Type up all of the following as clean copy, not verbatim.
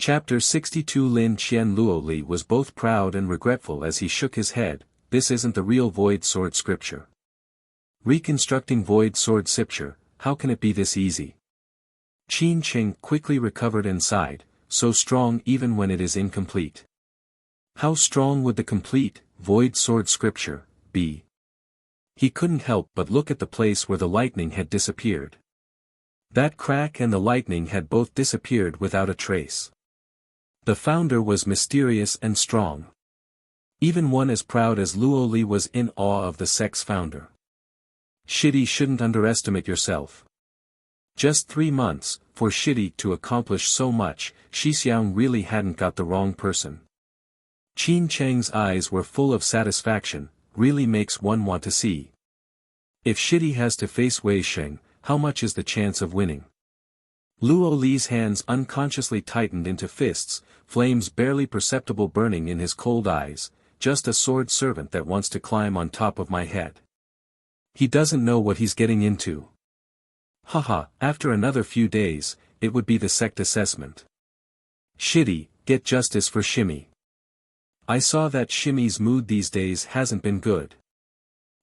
Chapter 62. Lin Qian Luo Li was both proud and regretful as he shook his head. This isn't the real Void Sword scripture. Reconstructing Void Sword scripture, how can it be this easy? Qin Qing quickly recovered and sighed, so strong even when it is incomplete. How strong would the complete, Void Sword scripture, be? He couldn't help but look at the place where the lightning had disappeared. That crack and the lightning had both disappeared without a trace. The founder was mysterious and strong. Even one as proud as Luo Li was in awe of the sect's founder. Shidi shouldn't underestimate yourself. Just 3 months, for Shidi to accomplish so much, Shixiang really hadn't got the wrong person. Qin Cheng's eyes were full of satisfaction, really makes one want to see. If Shidi has to face Wei Sheng, how much is the chance of winning? Luo Li's hands unconsciously tightened into fists, flames barely perceptible burning in his cold eyes, just a sword servant that wants to climb on top of my head. He doesn't know what he's getting into. Haha, after another few days, it would be the sect assessment. Shidi, get justice for Shimmy. I saw that Shimmy's mood these days hasn't been good.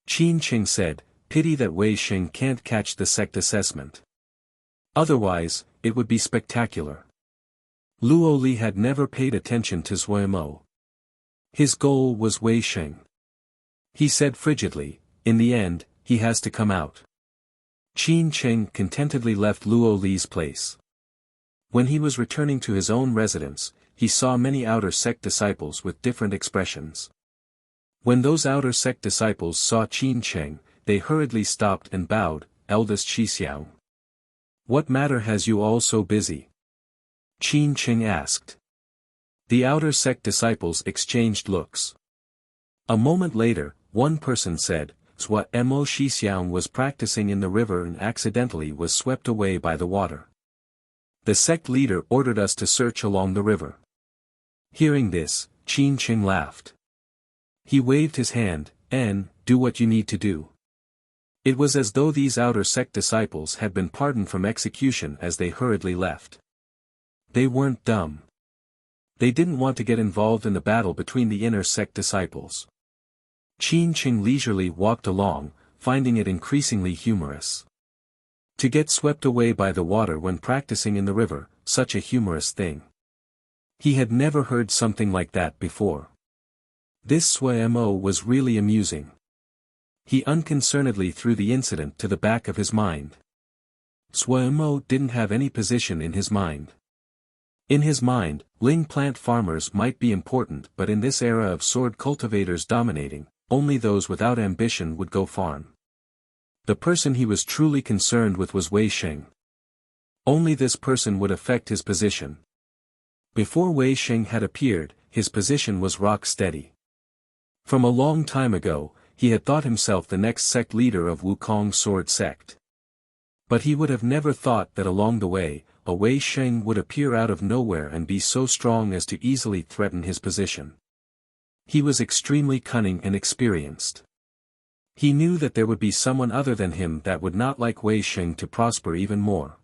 Qin Qing said, pity that Wei Sheng can't catch the sect assessment. Otherwise, it would be spectacular. Luo Li had never paid attention to Zuo. His goal was Wei Sheng. He said frigidly, in the end, he has to come out. Qin Qing contentedly left Luo Li's place. When he was returning to his own residence, he saw many outer sect disciples with different expressions. When those outer sect disciples saw Qin Qing, they hurriedly stopped and bowed. Eldest Shixiang. What matter has you all so busy? Qin Qing asked. The outer sect disciples exchanged looks. A moment later, one person said, Zhuo Mo Shixiang was practicing in the river and accidentally was swept away by the water. The sect leader ordered us to search along the river. Hearing this, Qin Qing laughed. He waved his hand, and, do what you need to do. It was as though these outer sect disciples had been pardoned from execution as they hurriedly left. They weren't dumb. They didn't want to get involved in the battle between the inner sect disciples. Qin Qing leisurely walked along, finding it increasingly humorous. To get swept away by the water when practicing in the river, such a humorous thing. He had never heard something like that before. This Zuo Mo was really amusing. He unconcernedly threw the incident to the back of his mind. Zuo Mo didn't have any position in his mind. In his mind, ling plant farmers might be important, but in this era of sword cultivators dominating, only those without ambition would go farm. The person he was truly concerned with was Wei Sheng. Only this person would affect his position. Before Wei Sheng had appeared, his position was rock steady. From a long time ago, he had thought himself the next sect leader of Wukong Sword Sect. But he would have never thought that along the way, a Wei Sheng would appear out of nowhere and be so strong as to easily threaten his position. He was extremely cunning and experienced. He knew that there would be someone other than him that would not like Wei Sheng to prosper even more.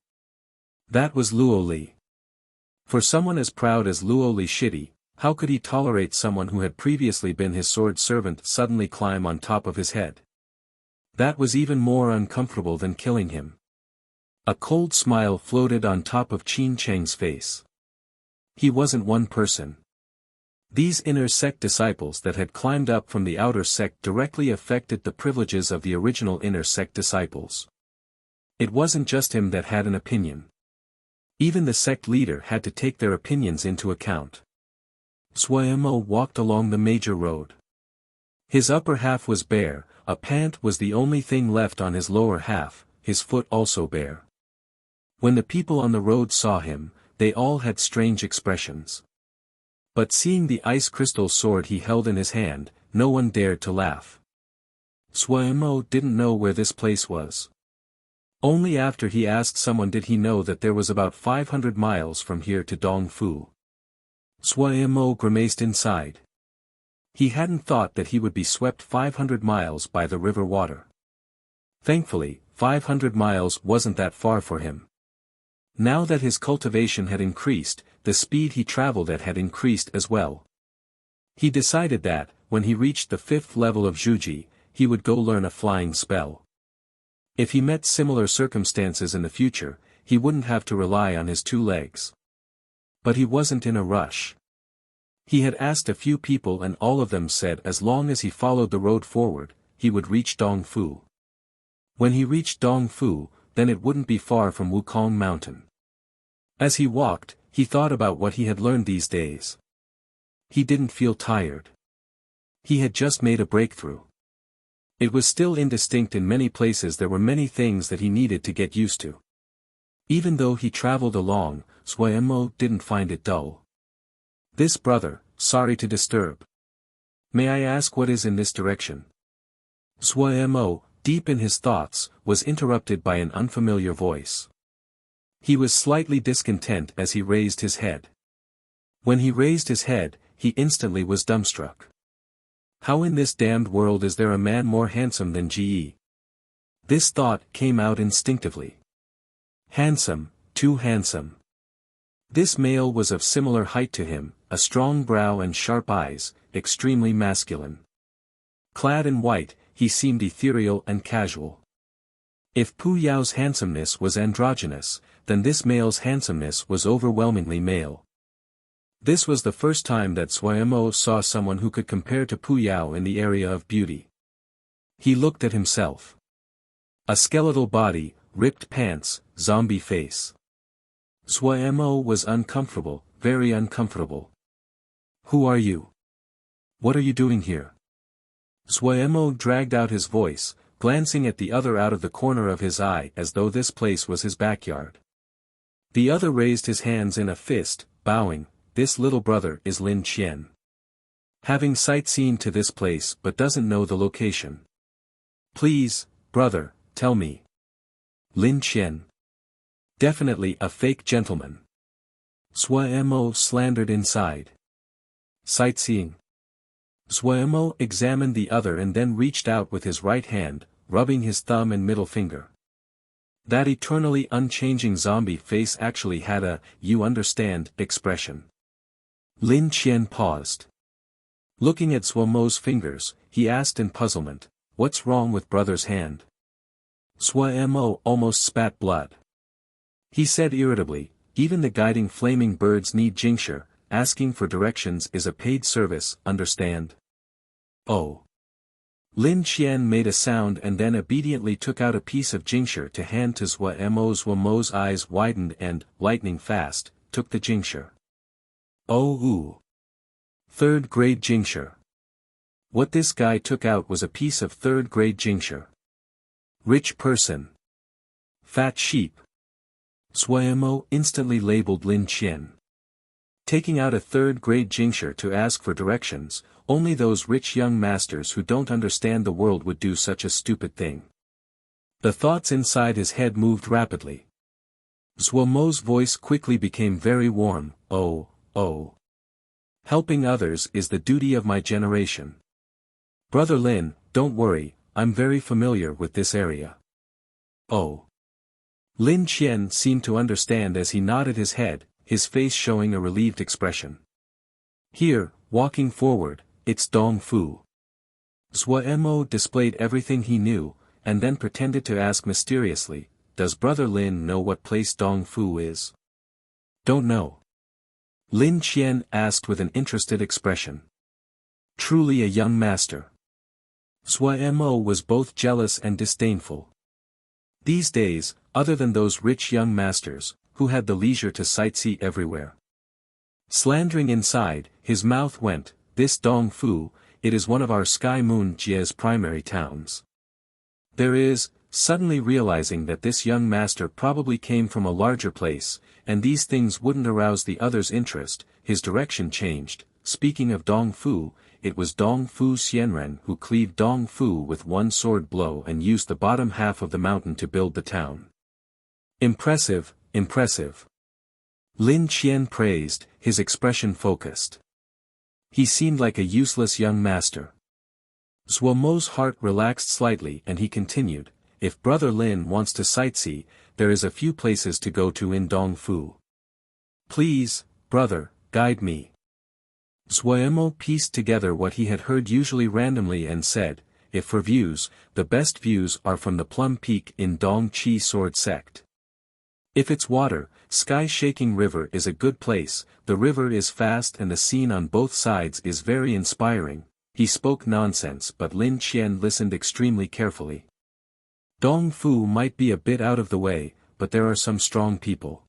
That was Luo Li. For someone as proud as Luo Li Shidi, how could he tolerate someone who had previously been his sword servant suddenly climb on top of his head? That was even more uncomfortable than killing him. A cold smile floated on top of Qin Cheng's face. He wasn't one person. These inner sect disciples that had climbed up from the outer sect directly affected the privileges of the original inner sect disciples. It wasn't just him that had an opinion. Even the sect leader had to take their opinions into account. Zuo Mo walked along the major road. His upper half was bare, a pant was the only thing left on his lower half, his foot also bare. When the people on the road saw him, they all had strange expressions. But seeing the ice crystal sword he held in his hand, no one dared to laugh. Zuo Mo didn't know where this place was. Only after he asked someone did he know that there was about 500 miles from here to Dongfu. Zuo Mo grimaced inside. He hadn't thought that he would be swept 500 miles by the river water. Thankfully, 500 miles wasn't that far for him. Now that his cultivation had increased, the speed he traveled at had increased as well. He decided that, when he reached the 5th level of Zhuji, he would go learn a flying spell. If he met similar circumstances in the future, he wouldn't have to rely on his 2 legs. But he wasn't in a rush. He had asked a few people and all of them said as long as he followed the road forward, he would reach Dongfu. When he reached Dongfu, then it wouldn't be far from Wukong Mountain. As he walked, he thought about what he had learned these days. He didn't feel tired. He had just made a breakthrough. It was still indistinct in many places, there were many things that he needed to get used to. Even though he traveled along, Suemo didn't find it dull. This brother, sorry to disturb. May I ask what is in this direction? Suemo, deep in his thoughts, was interrupted by an unfamiliar voice. He was slightly discontent as he raised his head. When he raised his head, he instantly was dumbstruck. How in this damned world is there a man more handsome than Ji? This thought came out instinctively. Handsome, too handsome. This male was of similar height to him, a strong brow and sharp eyes, extremely masculine. Clad in white, he seemed ethereal and casual. If Pu Yao's handsomeness was androgynous, then this male's handsomeness was overwhelmingly male. This was the first time that Suemo saw someone who could compare to Pu Yao in the area of beauty. He looked at himself. A skeletal body, ripped pants, zombie face. Suemo was uncomfortable, very uncomfortable. Who are you? What are you doing here? Suemo dragged out his voice, glancing at the other out of the corner of his eye as though this place was his backyard. The other raised his hands in a fist, bowing. This little brother is Lin Qian. Having sightseen to this place but doesn't know the location. Please, brother, tell me. Lin Qian. Definitely a fake gentleman. Suemo slandered inside. Sightseeing. Suemo examined the other and then reached out with his right hand, rubbing his thumb and middle finger. That eternally unchanging zombie face actually had a, you understand, expression. Lin Qian paused. Looking at Suemo's fingers, he asked in puzzlement, what's wrong with brother's hand? Suemo almost spat blood. He said irritably, even the guiding flaming birds need Jingshi, asking for directions is a paid service, understand? Oh. Lin Qian made a sound and then obediently took out a piece of Jingshi to hand to Suemo. Suemo's eyes widened and, lightning fast, took the Jingshi. Oh ooh. 3rd grade Jingshi. What this guy took out was a piece of 3rd grade Jingshi. Rich person. Fat sheep. Suemo instantly labeled Lin Qian. Taking out a 3rd grade Jingshi to ask for directions, only those rich young masters who don't understand the world would do such a stupid thing. The thoughts inside his head moved rapidly. Suemo's voice quickly became very warm, oh. Helping others is the duty of my generation. Brother Lin, don't worry, I'm very familiar with this area. Oh. Lin Qian seemed to understand as he nodded his head, his face showing a relieved expression. Here, walking forward, it's Dongfu. Suemo displayed everything he knew, and then pretended to ask mysteriously, does Brother Lin know what place Dongfu is? Don't know. Lin Qian asked with an interested expression. Truly a young master. Suemo was both jealous and disdainful. These days, other than those rich young masters, who had the leisure to sightsee everywhere. Slandering inside, his mouth went, this Dongfu, it is one of our Sky Moon Jie's primary towns. There is, suddenly realizing that this young master probably came from a larger place, and these things wouldn't arouse the other's interest, his direction changed. Speaking of Dongfu, it was Dongfu Xianren who cleaved Dongfu with one sword blow and used the bottom half of the mountain to build the town. Impressive, impressive. Lin Qian praised, his expression focused. He seemed like a useless young master. Suemo's heart relaxed slightly and he continued, if Brother Lin wants to sightsee, there is a few places to go to in Dongfu. Please, brother, guide me. Xuemo pieced together what he had heard usually randomly and said, if for views, the best views are from the Plum Peak in Dong-Chi Sword Sect. If it's water, sky-shaking river is a good place, the river is fast and the scene on both sides is very inspiring. He spoke nonsense but Lin Qian listened extremely carefully. Dongfu might be a bit out of the way, but there are some strong people.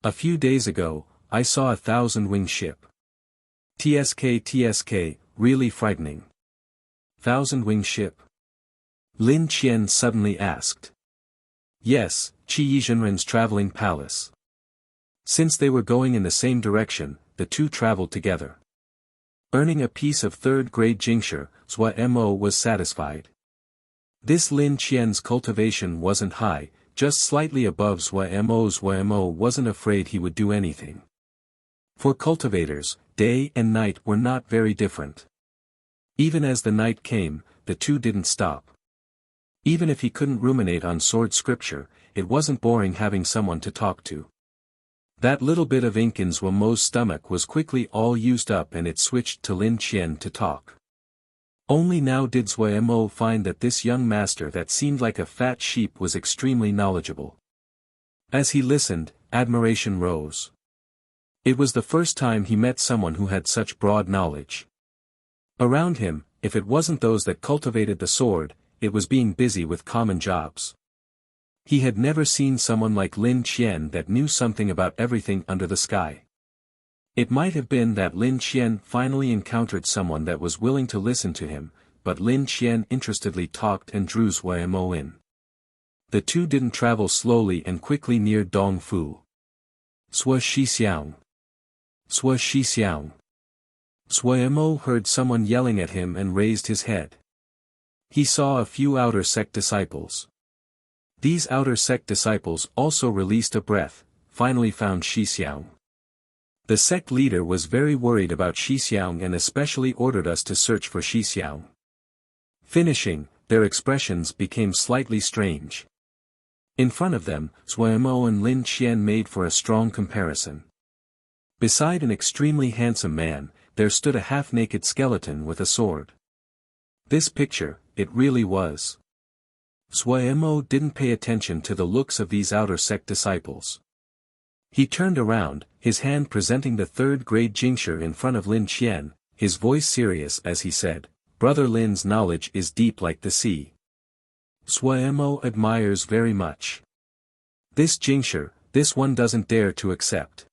A few days ago, I saw a 1,000-wing ship. TSK, really frightening. 1,000-wing ship? Lin Qian suddenly asked. Yes, Qi Yizhenren's traveling palace. Since they were going in the same direction, the two traveled together. Earning a piece of third-grade jingsher, Xuemo was satisfied. This Lin Qian's cultivation wasn't high, just slightly above Xuemo's. Xuemo wasn't afraid he would do anything. For cultivators, day and night were not very different. Even as the night came, the two didn't stop. Even if he couldn't ruminate on sword scripture, it wasn't boring having someone to talk to. That little bit of ink in Xuemo's stomach was quickly all used up and it switched to Lin Qian to talk. Only now did Xuemo find that this young master that seemed like a fat sheep was extremely knowledgeable. As he listened, admiration rose. It was the first time he met someone who had such broad knowledge. Around him, if it wasn't those that cultivated the sword, it was being busy with common jobs. He had never seen someone like Lin Qian that knew something about everything under the sky. It might have been that Lin Qian finally encountered someone that was willing to listen to him, but Lin Qian interestedly talked and drew Xuemo in. The two didn't travel slowly and quickly neared Dongfu. Sua Shixiang. Sua Shixiang. Xuemo heard someone yelling at him and raised his head. He saw a few outer sect disciples. These outer sect disciples also released a breath, finally found Shixiang. The sect leader was very worried about Shixiang and especially ordered us to search for Shixiang. Finishing, their expressions became slightly strange. In front of them, Xuemo and Lin Qian made for a strong comparison. Beside an extremely handsome man, there stood a half-naked skeleton with a sword. This picture, it really was. Xuemo didn't pay attention to the looks of these outer sect disciples. He turned around, his hand presenting the third-grade jingsher in front of Lin Qian, his voice serious as he said, "Brother Lin's knowledge is deep like the sea. Xuemo admires very much. This jingsher, this one doesn't dare to accept.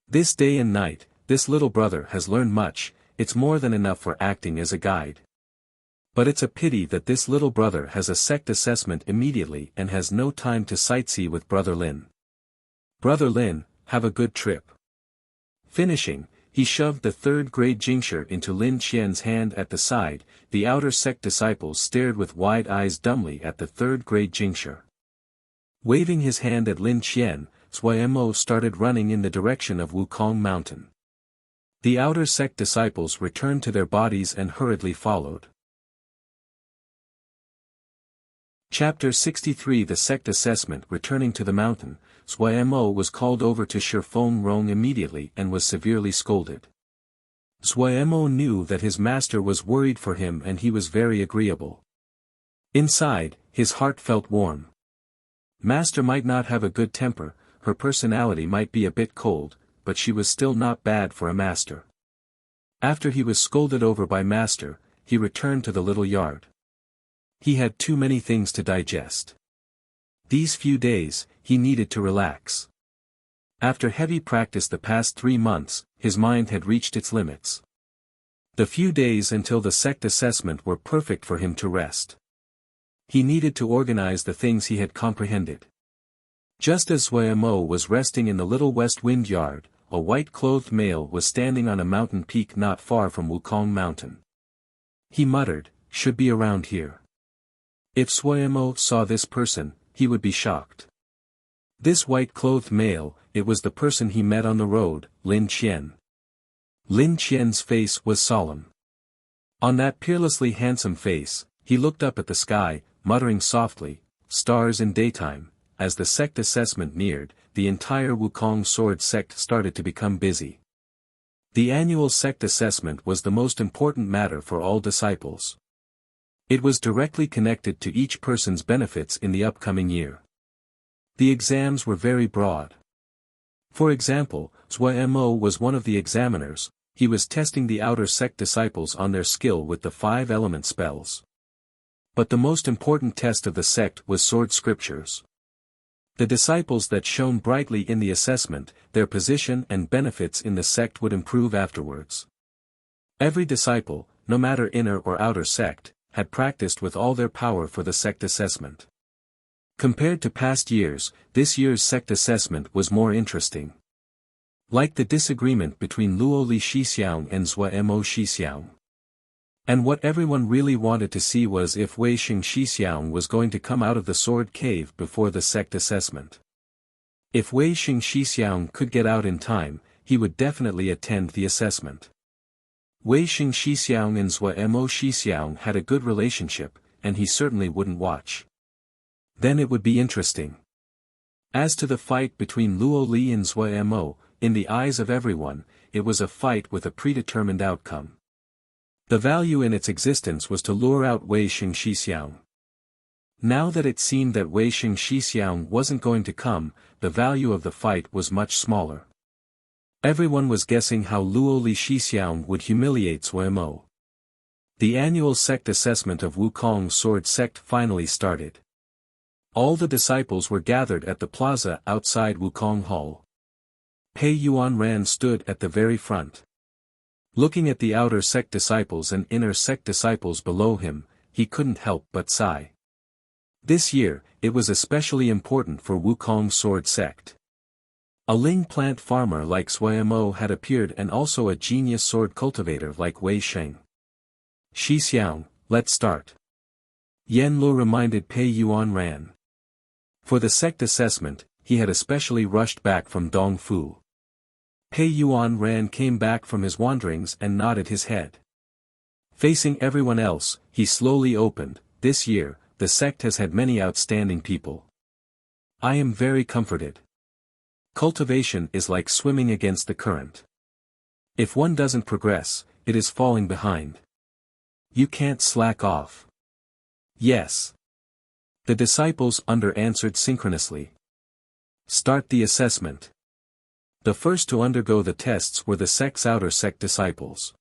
This day and night, this little brother has learned much, it's more than enough for acting as a guide. But it's a pity that this little brother has a sect assessment immediately and has no time to sightsee with Brother Lin. Brother Lin, have a good trip." Finishing, he shoved the third-grade jingsher into Lin Qian's hand at the side. The outer sect disciples stared with wide eyes dumbly at the third-grade jingsher. Waving his hand at Lin Qian, Xuemo started running in the direction of Wukong Mountain. The outer sect disciples returned to their bodies and hurriedly followed. Chapter 63 The Sect Assessment. Returning to the mountain, Xuemo was called over to Shifeng Rong immediately and was severely scolded. Xuemo knew that his master was worried for him and he was very agreeable. Inside, his heart felt warm. Master might not have a good temper, her personality might be a bit cold, but she was still not bad for a master. After he was scolded over by master, he returned to the little yard. He had too many things to digest. These few days, he needed to relax. After heavy practice the past 3 months, his mind had reached its limits. The few days until the sect assessment were perfect for him to rest. He needed to organize the things he had comprehended. Just as Xuemo was resting in the little west wind yard, a white-clothed male was standing on a mountain peak not far from Wukong Mountain. He muttered, "Should be around here." If Xuemo saw this person, he would be shocked. This white-clothed male, it was the person he met on the road, Lin Qian. Lin Qian's face was solemn. On that peerlessly handsome face, he looked up at the sky, muttering softly, "Stars in daytime, as the sect assessment neared, the entire Wukong sword sect started to become busy. The annual sect assessment was the most important matter for all disciples. It was directly connected to each person's benefits in the upcoming year. The exams were very broad. For example, Zhuo Mo was one of the examiners. He was testing the outer sect disciples on their skill with the 5 element spells. But the most important test of the sect was sword scriptures. The disciples that shone brightly in the assessment, their position and benefits in the sect would improve afterwards. Every disciple, no matter inner or outer sect, had practiced with all their power for the sect assessment. Compared to past years, this year's sect assessment was more interesting. Like the disagreement between Luo Li Shixiang and Zhuo Mo Shixiang. And what everyone really wanted to see was if Wei Xing Shixiang was going to come out of the sword cave before the sect assessment. If Wei Xing Shixiang could get out in time, he would definitely attend the assessment. Wei Xing Shixiang and Zhuo Mo Shixiang had a good relationship, and he certainly wouldn't watch. Then it would be interesting. As to the fight between Luo Li and Zhuo Mo, in the eyes of everyone, it was a fight with a predetermined outcome. The value in its existence was to lure out Wei Xing Shixiang. Now that it seemed that Wei Xing Shixiang wasn't going to come, the value of the fight was much smaller. Everyone was guessing how Luo Li Shixiang would humiliate Zhuo Mo. The annual sect assessment of Wukong sword sect finally started. All the disciples were gathered at the plaza outside Wukong Hall. Pei Yuanran stood at the very front. Looking at the outer sect disciples and inner sect disciples below him, he couldn't help but sigh. This year, it was especially important for Wukong sword sect. A Ling plant farmer like Zhuo Mo had appeared and also a genius sword cultivator like Wei Sheng. Shixiang, let's start. Yan Lu reminded Pei Yuanran. For the sect assessment, he had especially rushed back from Dongfu. Pei Yuanran came back from his wanderings and nodded his head. Facing everyone else, he slowly opened, this year, the sect has had many outstanding people. I am very comforted. Cultivation is like swimming against the current. If one doesn't progress, it is falling behind. You can't slack off. Yes. The disciples answered synchronously. Start the assessment. The first to undergo the tests were the sect's outer sect disciples.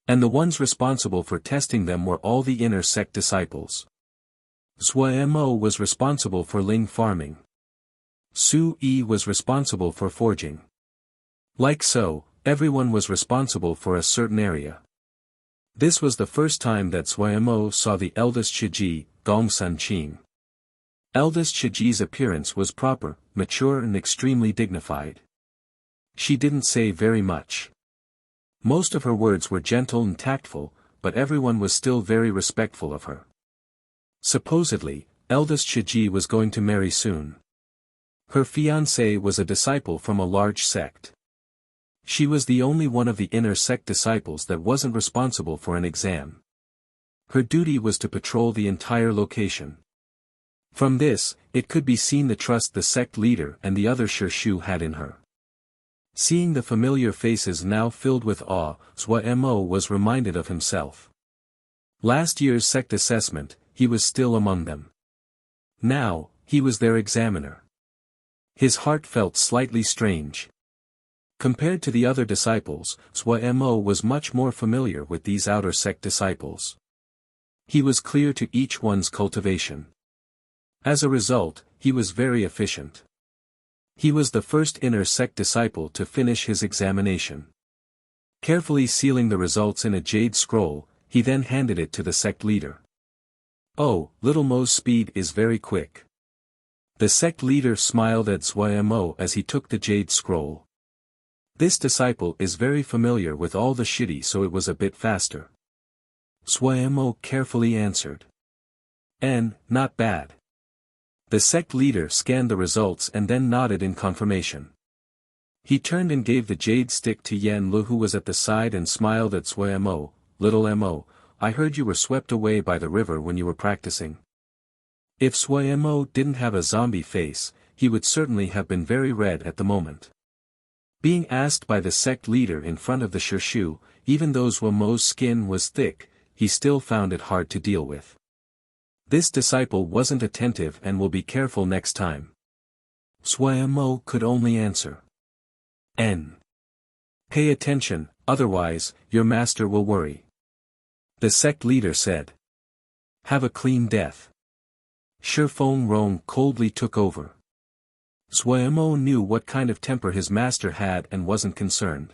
And the ones responsible for testing them were all the inner sect disciples. Zhuo Mo was responsible for Ling farming. Su Yi was responsible for forging. Like so, everyone was responsible for a certain area. This was the first time that Zhuo Mo saw the eldest Shiji, Gong Sun Qing. Eldest Shiji's appearance was proper, mature and extremely dignified. She didn't say very much. Most of her words were gentle and tactful, but everyone was still very respectful of her. Supposedly, eldest Shiji was going to marry soon. Her fiancé was a disciple from a large sect. She was the only one of the inner sect disciples that wasn't responsible for an exam. Her duty was to patrol the entire location. From this, it could be seen the trust the sect leader and the other Shirshu had in her. Seeing the familiar faces now filled with awe, Zhuo Mo was reminded of himself. Last year's sect assessment, he was still among them. Now, he was their examiner. His heart felt slightly strange. Compared to the other disciples, Zhuo Mo was much more familiar with these outer sect disciples. He was clear to each one's cultivation. As a result, he was very efficient. He was the first inner sect disciple to finish his examination. Carefully sealing the results in a jade scroll, he then handed it to the sect leader. Oh, little Mo's speed is very quick. The sect leader smiled at Zhuo Mo as he took the jade scroll. This disciple is very familiar with all the shidi, so it was a bit faster. Zhuo Mo carefully answered. Not bad. The sect leader scanned the results and then nodded in confirmation. He turned and gave the jade stick to Yan Lu, who was at the side, and smiled at Zhuo Mo. Little Mo, I heard you were swept away by the river when you were practicing. If Suemo didn't have a zombie face, he would certainly have been very red at the moment. Being asked by the sect leader in front of the Shirshu, even though Suemo's skin was thick, he still found it hard to deal with. This disciple wasn't attentive and will be careful next time. Suemo could only answer. N. Pay attention, otherwise, your master will worry. The sect leader said. Have a clean death. Shifeng Rong coldly took over. Suemo knew what kind of temper his master had and wasn't concerned.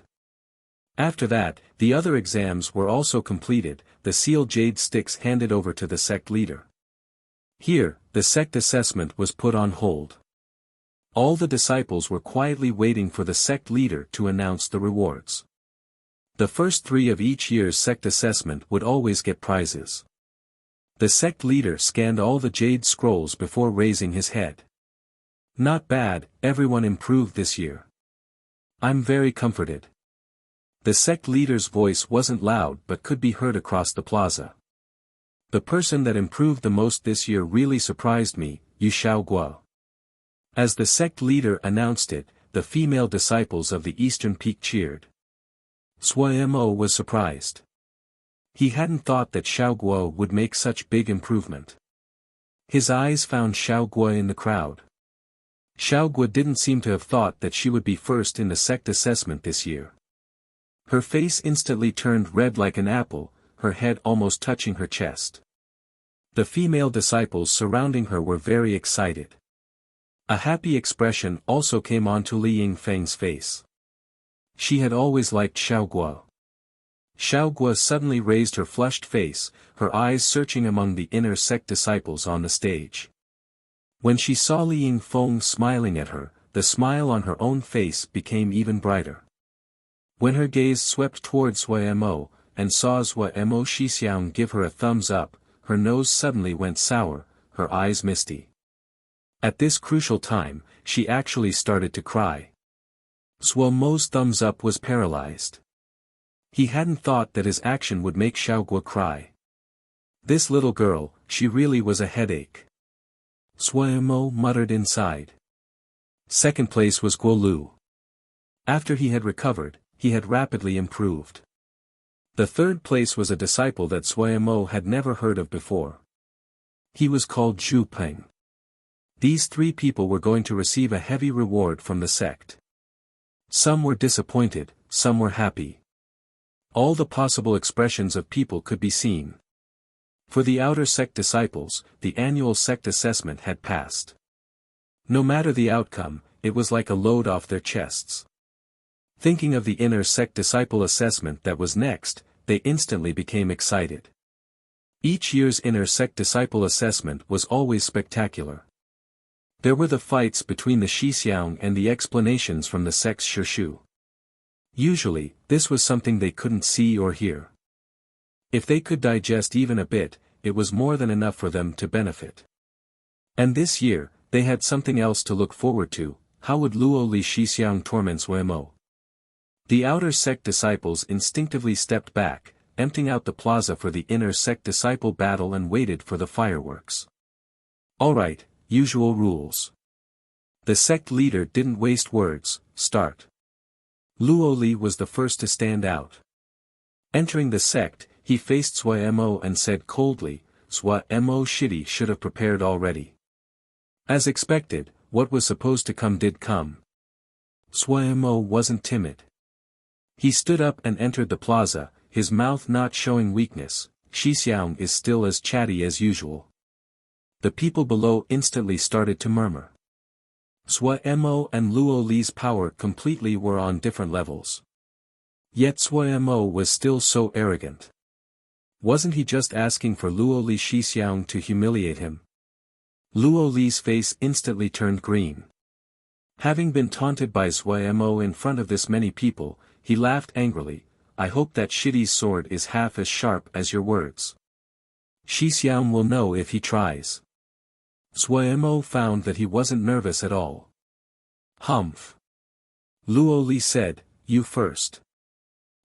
After that, the other exams were also completed, the sealed jade sticks handed over to the sect leader. Here, the sect assessment was put on hold. All the disciples were quietly waiting for the sect leader to announce the rewards. The first 3 of each year's sect assessment would always get prizes. The sect leader scanned all the jade scrolls before raising his head. Not bad, everyone improved this year. I'm very comforted. The sect leader's voice wasn't loud but could be heard across the plaza. The person that improved the most this year really surprised me, Yu Xiaoguo. As the sect leader announced it, the female disciples of the Eastern Peak cheered. Suemo was surprised. He hadn't thought that Xiaoguo would make such big improvement. His eyes found Xiaoguo in the crowd. Xiaoguo didn't seem to have thought that she would be first in the sect assessment this year. Her face instantly turned red like an apple, her head almost touching her chest. The female disciples surrounding her were very excited. A happy expression also came onto Li Yingfeng's face. She had always liked Xiaoguo. Xiaoguo suddenly raised her flushed face, her eyes searching among the inner sect disciples on the stage. When she saw Li Yingfeng smiling at her, the smile on her own face became even brighter. When her gaze swept towards Suemo, and saw Suemo Shixiang give her a thumbs up, her nose suddenly went sour, her eyes misty. At this crucial time, she actually started to cry. Suemo's thumbs up was paralyzed. He hadn't thought that his action would make Xiaoguo cry. This little girl, she really was a headache. Suemo muttered inside. Second place was Guo Lu. After he had recovered, he had rapidly improved. The third place was a disciple that Suemo had never heard of before. He was called Zhu Peng. These 3 people were going to receive a heavy reward from the sect. Some were disappointed, some were happy. All the possible expressions of people could be seen. For the outer sect disciples, the annual sect assessment had passed. No matter the outcome, it was like a load off their chests. Thinking of the inner sect disciple assessment that was next, they instantly became excited. Each year's inner sect disciple assessment was always spectacular. There were the fights between the Shixiang and the explanations from the sect's Shirshu. Usually, this was something they couldn't see or hear. If they could digest even a bit, it was more than enough for them to benefit. And this year, they had something else to look forward to. How would Luo Li Shixiang torment Suemo? The outer sect disciples instinctively stepped back, emptying out the plaza for the inner sect disciple battle and waited for the fireworks. Alright, usual rules. The sect leader didn't waste words, start. Luo Li was the first to stand out. Entering the sect, he faced Suemo and said coldly, Suemo Shitty should have prepared already. As expected, what was supposed to come did come. Suemo wasn't timid. He stood up and entered the plaza, his mouth not showing weakness. Shixiang is still as chatty as usual. The people below instantly started to murmur. Suemo and Luo Li's power completely were on different levels. Yet Suemo was still so arrogant. Wasn't he just asking for Luo Li Shixiang to humiliate him? Luo Li's face instantly turned green. Having been taunted by Suemo in front of this many people, he laughed angrily. I hope that Shitty's sword is half as sharp as your words. Shixiang will know if he tries. Suemo found that he wasn't nervous at all. Humph. Luo Li said, you first.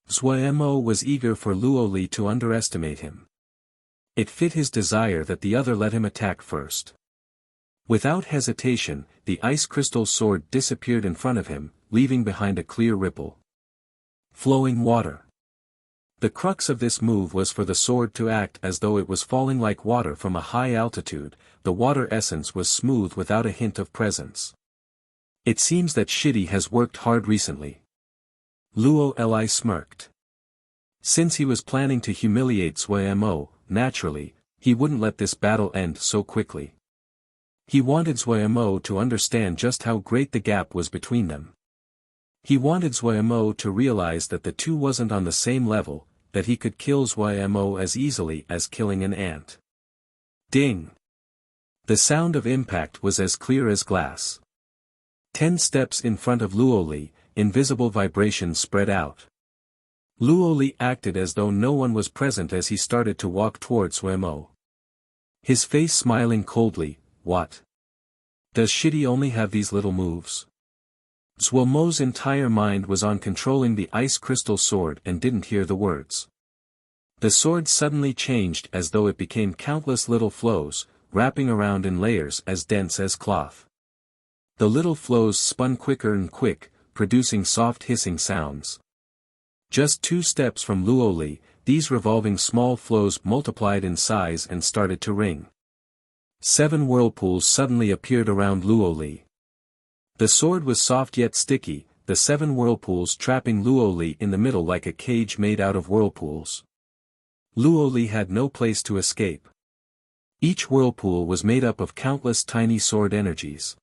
Suemo was eager for Luo Li to underestimate him. It fit his desire that the other let him attack first. Without hesitation, the ice crystal sword disappeared in front of him, leaving behind a clear ripple. Flowing water. The crux of this move was for the sword to act as though it was falling like water from a high altitude. The water essence was smooth without a hint of presence. It seems that Shitty has worked hard recently. Luo Li smirked. Since he was planning to humiliate Zuemo, naturally, he wouldn't let this battle end so quickly. He wanted Zuemo to understand just how great the gap was between them. He wanted Zuemo to realize that the two wasn't on the same level, that he could kill Zuemo as easily as killing an ant. Ding! The sound of impact was as clear as glass. 10 steps in front of Luoli, invisible vibrations spread out. Luoli acted as though no one was present as he started to walk towards Zuemo. His face smiling coldly. What? Does Shitty only have these little moves? Zuemo's entire mind was on controlling the ice crystal sword and didn't hear the words. The sword suddenly changed as though it became countless little flows, wrapping around in layers as dense as cloth. The little flows spun quicker and quick, producing soft hissing sounds. Just 2 steps from Luoli, these revolving small flows multiplied in size and started to ring. 7 whirlpools suddenly appeared around Luoli. The sword was soft yet sticky, the 7 whirlpools trapping Luoli in the middle like a cage made out of whirlpools. Luoli had no place to escape. Each whirlpool was made up of countless tiny sword energies.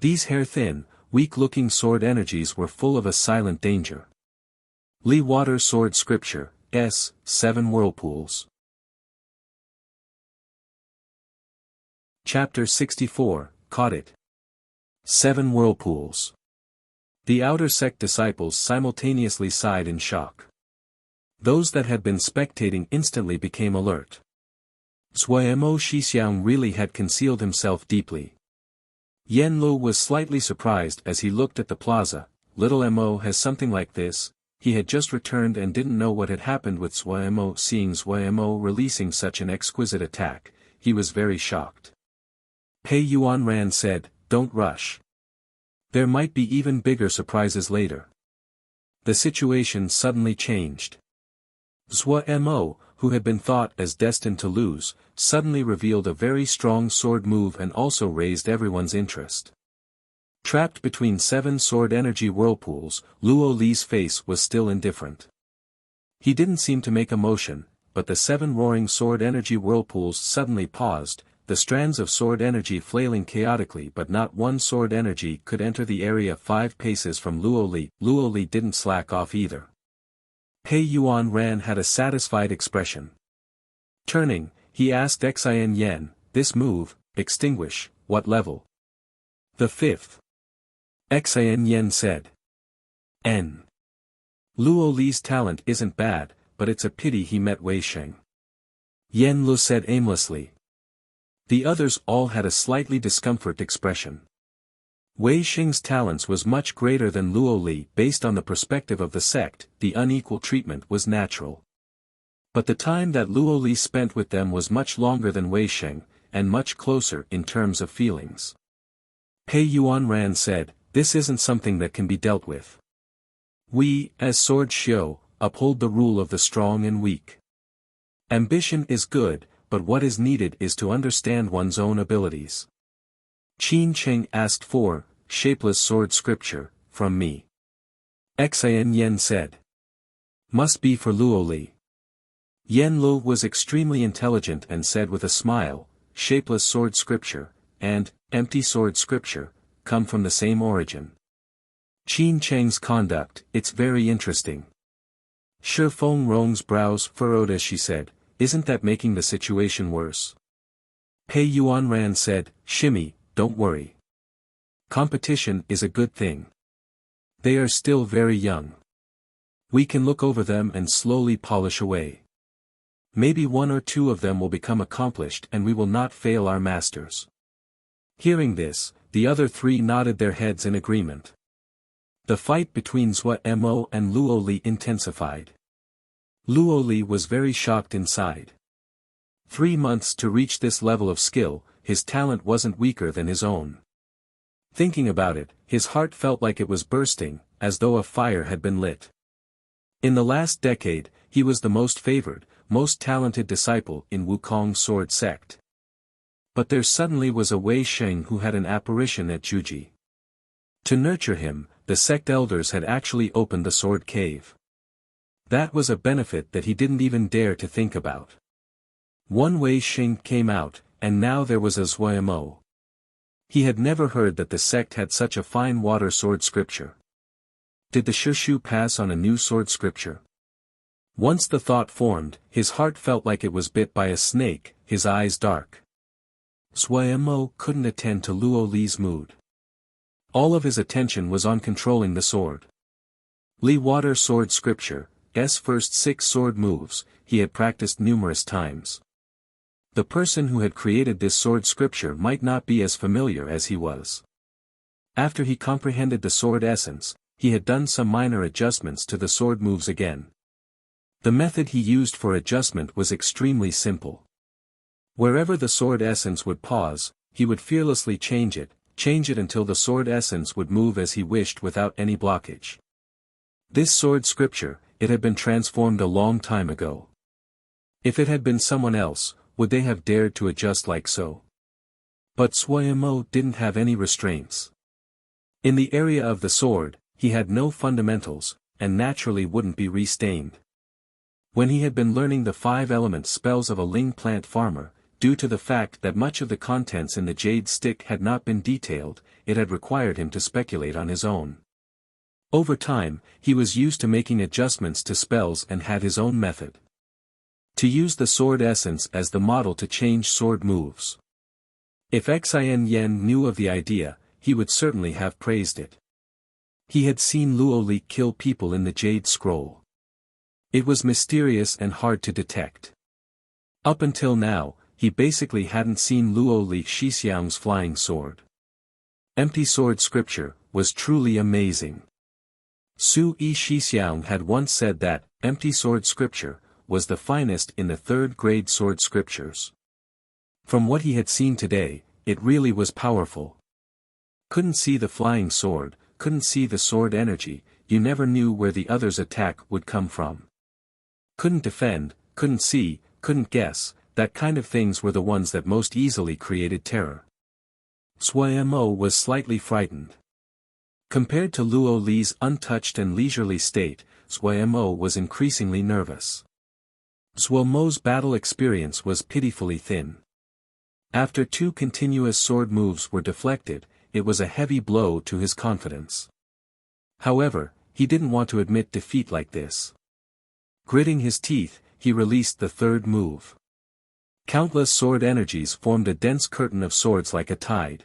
These hair-thin, weak-looking sword energies were full of a silent danger. Li Water Sword Scripture, S. 7 Whirlpools. Chapter 64, Caught It. 7 Whirlpools. The outer sect disciples simultaneously sighed in shock. Those that had been spectating instantly became alert. Zuemo Shixiang really had concealed himself deeply. Yen Lu was slightly surprised as he looked at the plaza. Little Mo has something like this. He had just returned and didn't know what had happened with Zuemo. Seeing Zuemo releasing such an exquisite attack, he was very shocked. Pei Yuanran said, "Don't rush. There might be even bigger surprises later." The situation suddenly changed. Zuemo, who had been thought as destined to lose, suddenly revealed a very strong sword move and also raised everyone's interest. Trapped between 7 sword energy whirlpools, Luo Li's face was still indifferent. He didn't seem to make a motion, but the 7 roaring sword energy whirlpools suddenly paused, the strands of sword energy flailing chaotically, but not one sword energy could enter the area 5 paces from Luo Li. Luo Li didn't slack off either. Pei Yuanran had a satisfied expression. Turning, he asked Xin Yen, "This move, extinguish, what level?" "The 5th. Xin Yen said. N. Luo Li's talent isn't bad, but it's a pity he met Wei Sheng. Yen Lu said aimlessly. The others all had a slightly discomfort expression. Wei Sheng's talents was much greater than Luo Li. Based on the perspective of the sect, the unequal treatment was natural. But the time that Luo Li spent with them was much longer than Wei Sheng, and much closer in terms of feelings. Pei Yuanran said, "This isn't something that can be dealt with. We, as Sword Xiu, uphold the rule of the strong and weak. Ambition is good, but what is needed is to understand one's own abilities." Qin Cheng asked for, "Shapeless sword scripture, from me." Xin Yen said. "Must be for Luo Li." Yen Lu was extremely intelligent and said with a smile, "Shapeless sword scripture, and, empty sword scripture, come from the same origin." Qin Cheng's conduct, it's very interesting. Shi Feng Rong's brows furrowed as she said, "Isn't that making the situation worse?" Pei Yuanran said, "Shimmy, don't worry. Competition is a good thing. They are still very young. We can look over them and slowly polish away. Maybe 1 or 2 of them will become accomplished and we will not fail our masters." Hearing this, the other 3 nodded their heads in agreement. The fight between Zuemo and Luo Li intensified. Luo Li was very shocked inside. 3 months to reach this level of skill, his talent wasn't weaker than his own. Thinking about it, his heart felt like it was bursting, as though a fire had been lit. In the last decade, he was the most favored, most talented disciple in Wukong's sword sect. But there suddenly was a Wei Sheng who had an apparition at Juji. To nurture him, the sect elders had actually opened the sword cave. That was a benefit that he didn't even dare to think about. One Wei Sheng came out, and now there was a Zhuamo. He had never heard that the sect had such a fine water sword scripture. Did the Shushu pass on a new sword scripture? Once the thought formed, his heart felt like it was bit by a snake, his eyes dark. Zhuamo couldn't attend to Luo Li's mood. All of his attention was on controlling the sword. Li Water Sword Scripture, S first 6 sword moves, he had practiced numerous times. The person who had created this sword scripture might not be as familiar as he was. After he comprehended the sword essence, he had done some minor adjustments to the sword moves again. The method he used for adjustment was extremely simple. Wherever the sword essence would pause, he would fearlessly change it until the sword essence would move as he wished without any blockage. This sword scripture, it had been transformed a long time ago. If it had been someone else, would they have dared to adjust like so? But Zhuamo didn't have any restraints. In the area of the sword, he had no fundamentals, and naturally wouldn't be restained. When he had been learning the 5-element spells of a Ling plant farmer, due to the fact that much of the contents in the jade stick had not been detailed, it had required him to speculate on his own. Over time, he was used to making adjustments to spells and had his own method. To use the sword essence as the model to change sword moves. If Xin Yen knew of the idea, he would certainly have praised it. He had seen Luo Li kill people in the Jade Scroll. It was mysterious and hard to detect. Up until now, he basically hadn't seen Luo Li Shixiang's flying sword. Empty sword scripture was truly amazing. Su Yi Shixiang had once said that, empty sword scripture, was the finest in the 3rd grade sword scriptures. From what he had seen today, it really was powerful. Couldn't see the flying sword, couldn't see the sword energy, you never knew where the other's attack would come from. Couldn't defend, couldn't see, couldn't guess, that kind of things were the ones that most easily created terror. Zhuamo was slightly frightened. Compared to Luo Li's untouched and leisurely state, Zhuamo was increasingly nervous. Zhuamo's battle experience was pitifully thin. After 2 continuous sword moves were deflected, it was a heavy blow to his confidence. However, he didn't want to admit defeat like this. Gritting his teeth, he released the 3rd move. Countless sword energies formed a dense curtain of swords like a tide.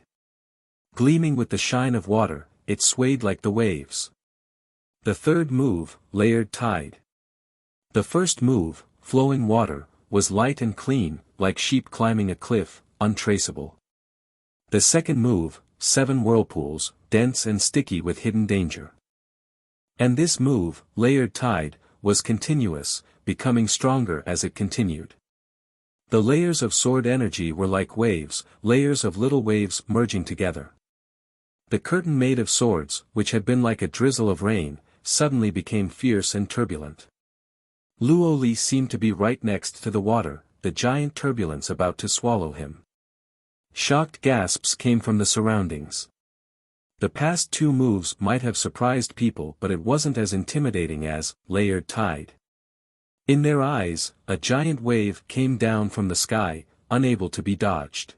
Gleaming with the shine of water, it swayed like the waves. The 3rd move, Layered Tide. The first move, Flowing Water, was light and clean, like sheep climbing a cliff, untraceable. The second move, 7 Whirlpools, dense and sticky with hidden danger. And this move, Layered Tide, was continuous, becoming stronger as it continued. The layers of sword energy were like waves, layers of little waves merging together. The curtain made of swords, which had been like a drizzle of rain, suddenly became fierce and turbulent. Luo Li seemed to be right next to the water, the giant turbulence about to swallow him. Shocked gasps came from the surroundings. The past 2 moves might have surprised people, but it wasn't as intimidating as Layered Tide. In their eyes, a giant wave came down from the sky, unable to be dodged.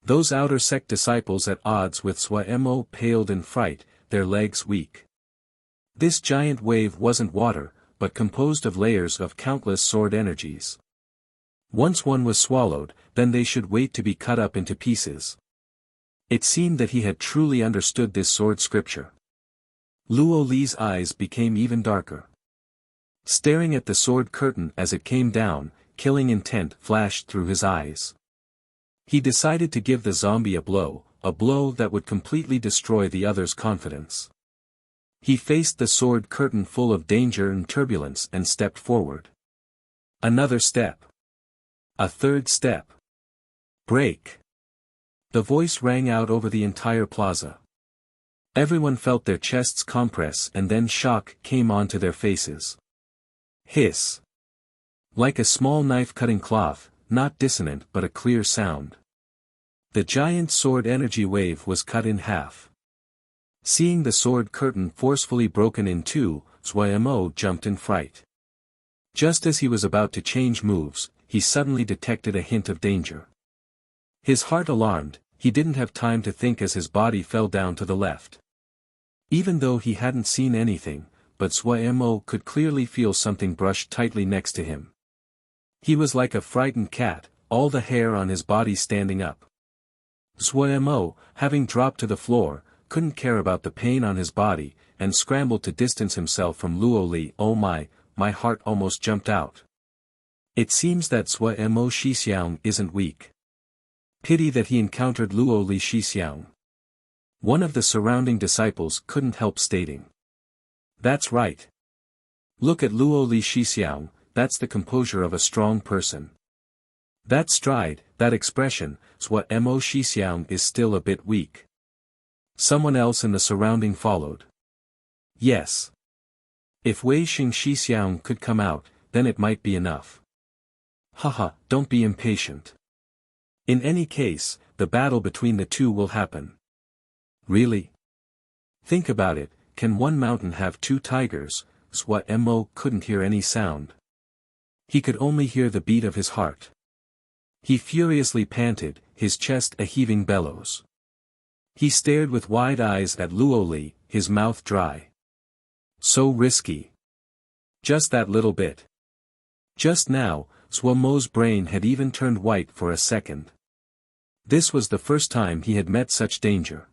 Those outer sect disciples at odds with Zhuamo paled in fright, their legs weak. This giant wave wasn't water, but composed of layers of countless sword energies. Once one was swallowed, then they should wait to be cut up into pieces. It seemed that he had truly understood this sword scripture. Luo Li's eyes became even darker. Staring at the sword curtain as it came down, killing intent flashed through his eyes. He decided to give the zombie a blow that would completely destroy the other's confidence. He faced the sword curtain full of danger and turbulence and stepped forward. Another step. A 3rd step. Break. The voice rang out over the entire plaza. Everyone felt their chests compress and then shock came onto their faces. Hiss. Like a small knife cutting cloth, not dissonant but a clear sound. The giant sword energy wave was cut in half. Seeing the sword curtain forcefully broken in two, Xuemo jumped in fright. Just as he was about to change moves, he suddenly detected a hint of danger. His heart alarmed, he didn't have time to think as his body fell down to the left. Even though he hadn't seen anything, but Xuemo could clearly feel something brushed tightly next to him. He was like a frightened cat, all the hair on his body standing up. Xuemo, having dropped to the floor, couldn't care about the pain on his body, and scrambled to distance himself from Luo Li. Oh my heart almost jumped out. It seems that Xuemo Shixiang isn't weak. Pity that he encountered Luo Li Shixiang. One of the surrounding disciples couldn't help stating. That's right. Look at Luo Li Shixiang, that's the composure of a strong person. That stride, that expression, Xuemo Shixiang is still a bit weak. Someone else in the surrounding followed. Yes. If Wei Xing Shixiang could come out, then it might be enough. Haha, don't be impatient. In any case, the battle between the two will happen. Really? Think about it, can one mountain have two tigers? Xuemo couldn't hear any sound. He could only hear the beat of his heart. He furiously panted, his chest a heaving bellows. He stared with wide eyes at Luo Li, his mouth dry. So risky. Just that little bit. Just now, Xuemo's brain had even turned white for a second. This was the first time he had met such danger.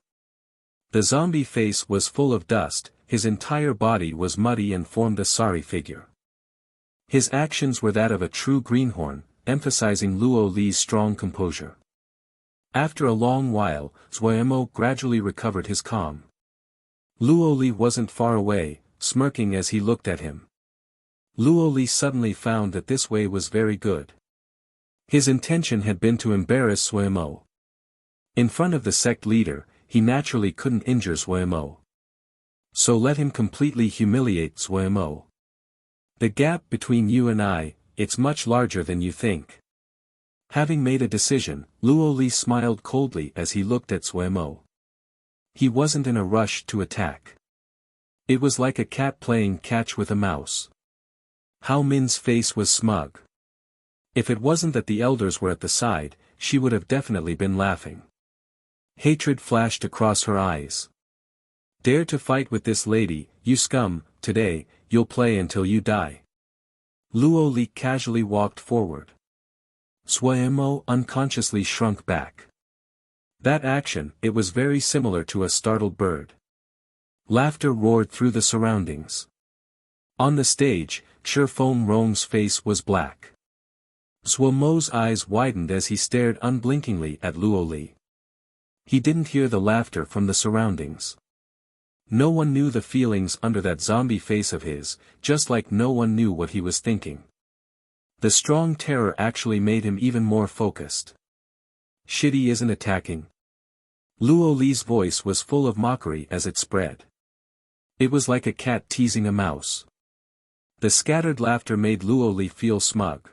The zombie face was full of dust, his entire body was muddy and formed a sorry figure. His actions were that of a true greenhorn, emphasizing Luo Li's strong composure. After a long while, Xuemo gradually recovered his calm. Luo Li wasn't far away, smirking as he looked at him. Luo Li suddenly found that this way was very good. His intention had been to embarrass Xuemo. In front of the sect leader, he naturally couldn't injure Xuemo. So let him completely humiliate Xuemo. The gap between you and I, it's much larger than you think. Having made a decision, Luo Li smiled coldly as he looked at Xuemo. He wasn't in a rush to attack. It was like a cat playing catch with a mouse. Hao Min's face was smug. If it wasn't that the elders were at the side, she would have definitely been laughing. Hatred flashed across her eyes. Dare to fight with this lady, you scum, today, you'll play until you die. Luo Li casually walked forward. Xuemo unconsciously shrunk back. That action, it was very similar to a startled bird. Laughter roared through the surroundings. On the stage, Shifeng Rong's face was black. Xuemo's eyes widened as he stared unblinkingly at Luo Li. He didn't hear the laughter from the surroundings. No one knew the feelings under that zombie face of his, just like no one knew what he was thinking. The strong terror actually made him even more focused. Shitty isn't attacking. Luo Li's voice was full of mockery as it spread. It was like a cat teasing a mouse. The scattered laughter made Luo Li feel smug.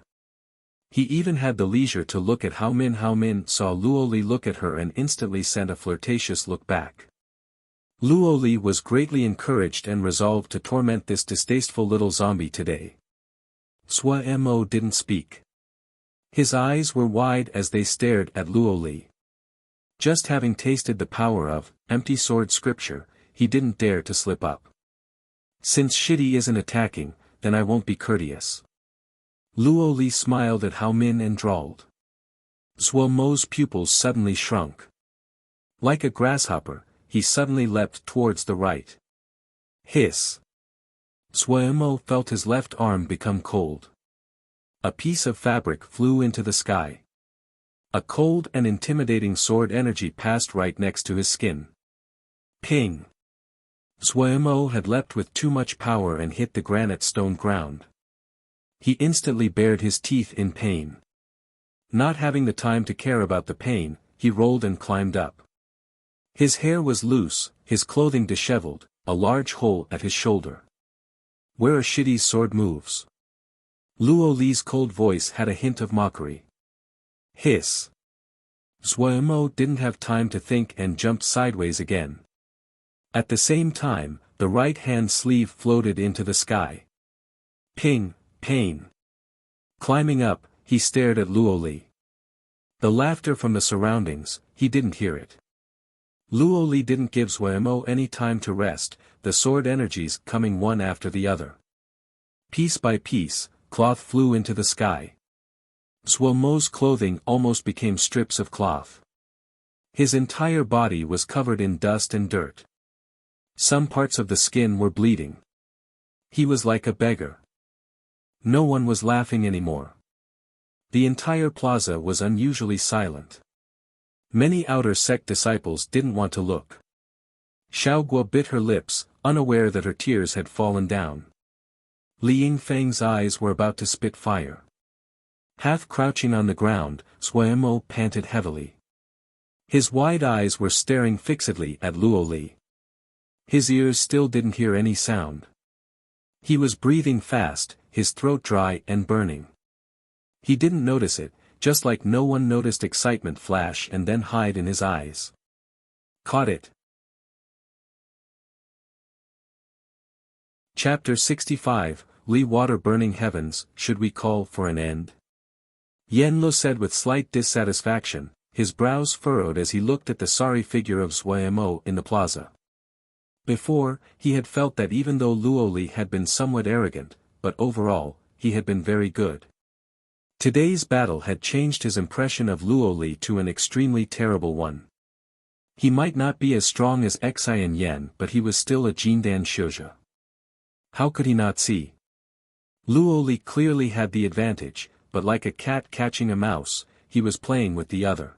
He even had the leisure to look at Hao Min. Hao Min saw Luo Li look at her and instantly sent a flirtatious look back. Luo Li was greatly encouraged and resolved to torment this distasteful little zombie today. Xuemo didn't speak. His eyes were wide as they stared at Luo Li. Just having tasted the power of empty sword scripture, he didn't dare to slip up. Since Shitty isn't attacking, then I won't be courteous. Luo Li smiled at Hao Min and drawled. Xuemo's pupils suddenly shrunk. Like a grasshopper, he suddenly leapt towards the right. Hiss. Xuemo felt his left arm become cold. A piece of fabric flew into the sky. A cold and intimidating sword energy passed right next to his skin. Ping! Xuemo had leapt with too much power and hit the granite stone ground. He instantly bared his teeth in pain. Not having the time to care about the pain, he rolled and climbed up. His hair was loose, his clothing disheveled, a large hole at his shoulder. Where are Shidi's sword moves? Luo Li's cold voice had a hint of mockery. Hiss. Zhuemo didn't have time to think and jumped sideways again. At the same time, the right hand sleeve floated into the sky. Ping, pain. Climbing up, he stared at Luo Li. The laughter from the surroundings, he didn't hear it. Luo Li didn't give Zhuemo any time to rest, the sword energies coming one after the other. Piece by piece, cloth flew into the sky. Zhuemo's clothing almost became strips of cloth. His entire body was covered in dust and dirt. Some parts of the skin were bleeding. He was like a beggar. No one was laughing anymore. The entire plaza was unusually silent. Many outer sect disciples didn't want to look. Xiaoguo bit her lips, unaware that her tears had fallen down. Li Yingfeng's eyes were about to spit fire. Half crouching on the ground, Zhuemo panted heavily. His wide eyes were staring fixedly at Luo Li. His ears still didn't hear any sound. He was breathing fast, his throat dry and burning. He didn't notice it, just like no one noticed excitement flash and then hide in his eyes. Caught it. Chapter 65, Li Water Burning Heavens, Should We Call for an End? Yanlo said with slight dissatisfaction, his brows furrowed as he looked at the sorry figure of Zhuemo in the plaza. Before, he had felt that even though Luo Li had been somewhat arrogant, but overall, he had been very good. Today's battle had changed his impression of Luo Li to an extremely terrible one. He might not be as strong as Xian Yan, but he was still a Jindan Shouja. How could he not see? Luo Li clearly had the advantage, but like a cat catching a mouse, he was playing with the other.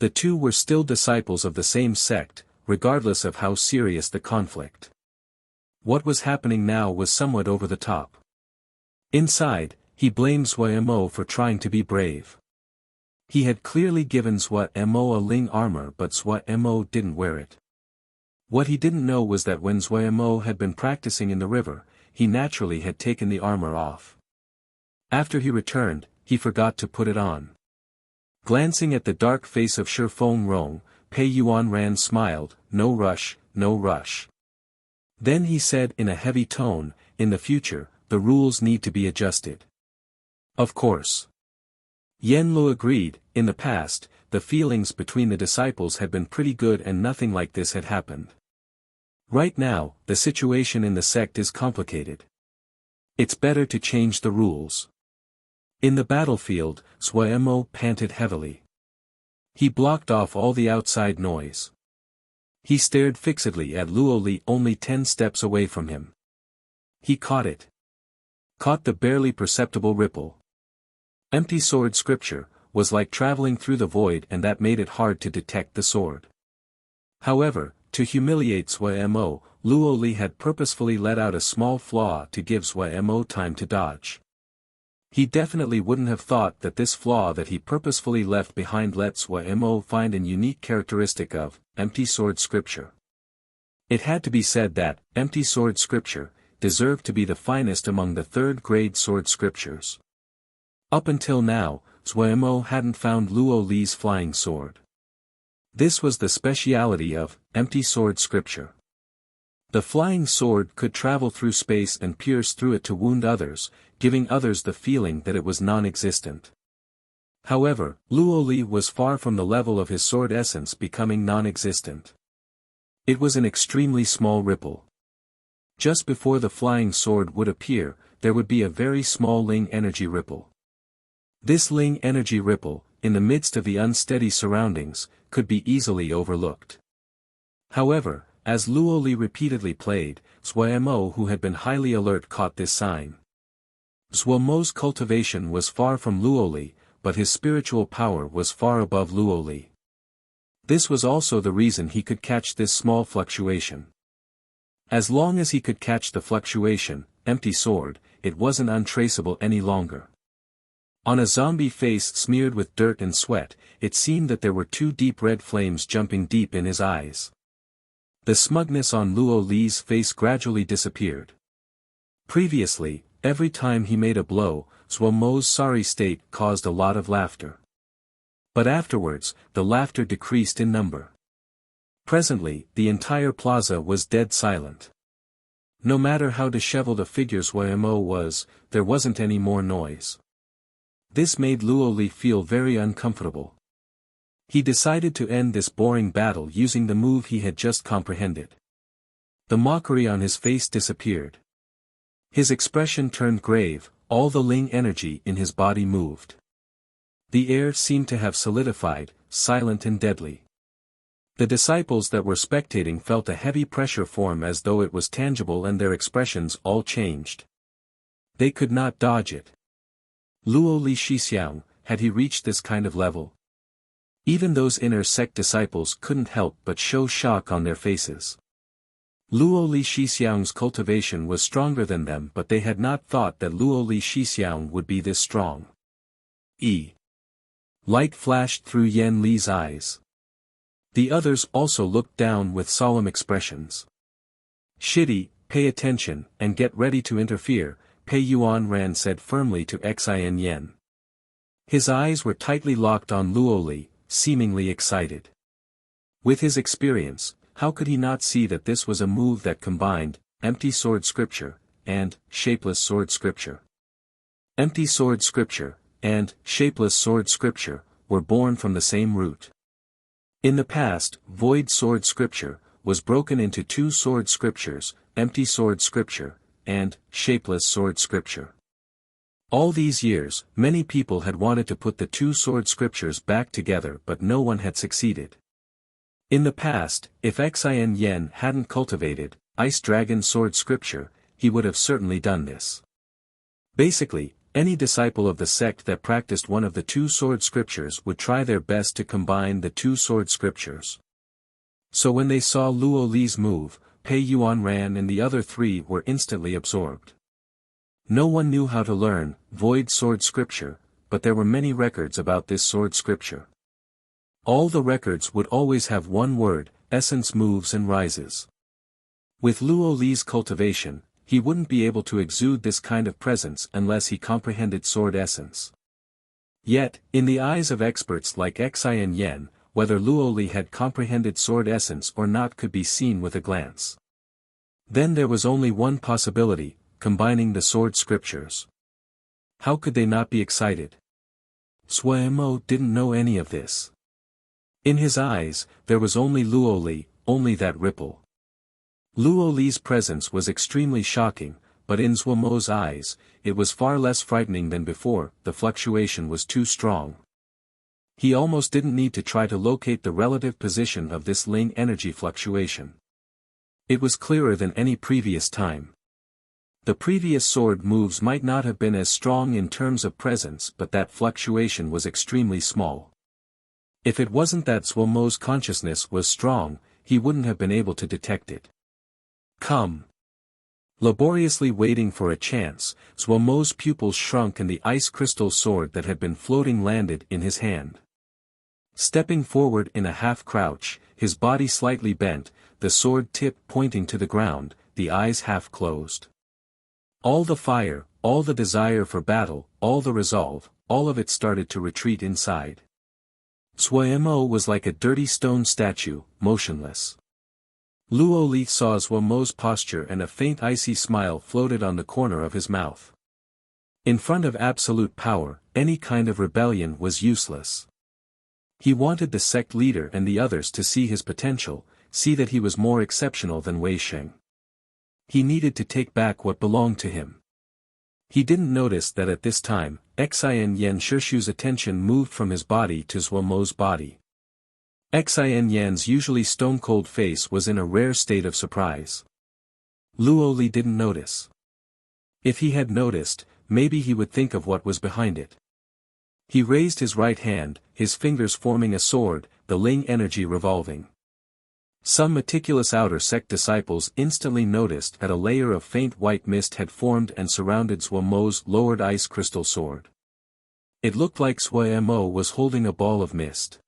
The two were still disciples of the same sect, regardless of how serious the conflict. What was happening now was somewhat over the top. Inside, he blamed Zhuemo for trying to be brave. He had clearly given Zhuemo a Ling armor, but Zhuemo didn't wear it. What he didn't know was that when Zhuemo had been practicing in the river, he naturally had taken the armor off. After he returned, he forgot to put it on. Glancing at the dark face of Shifeng Rong, Pei Yuanran smiled, "No rush, no rush." Then he said in a heavy tone, "In the future, the rules need to be adjusted." Of course. Yanlu agreed. In the past, the feelings between the disciples had been pretty good and nothing like this had happened. Right now, the situation in the sect is complicated. It's better to change the rules. In the battlefield, Zhuemo panted heavily. He blocked off all the outside noise. He stared fixedly at Luo Li only 10 steps away from him. He caught it. Caught the barely perceptible ripple. Empty sword scripture, was like traveling through the void, and that made it hard to detect the sword. However, to humiliate Zhuemo, Luo Li had purposefully let out a small flaw to give Zhuemo time to dodge. He definitely wouldn't have thought that this flaw that he purposefully left behind let Zhuemo find a unique characteristic of empty sword scripture. It had to be said that empty sword scripture deserved to be the finest among the third-grade sword scriptures. Up until now, Zhuemo hadn't found Luo Li's flying sword. This was the speciality of empty sword scripture. The flying sword could travel through space and pierce through it to wound others, giving others the feeling that it was non-existent. However, Luo Li was far from the level of his sword essence becoming non-existent. It was an extremely small ripple. Just before the flying sword would appear, there would be a very small Ling energy ripple. This Ling energy ripple, in the midst of the unsteady surroundings, could be easily overlooked. However, as Luo Li repeatedly played, Zhuemo, who had been highly alert, caught this sign. Zhuemo's cultivation was far from Luo Li, but his spiritual power was far above Luo Li. This was also the reason he could catch this small fluctuation. As long as he could catch the fluctuation, empty sword, it wasn't untraceable any longer. On a zombie face smeared with dirt and sweat, it seemed that there were two deep red flames jumping deep in his eyes. The smugness on Luo Li's face gradually disappeared. Previously, every time he made a blow, Zhuo Mo's sorry state caused a lot of laughter. But afterwards, the laughter decreased in number. Presently, the entire plaza was dead silent. No matter how disheveled a figure Zhuo Mo was, there wasn't any more noise. This made Luo Li feel very uncomfortable. He decided to end this boring battle using the move he had just comprehended. The mockery on his face disappeared. His expression turned grave, all the Ling energy in his body moved. The air seemed to have solidified, silent and deadly. The disciples that were spectating felt a heavy pressure form as though it was tangible, and their expressions all changed. They could not dodge it. Luo Li Shixiang, had he reached this kind of level? Even those inner sect disciples couldn't help but show shock on their faces. Luo Li Shixiang's cultivation was stronger than them, but they had not thought that Luo Li Shixiang would be this strong. Light flashed through Yan Li's eyes. The others also looked down with solemn expressions. Shitty, pay attention, and get ready to interfere, Pei Yuan Ran said firmly to Xin Yen. His eyes were tightly locked on Luo Li, seemingly excited. With his experience, how could he not see that this was a move that combined empty sword scripture and shapeless sword scripture? Empty sword scripture and shapeless sword scripture were born from the same root. In the past, void sword scripture was broken into two sword scriptures, empty sword scripture and shapeless sword scripture. All these years, many people had wanted to put the two sword scriptures back together, but no one had succeeded. In the past, if Xin Yen hadn't cultivated Ice Dragon sword scripture, he would have certainly done this. Basically, any disciple of the sect that practiced one of the two sword scriptures would try their best to combine the two sword scriptures. So when they saw Luo Li's move, Pei Yuan Ran and the other three were instantly absorbed. No one knew how to learn void sword scripture, but there were many records about this sword scripture. All the records would always have one word: essence moves and rises. With Luo Li's cultivation, he wouldn't be able to exude this kind of presence unless he comprehended sword essence. Yet, in the eyes of experts like Xin Yen, whether Luo Li had comprehended sword essence or not could be seen with a glance. Then there was only one possibility: combining the sword scriptures. How could they not be excited? Zhuo Mo didn't know any of this. In his eyes, there was only Luo Li, only that ripple. Luo Li's presence was extremely shocking, but in Zhuo Mo's eyes, it was far less frightening than before. The fluctuation was too strong. He almost didn't need to try to locate the relative position of this Ling energy fluctuation. It was clearer than any previous time. The previous sword moves might not have been as strong in terms of presence, but that fluctuation was extremely small. If it wasn't that Zhuo Mo's consciousness was strong, he wouldn't have been able to detect it. Come. Laboriously waiting for a chance, Zhuo Mo's pupils shrunk and the ice crystal sword that had been floating landed in his hand. Stepping forward in a half-crouch, his body slightly bent, the sword tip pointing to the ground, the eyes half closed. All the fire, all the desire for battle, all the resolve, all of it started to retreat inside. Zhuo Mo was like a dirty stone statue, motionless. Luo Li saw Zhuo Mo's posture and a faint icy smile floated on the corner of his mouth. In front of absolute power, any kind of rebellion was useless. He wanted the sect leader and the others to see his potential, see that he was more exceptional than Wei Sheng. He needed to take back what belonged to him. He didn't notice that at this time, Xin Yen Shishu's attention moved from his body to Zhuo Mo's body. Xin Yan's usually stone-cold face was in a rare state of surprise. Luo Li didn't notice. If he had noticed, maybe he would think of what was behind it. He raised his right hand, his fingers forming a sword, the Ling energy revolving. Some meticulous outer sect disciples instantly noticed that a layer of faint white mist had formed and surrounded Zhuo Mo's lowered ice crystal sword. It looked like Sui Mo was holding a ball of mist.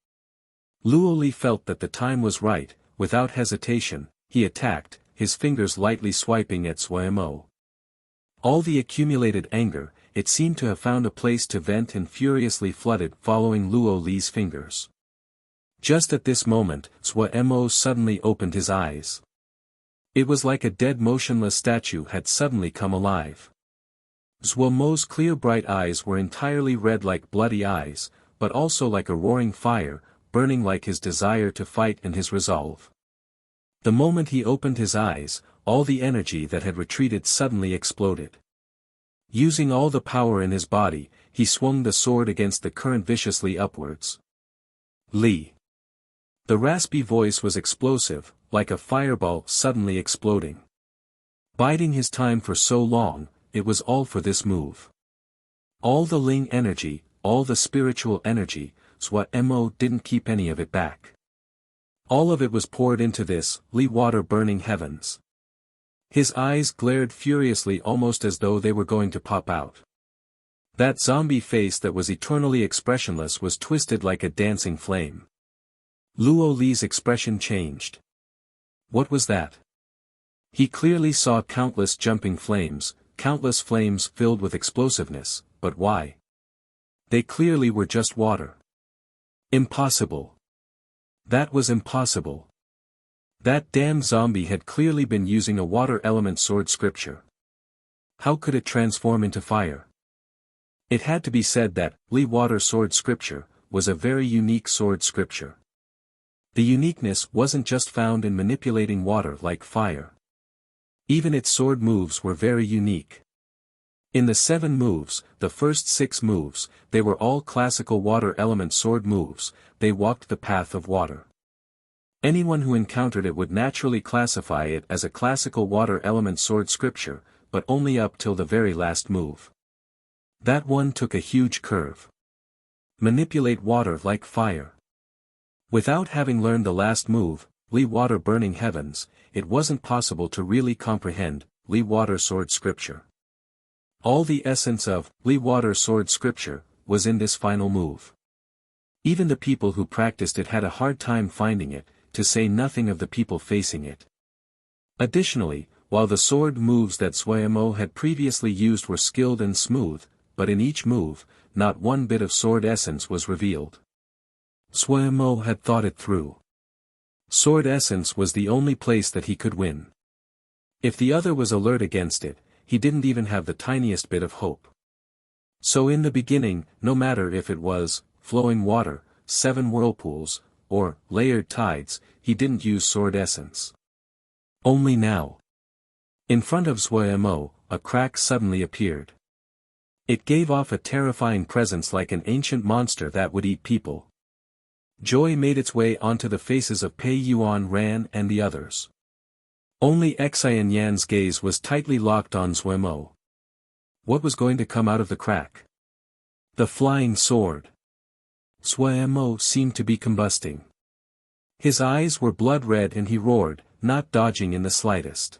Luo Li felt that the time was right. Without hesitation, he attacked, his fingers lightly swiping at Sui Mo. All the accumulated anger, it seemed to have found a place to vent and furiously flooded following Luo Li's fingers. Just at this moment, Sui Mo suddenly opened his eyes. It was like a dead motionless statue had suddenly come alive. Sui Mo's clear bright eyes were entirely red like bloody eyes, but also like a roaring fire, burning like his desire to fight and his resolve. The moment he opened his eyes, all the energy that had retreated suddenly exploded. Using all the power in his body, he swung the sword against the current viciously upwards. Li. The raspy voice was explosive, like a fireball suddenly exploding. Biding his time for so long, it was all for this move. All the Ling energy, all the spiritual energy, Sui Mo didn't keep any of it back. All of it was poured into this, Li water burning heavens. His eyes glared furiously almost as though they were going to pop out. That zombie face that was eternally expressionless was twisted like a dancing flame. Luo Li's expression changed. What was that? He clearly saw countless jumping flames, countless flames filled with explosiveness, but why? They clearly were just water. Impossible. That was impossible. That damn zombie had clearly been using a water element sword scripture. How could it transform into fire? It had to be said that, Li water sword scripture, was a very unique sword scripture. The uniqueness wasn't just found in manipulating water like fire. Even its sword moves were very unique. In the 7 moves, the first 6 moves, they were all classical water element sword moves, they walked the path of water. Anyone who encountered it would naturally classify it as a classical water element sword scripture, but only up till the very last move. That one took a huge curve. Manipulate water like fire. Without having learned the last move, Li water burning heavens, it wasn't possible to really comprehend Li water sword scripture. All the essence of Li water sword scripture was in this final move. Even the people who practiced it had a hard time finding it, to say nothing of the people facing it. Additionally, while the sword moves that Sui Mo had previously used were skilled and smooth, but in each move, not one bit of sword essence was revealed. Sui Mo had thought it through. Sword essence was the only place that he could win. If the other was alert against it, he didn't even have the tiniest bit of hope. So in the beginning, no matter if it was flowing water, 7 whirlpools, or layered tides, he didn't use sword essence. Only now. In front of Sui Mo, a crack suddenly appeared. It gave off a terrifying presence like an ancient monster that would eat people. Joy made its way onto the faces of Pei Yuan Ran and the others. Only Xian Yan's gaze was tightly locked on Sui Mo. What was going to come out of the crack? The flying sword. Sui Mo seemed to be combusting. His eyes were blood red and he roared, not dodging in the slightest.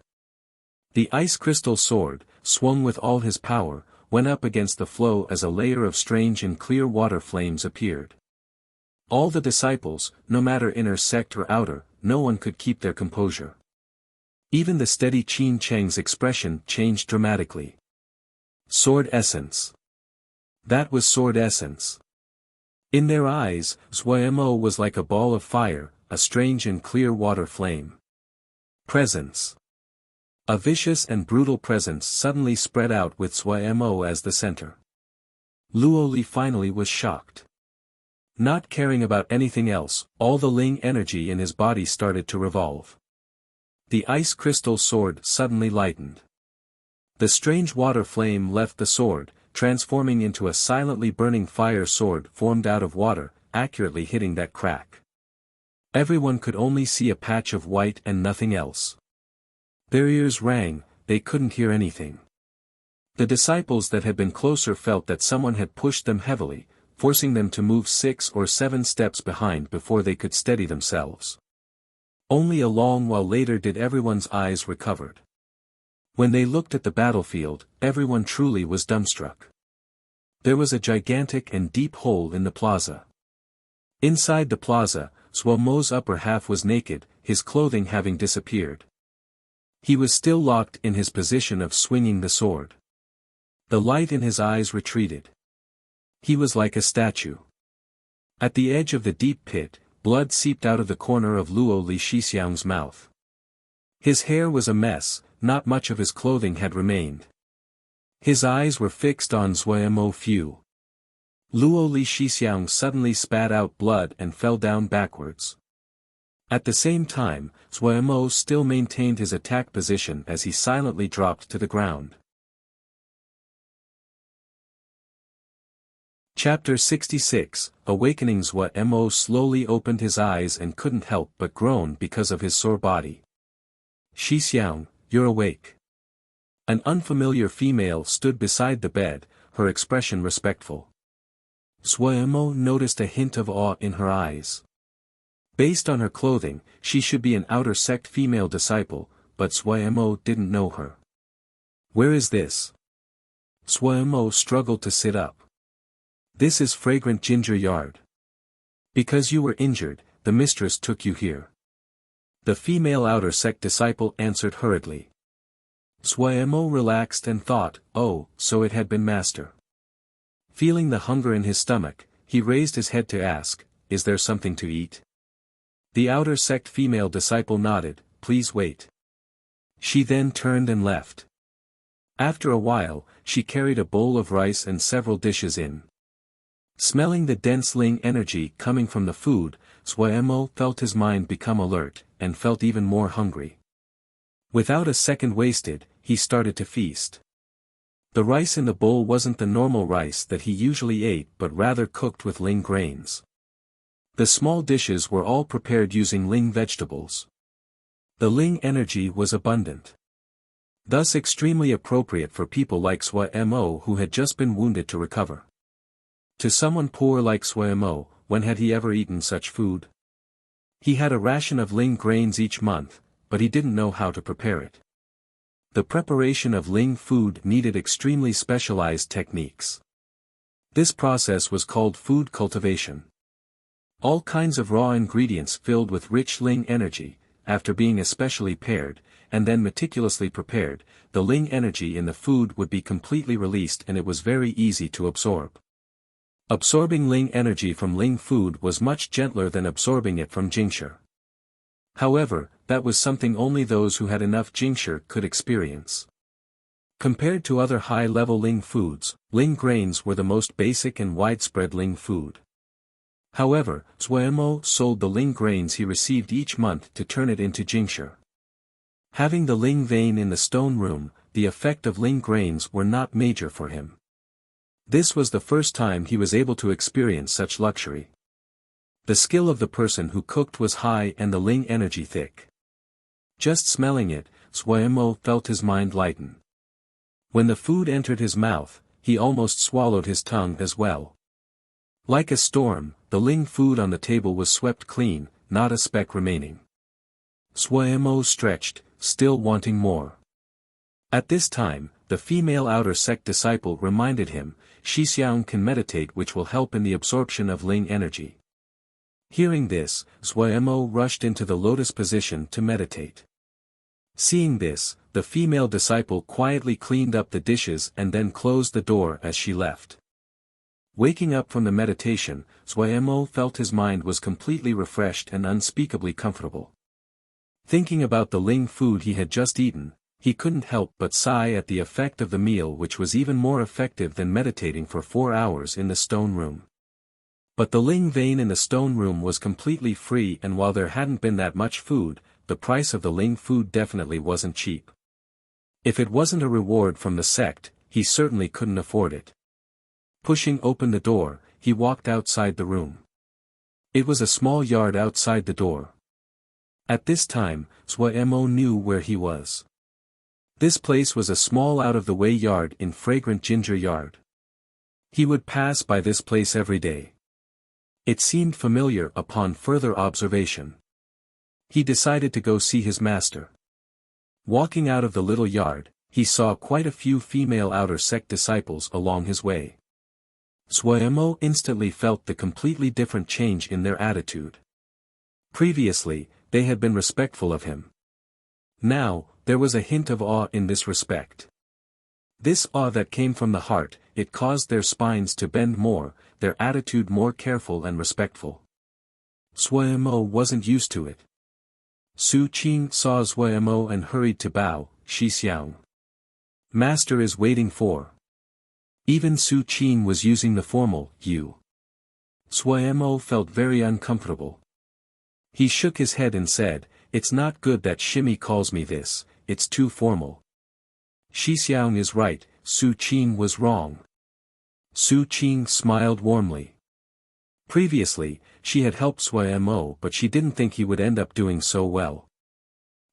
The ice crystal sword, swung with all his power, went up against the flow as a layer of strange and clear water flames appeared. All the disciples, no matter inner sect or outer, no one could keep their composure. Even the steady Qin Cheng's expression changed dramatically. Sword essence. That was sword essence. In their eyes, Sui Mo was like a ball of fire, a strange and clear water flame. Presence. A vicious and brutal presence suddenly spread out with Sui Mo as the center. Luo Li finally was shocked. Not caring about anything else, all the Ling energy in his body started to revolve. The ice crystal sword suddenly lightened. The strange water flame left the sword, transforming into a silently burning fire sword formed out of water, accurately hitting that crack. Everyone could only see a patch of white and nothing else. Their ears rang, they couldn't hear anything. The disciples that had been closer felt that someone had pushed them heavily, forcing them to move 6 or 7 steps behind before they could steady themselves. Only a long while later did everyone's eyes recovered. When they looked at the battlefield, everyone truly was dumbstruck. There was a gigantic and deep hole in the plaza. Inside the plaza, Suomo's upper half was naked, his clothing having disappeared. He was still locked in his position of swinging the sword. The light in his eyes retreated. He was like a statue. At the edge of the deep pit, blood seeped out of the corner of Luo Li Shixiang's mouth. His hair was a mess, not much of his clothing had remained. His eyes were fixed on Suomo Fu. Luo Li Shixiang suddenly spat out blood and fell down backwards. At the same time, Suomo still maintained his attack position as he silently dropped to the ground. Chapter 66, Awakening. Suomo slowly opened his eyes and couldn't help but groan because of his sore body. Shixiang, you're awake. An unfamiliar female stood beside the bed, her expression respectful. Suomo noticed a hint of awe in her eyes. Based on her clothing, she should be an outer sect female disciple, but Suomo didn't know her. Where is this? Suomo struggled to sit up. This is Fragrant Ginger Yard. Because you were injured, the mistress took you here. The female outer sect disciple answered hurriedly. Suomo relaxed and thought, oh, so it had been master. Feeling the hunger in his stomach, he raised his head to ask, is there something to eat? The outer sect female disciple nodded, please wait. She then turned and left. After a while, she carried a bowl of rice and several dishes in. Smelling the dense Ling energy coming from the food, Suomo felt his mind become alert, and felt even more hungry. Without a second wasted, he started to feast. The rice in the bowl wasn't the normal rice that he usually ate but rather cooked with Ling grains. The small dishes were all prepared using Ling vegetables. The Ling energy was abundant. Thus extremely appropriate for people like Suomo who had just been wounded to recover. To someone poor like Suomo, when had he ever eaten such food? He had a ration of Ling grains each month, but he didn't know how to prepare it. The preparation of Ling food needed extremely specialized techniques. This process was called food cultivation. All kinds of raw ingredients filled with rich Ling energy, after being especially paired, and then meticulously prepared, the Ling energy in the food would be completely released and it was very easy to absorb. Absorbing Ling energy from Ling food was much gentler than absorbing it from Jingshi. However, that was something only those who had enough Jingshi could experience. Compared to other high-level Ling foods, Ling grains were the most basic and widespread Ling food. However, Suomo sold the Ling grains he received each month to turn it into Jingshi. Having the Ling vein in the stone room, the effect of Ling grains were not major for him. This was the first time he was able to experience such luxury. The skill of the person who cooked was high and the Ling energy thick. Just smelling it, Suomo felt his mind lighten. When the food entered his mouth, he almost swallowed his tongue as well. Like a storm, the Ling food on the table was swept clean, not a speck remaining. Suomo stretched, still wanting more. At this time, the female outer sect disciple reminded him, Shixiang can meditate which will help in the absorption of Ling energy. Hearing this, Suomo rushed into the lotus position to meditate. Seeing this, the female disciple quietly cleaned up the dishes and then closed the door as she left. Waking up from the meditation, Suomo felt his mind was completely refreshed and unspeakably comfortable. Thinking about the Ling food he had just eaten, he couldn't help but sigh at the effect of the meal which was even more effective than meditating for 4 hours in the stone room. But the Ling vein in the stone room was completely free and while there hadn't been that much food, the price of the Ling food definitely wasn't cheap. If it wasn't a reward from the sect, he certainly couldn't afford it. Pushing open the door, he walked outside the room. It was a small yard outside the door. At this time, Suomo knew where he was. This place was a small out-of-the-way yard in Fragrant Ginger Yard. He would pass by this place every day. It seemed familiar upon further observation. He decided to go see his master. Walking out of the little yard, he saw quite a few female outer sect disciples along his way. Suemo instantly felt the completely different change in their attitude. Previously, they had been respectful of him. Now, there was a hint of awe in this respect. This awe that came from the heart, it caused their spines to bend more, their attitude more careful and respectful. Suemo wasn't used to it. Su Qing saw Suemo and hurried to bow. Shixiang. Master is waiting for. Even Su Qing was using the formal, you. Suemo felt very uncomfortable. He shook his head and said, "It's not good that Shimi calls me this, it's too formal." Shixiang is right, Su Qing was wrong. Su Qing smiled warmly. Previously, she had helped Suemo, but she didn't think he would end up doing so well.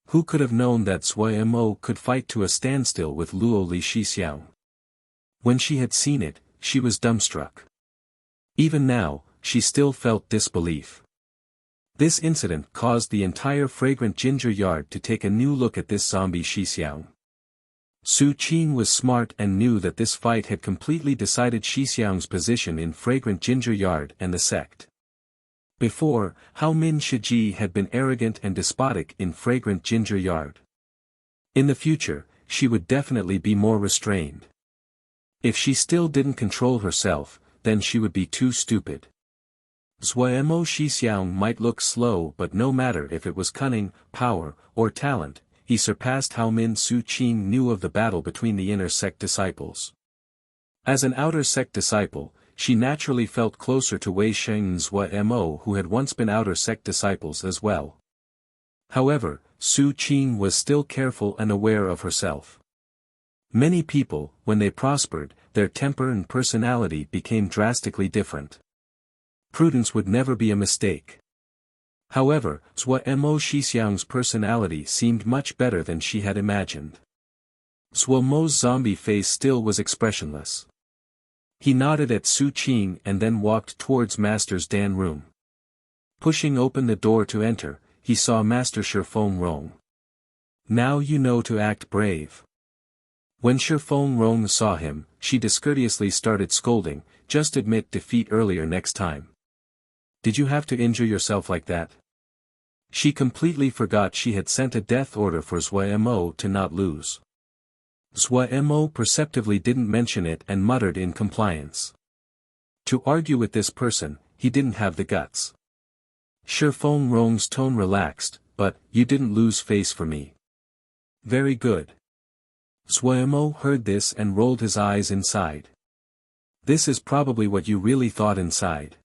Who could have known that Suemo could fight to a standstill with Luo Li Shixiang? When she had seen it, she was dumbstruck. Even now, she still felt disbelief. This incident caused the entire fragrant ginger yard to take a new look at this zombie Shixiang. Su Qing was smart and knew that this fight had completely decided Shixiang's position in fragrant ginger yard and the sect. Before, Hao Min Shiji had been arrogant and despotic in fragrant ginger yard. In the future, she would definitely be more restrained. If she still didn't control herself, then she would be too stupid. Suemo Shixiang might look slow, but no matter if it was cunning, power, or talent, he surpassed Hao Min. Su Qing knew of the battle between the inner sect disciples. As an outer sect disciple, she naturally felt closer to Wei Sheng and Suemo, who had once been outer sect disciples as well. However, Su Qing was still careful and aware of herself. Many people, when they prospered, their temper and personality became drastically different. Prudence would never be a mistake. However, Suemo Shixiang's personality seemed much better than she had imagined. Suemo's zombie face still was expressionless. He nodded at Su Qing and then walked towards Master's Dan room. Pushing open the door to enter, he saw Master Shifeng Rong. "Now you know to act brave." When Shifeng Rong saw him, she discourteously started scolding, "Just admit defeat earlier next time. Did you have to injure yourself like that?" She completely forgot she had sent a death order for Suemo to not lose. Suemo perceptively didn't mention it and muttered in compliance. To argue with this person, he didn't have the guts. Shifeng Rong's tone relaxed, "But, you didn't lose face for me." "Very good." Suemo heard this and rolled his eyes inside. "This is probably what you really thought inside."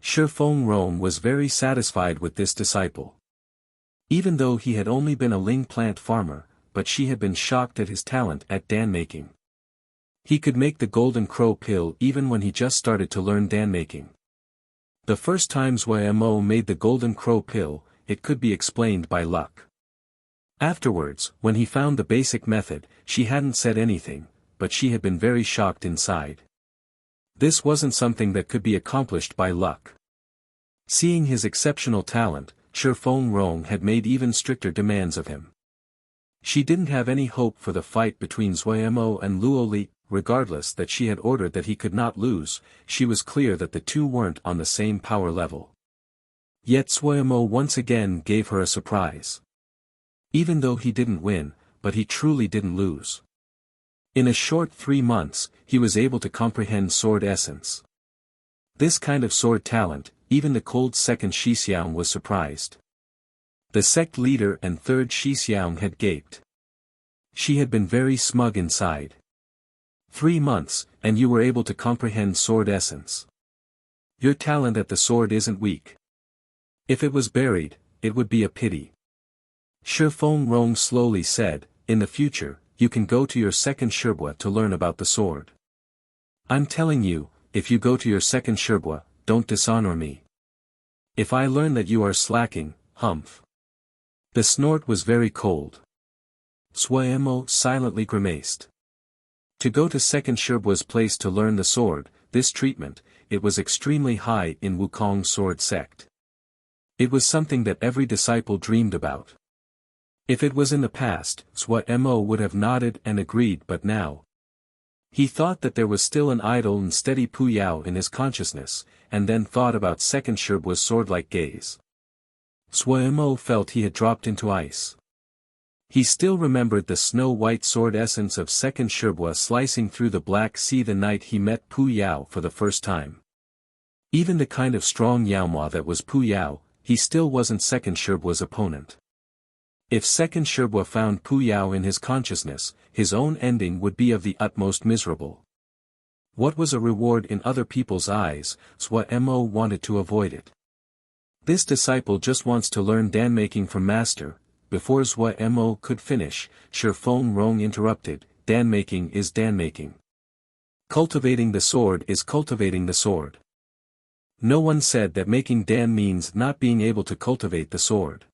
Shifeng Rong was very satisfied with this disciple. Even though he had only been a ling plant farmer, but she had been shocked at his talent at dan making. He could make the golden crow pill even when he just started to learn dan making. The first time Suemo made the golden crow pill, it could be explained by luck. Afterwards, when he found the basic method, she hadn't said anything, but she had been very shocked inside. This wasn't something that could be accomplished by luck. Seeing his exceptional talent, Shifeng Rong had made even stricter demands of him. She didn't have any hope for the fight between Suemo and Luo Li, regardless that she had ordered that he could not lose, she was clear that the two weren't on the same power level. Yet Suemo once again gave her a surprise. Even though he didn't win, but he truly didn't lose. In a short 3 months, he was able to comprehend sword essence. This kind of sword talent, even the cold second Shixiang was surprised. The sect leader and third Shixiang had gaped. She had been very smug inside. 3 months, and you were able to comprehend sword essence. Your talent at the sword isn't weak. If it was buried, it would be a pity. Shifeng Rong slowly said, "In the future, you can go to your second Shibua to learn about the sword. I'm telling you, if you go to your second Shibua, don't dishonor me. If I learn that you are slacking, humph." The snort was very cold. Suemo silently grimaced. To go to second Shibua's place to learn the sword, this treatment, it was extremely high in Wukong's sword sect. It was something that every disciple dreamed about. If it was in the past, Suemo would have nodded and agreed, but now. He thought that there was still an idle and steady Puyao in his consciousness, and then thought about second Shirbua's sword-like gaze. Suemo felt he had dropped into ice. He still remembered the snow-white sword essence of second Shirbua slicing through the Black Sea the night he met Puyao for the first time. Even the kind of strong Yaomua that was Puyao, he still wasn't second Shirbua's opponent. If second Shirbua found Puyao in his consciousness, his own ending would be of the utmost miserable. What was a reward in other people's eyes, Suemo wanted to avoid it. This disciple just wants to learn Dan-making from master. Before Suemo could finish, Shifeng Rong interrupted, Dan-making is Dan-making. Cultivating the sword is cultivating the sword. No one said that making Dan means not being able to cultivate the sword.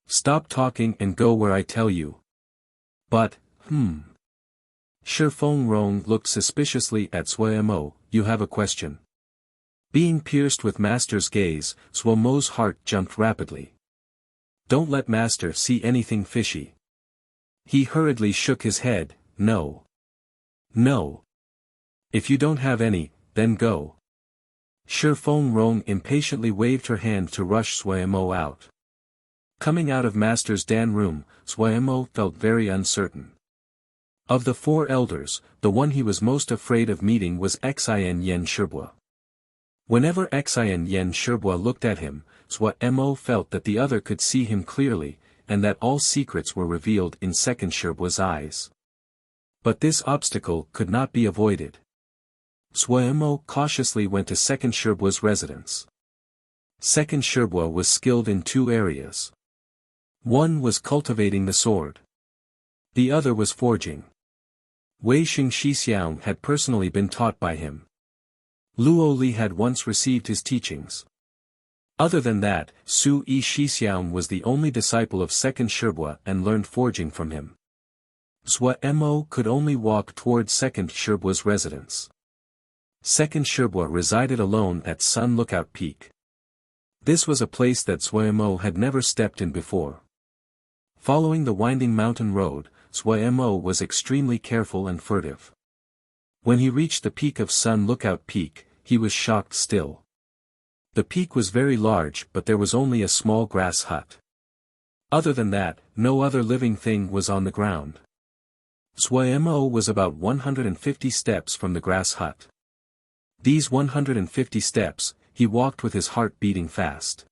Stop talking and go where I tell you. But, Shifeng Rong looked suspiciously at Suemo. You have a question. Being pierced with master's gaze, Suemo's heart jumped rapidly. Don't let master see anything fishy. He hurriedly shook his head. No. No. If you don't have any, then go. Shifeng Rong impatiently waved her hand to rush Suemo out. Coming out of master's Dan room, Suemo felt very uncertain. Of the four elders, the one he was most afraid of meeting was Xin Yen Shirbua. Whenever Xin Yen Shirbua looked at him, Suemo felt that the other could see him clearly, and that all secrets were revealed in second Shirbua's eyes. But this obstacle could not be avoided. Suemo cautiously went to second Shirbua's residence. Second Shirbua was skilled in two areas. One was cultivating the sword. The other was forging. Wei Xing Shixiang had personally been taught by him. Luo Li had once received his teachings. Other than that, Su Yi Shixiang was the only disciple of second Shirbua and learned forging from him. Suemo could only walk toward second Shirbua's residence. Second Shirbua resided alone at Sun Lookout Peak. This was a place that Suemo had never stepped in before. Following the winding mountain road, Suemo was extremely careful and furtive. When he reached the peak of Sun Lookout Peak, he was shocked still. The peak was very large, but there was only a small grass hut. Other than that, no other living thing was on the ground. Suemo was about 150 steps from the grass hut. These 150 steps, he walked with his heart beating fast.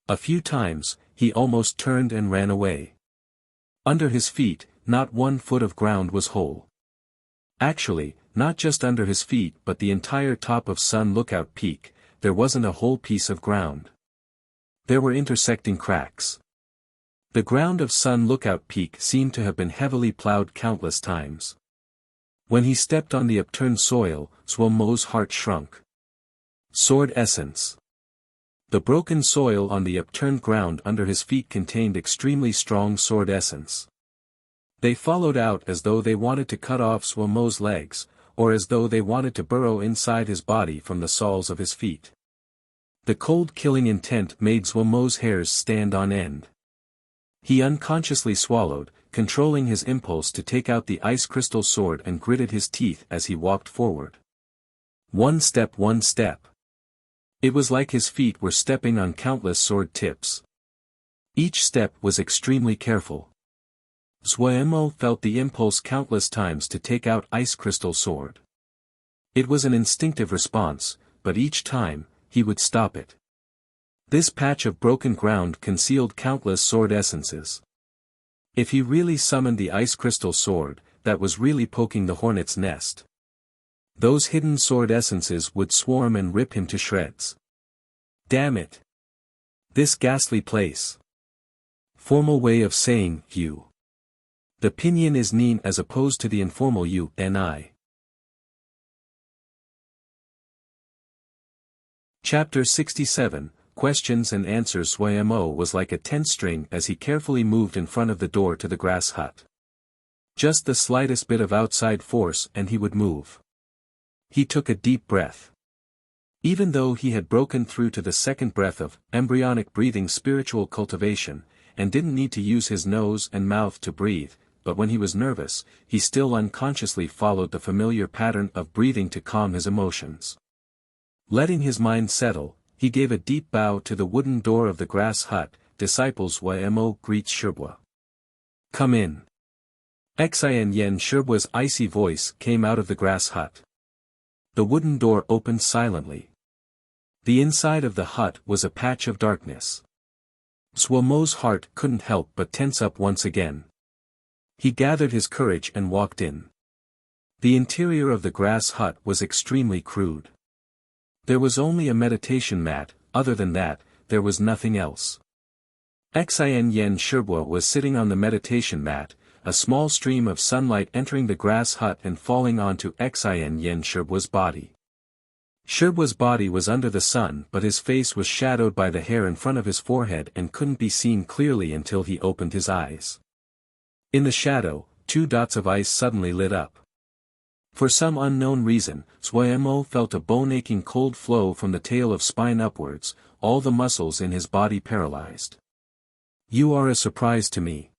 A few times, he almost turned and ran away. Under his feet, not 1 foot of ground was whole. Actually, not just under his feet but the entire top of Sun Lookout Peak, there wasn't a whole piece of ground. There were intersecting cracks. The ground of Sun Lookout Peak seemed to have been heavily plowed countless times. When he stepped on the upturned soil, Suemo's heart shrunk. Sword essence. The broken soil on the upturned ground under his feet contained extremely strong sword essence. They followed out as though they wanted to cut off Suemo's legs, or as though they wanted to burrow inside his body from the soles of his feet. The cold killing intent made Suemo's hairs stand on end. He unconsciously swallowed, controlling his impulse to take out the ice crystal sword and gritted his teeth as he walked forward. One step, one step. It was like his feet were stepping on countless sword tips. Each step was extremely careful. Suemo felt the impulse countless times to take out ice crystal sword. It was an instinctive response, but each time, he would stop it. This patch of broken ground concealed countless sword essences. If he really summoned the ice crystal sword, that was really poking the hornet's nest. Those hidden sword essences would swarm and rip him to shreds. Damn it! This ghastly place. Formal way of saying, you. The pinyin is nin as opposed to the informal you, ni. Chapter 67, Questions and Answers. Suemo was like a tense string as he carefully moved in front of the door to the grass hut. Just the slightest bit of outside force and he would move. He took a deep breath. Even though he had broken through to the second breath of embryonic breathing spiritual cultivation, and didn't need to use his nose and mouth to breathe, but when he was nervous, he still unconsciously followed the familiar pattern of breathing to calm his emotions. Letting his mind settle, he gave a deep bow to the wooden door of the grass hut. Disciples Ymo greets Shibwa. Come in. Xin Yen Shibwa's icy voice came out of the grass hut. The wooden door opened silently. The inside of the hut was a patch of darkness. Swamo's heart couldn't help but tense up once again. He gathered his courage and walked in. The interior of the grass hut was extremely crude. There was only a meditation mat. Other than that, there was nothing else. Xin Yen Shibwa was sitting on the meditation mat, a small stream of sunlight entering the grass hut and falling onto Xin Yen Shibwa's body. Shibwa's body was under the sun, but his face was shadowed by the hair in front of his forehead and couldn't be seen clearly until he opened his eyes. In the shadow, 2 dots of ice suddenly lit up. For some unknown reason, Ymo felt a bone-aching cold flow from the tail of spine upwards, all the muscles in his body paralyzed. You are a surprise to me.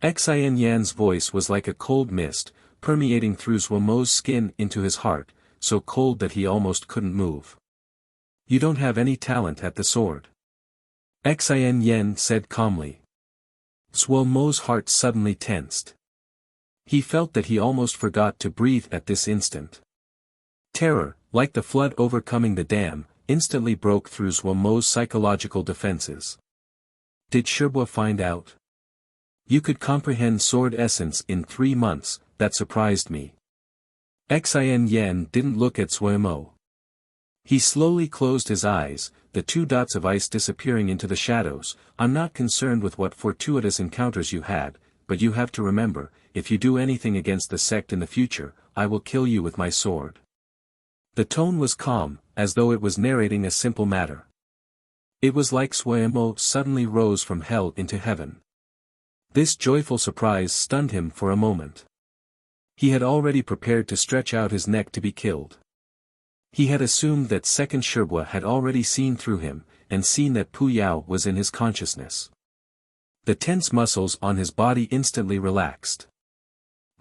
Xin Yan's voice was like a cold mist, permeating through Ymo's skin into his heart, so cold that he almost couldn't move. You don't have any talent at the sword. Xin Yen said calmly. Ymo's heart suddenly tensed. He felt that he almost forgot to breathe at this instant. Terror, like the flood overcoming the dam, instantly broke through Ymo's psychological defenses. Did Shibwa find out? You could comprehend sword essence in 3 months, that surprised me. Xin Yen didn't look at Ymo. He slowly closed his eyes, the 2 dots of ice disappearing into the shadows. I'm not concerned with what fortuitous encounters you had, but you have to remember, if you do anything against the sect in the future, I will kill you with my sword. The tone was calm, as though it was narrating a simple matter. It was like Ymo suddenly rose from hell into heaven. This joyful surprise stunned him for a moment. He had already prepared to stretch out his neck to be killed. He had assumed that second Shibwa had already seen through him, and seen that Pu Yao was in his consciousness. The tense muscles on his body instantly relaxed.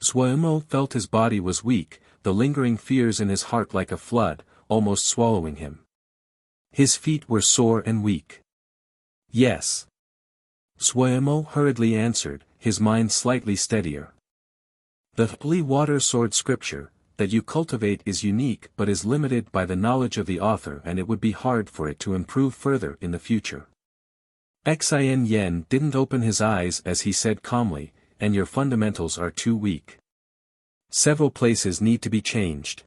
Ymo felt his body was weak, the lingering fears in his heart like a flood, almost swallowing him. His feet were sore and weak. Yes. Ymo hurriedly answered, his mind slightly steadier. The holy water sword scripture that you cultivate is unique but is limited by the knowledge of the author, and it would be hard for it to improve further in the future. Xin Yen didn't open his eyes as he said calmly, and your fundamentals are too weak. Several places need to be changed.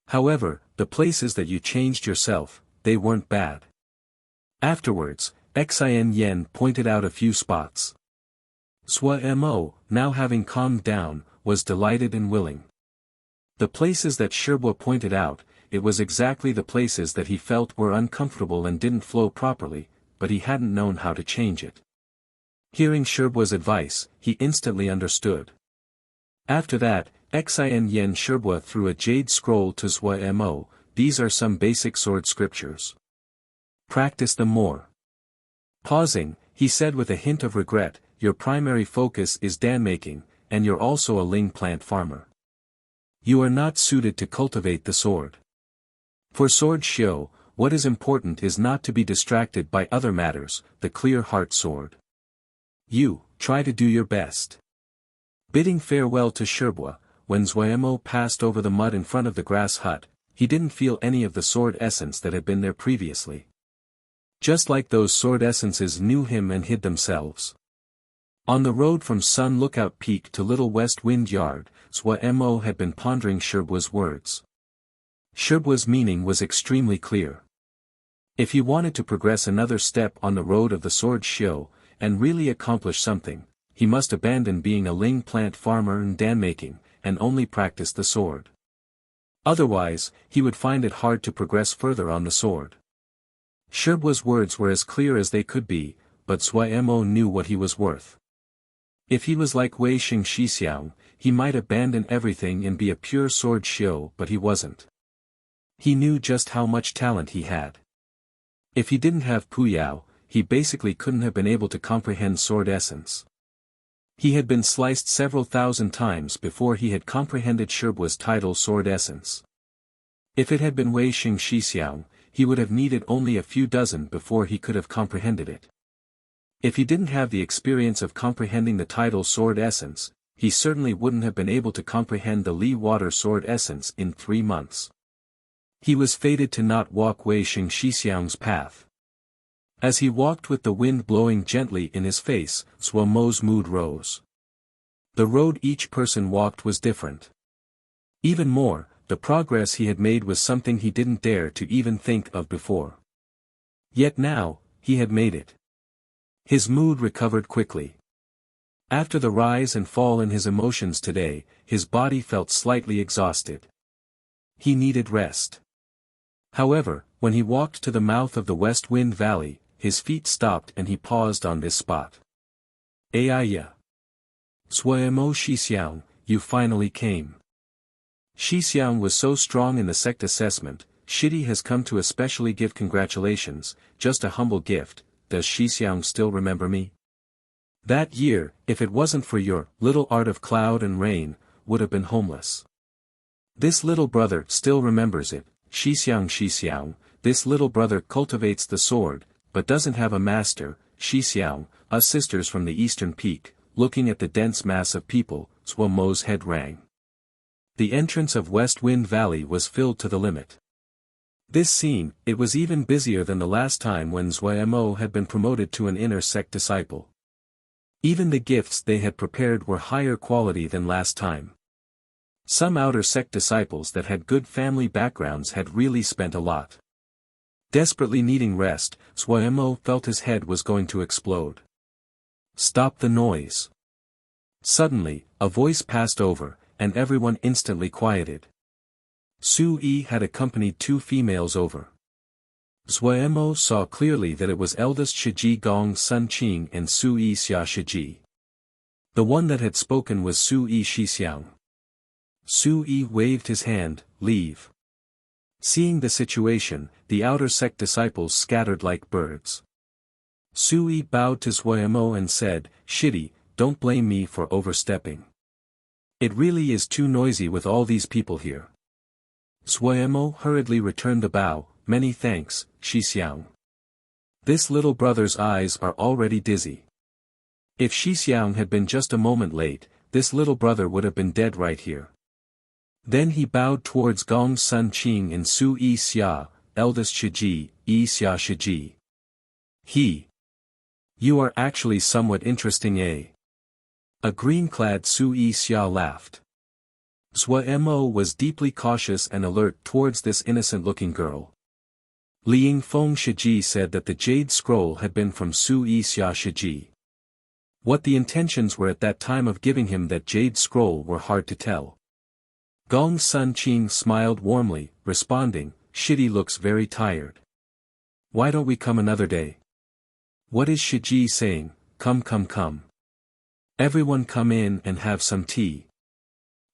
However, the places that you changed yourself, they weren't bad. Afterwards, Xin Yen pointed out a few spots. Ymo, now having calmed down, was delighted and willing. The places that Shibwa pointed out, it was exactly the places that he felt were uncomfortable and didn't flow properly, but he hadn't known how to change it. Hearing Shibwa's advice, he instantly understood. After that, Xin Yen Shibwa threw a jade scroll to Ymo. These are some basic sword scriptures. Practice them more. Pausing, he said with a hint of regret, your primary focus is dan-making, and you're also a ling plant farmer. You are not suited to cultivate the sword. For sword shio, what is important is not to be distracted by other matters, the clear heart sword. You, try to do your best. Bidding farewell to Shibwa, when Ymo passed over the mud in front of the grass hut, he didn't feel any of the sword essence that had been there previously. Just like those sword essences knew him and hid themselves. On the road from Sun Lookout Peak to Little West Wind Yard, Ymo had been pondering Shibwa's words. Shibwa's meaning was extremely clear. If he wanted to progress another step on the road of the sword shio, and really accomplish something, he must abandon being a ling plant farmer and dan-making, and only practice the sword. Otherwise, he would find it hard to progress further on the sword. Shibwa's words were as clear as they could be, but Ymo knew what he was worth. If he was like Wei Xing Shixiang, he might abandon everything and be a pure sword shio, but he wasn't. He knew just how much talent he had. If he didn't have Pu Yao, he basically couldn't have been able to comprehend sword essence. He had been sliced several thousand times before he had comprehended Sherbua's tidal sword essence. If it had been Wei Xing Shixiang, he would have needed only a few dozen before he could have comprehended it. If he didn't have the experience of comprehending the tidal sword essence, he certainly wouldn't have been able to comprehend the Li water sword essence in 3 months. He was fated to not walk Wei Xing Shixiang's path. As he walked with the wind blowing gently in his face, Zhuo Mo's mood rose. The road each person walked was different. Even more, the progress he had made was something he didn't dare to even think of before. Yet now, he had made it. His mood recovered quickly. After the rise and fall in his emotions today, his body felt slightly exhausted. He needed rest. However, when he walked to the mouth of the West Wind Valley, his feet stopped and he paused on this spot. Aiya. Suemo Shixiang, you finally came. Shixiang was so strong in the sect assessment. Shidi has come to especially give congratulations, just a humble gift. Does Shixiang still remember me? That year, if it wasn't for your little art of cloud and rain, would have been homeless. This little brother still remembers it. Shixiang, this little brother cultivates the sword, but doesn't have a master. Shixiang, us sisters from the eastern peak, looking at the dense mass of people. Zhuo Mo's head rang. The entrance of West Wind Valley was filled to the limit. This scene, it was even busier than the last time when Zhuo Mo had been promoted to an inner sect disciple. Even the gifts they had prepared were higher quality than last time. Some outer sect disciples that had good family backgrounds had really spent a lot. Desperately needing rest, Zhuo Mo felt his head was going to explode. Stop the noise. Suddenly, a voice passed over, and everyone instantly quieted. Su Yi had accompanied 2 females over. Zhuo Mo saw clearly that it was eldest Shiji Gong Sun Qing and Su Yi Xia Shiji. The one that had spoken was Su Yi Shixiang. Su Yi waved his hand, leave. Seeing the situation, the outer sect disciples scattered like birds. Su Yi bowed to Zhuo Mo and said, Shidi, don't blame me for overstepping. It really is too noisy with all these people here. Zhuo Mo hurriedly returned the bow, many thanks, Shixiang. This little brother's eyes are already dizzy. If Shixiang had been just a moment late, this little brother would have been dead right here. Then he bowed towards Gong Sun Qing and Su Yi Xia, eldest Shiji, Yi Xia Shiji. You are actually somewhat interesting, eh? A green-clad Su Yi Xia laughed. Zhuo Mo was deeply cautious and alert towards this innocent-looking girl. Liang Feng Shiji said that the jade scroll had been from Su Yi Xia Shiji. What the intentions were at that time of giving him that jade scroll were hard to tell. Gong Sun Qing smiled warmly, responding, Shidi looks very tired. Why don't we come another day? What is Shiji saying? Come. Everyone come in and have some tea.